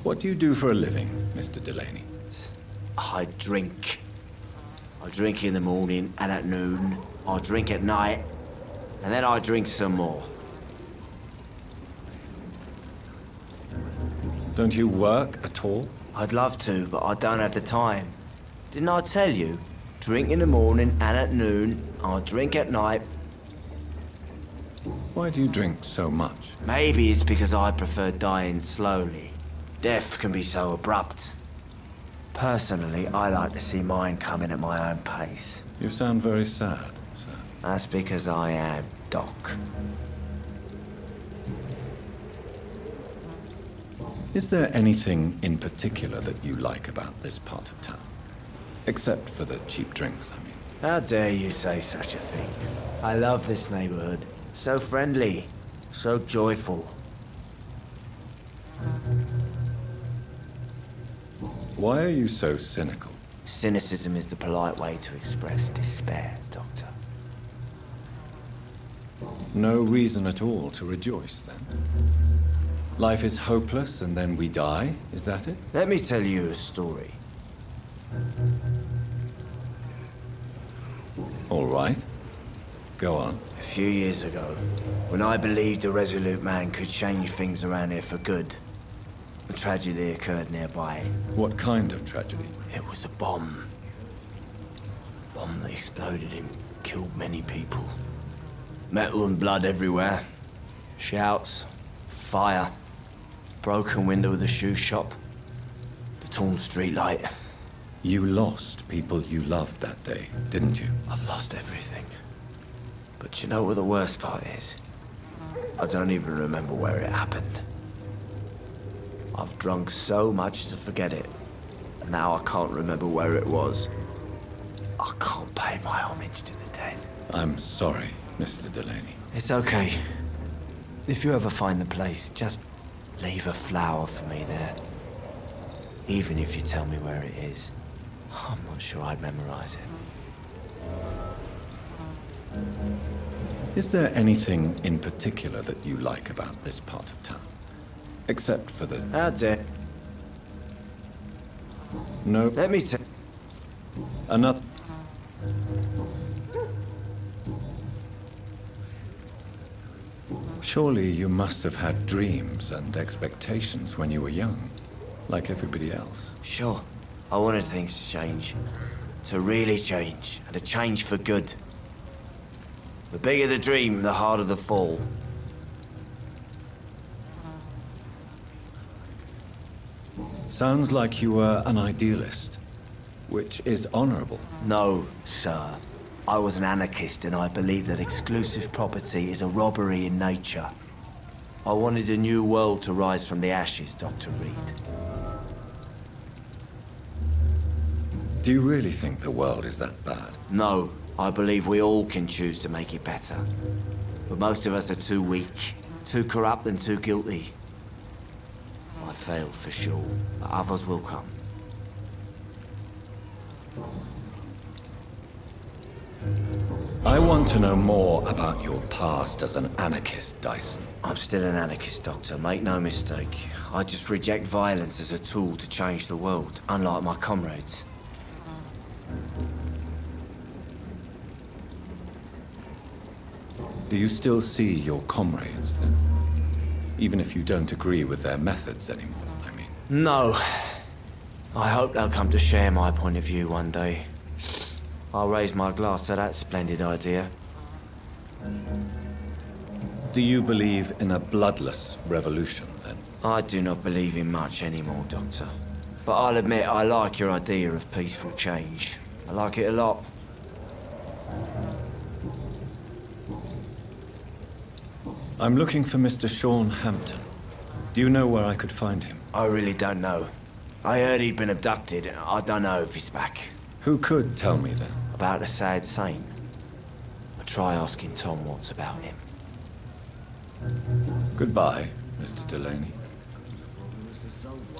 What do you do for a living, Mr. Delaney? I drink. I drink in the morning and at noon. I drink at night. And then I drink some more. Don't you work at all? I'd love to, but I don't have the time. Didn't I tell you? Drink in the morning and at noon. I drink at night. Why do you drink so much? Maybe it's because I prefer dying slowly. Death can be so abrupt. Personally, I like to see mine coming at my own pace. You sound very sad, sir. That's because I am, Doc. Is there anything in particular that you like about this part of town? Except for the cheap drinks, I mean. How dare you say such a thing? I love this neighborhood. So friendly, so joyful. Why are you so cynical? Cynicism is the polite way to express despair, Doctor. No reason at all to rejoice, then? Life is hopeless and then we die, is that it? Let me tell you a story. All right. Go on. A few years ago, when I believed a resolute man could change things around here for good, a tragedy occurred nearby. What kind of tragedy? It was a bomb. A bomb that exploded and killed many people. Metal and blood everywhere. Shouts, fire, broken window of the shoe shop, the torn streetlight. You lost people you loved that day, didn't you? I've lost everything. But you know what the worst part is? I don't even remember where it happened. I've drunk so much to forget it. And now I can't remember where it was. I can't pay my homage to the dead. I'm sorry, Mr. Delaney. It's okay. If you ever find the place, just Leave a flower for me there. Even if you tell me where it is. I'm not sure I'd memorize it. Is there anything in particular that you like about this part of town? Except for the... How dare... No. Let me tell... Another... Surely you must have had dreams and expectations when you were young, like everybody else. Sure. I wanted things to change. To really change, and to change for good. The bigger the dream, the harder the fall. Sounds like you were an idealist, which is honorable. No, sir. I was an anarchist, and I believe that exclusive property is a robbery in nature. I wanted a new world to rise from the ashes, Dr. Reed. Do you really think the world is that bad? No, I believe we all can choose to make it better. But most of us are too weak, too corrupt and too guilty. I failed for sure, but others will come. I want to know more about your past as an anarchist, Dyson. I'm still an anarchist, Doctor, make no mistake. I just reject violence as a tool to change the world, unlike my comrades. Do you still see your comrades, then? Even if you don't agree with their methods anymore, I mean. No. I hope they'll come to share my point of view one day. I'll raise my glass to that splendid idea. Do you believe in a bloodless revolution, then? I do not believe in much anymore, Doctor. But I'll admit I like your idea of peaceful change. I like it a lot. I'm looking for Mr. Sean Hampton. Do you know where I could find him? I really don't know. I heard he'd been abducted. I don't know if he's back. Who could tell me then? About a sad saint. I'll try asking Tom Watts about him. Goodbye, Mr. Delaney. Mr. Sullivan.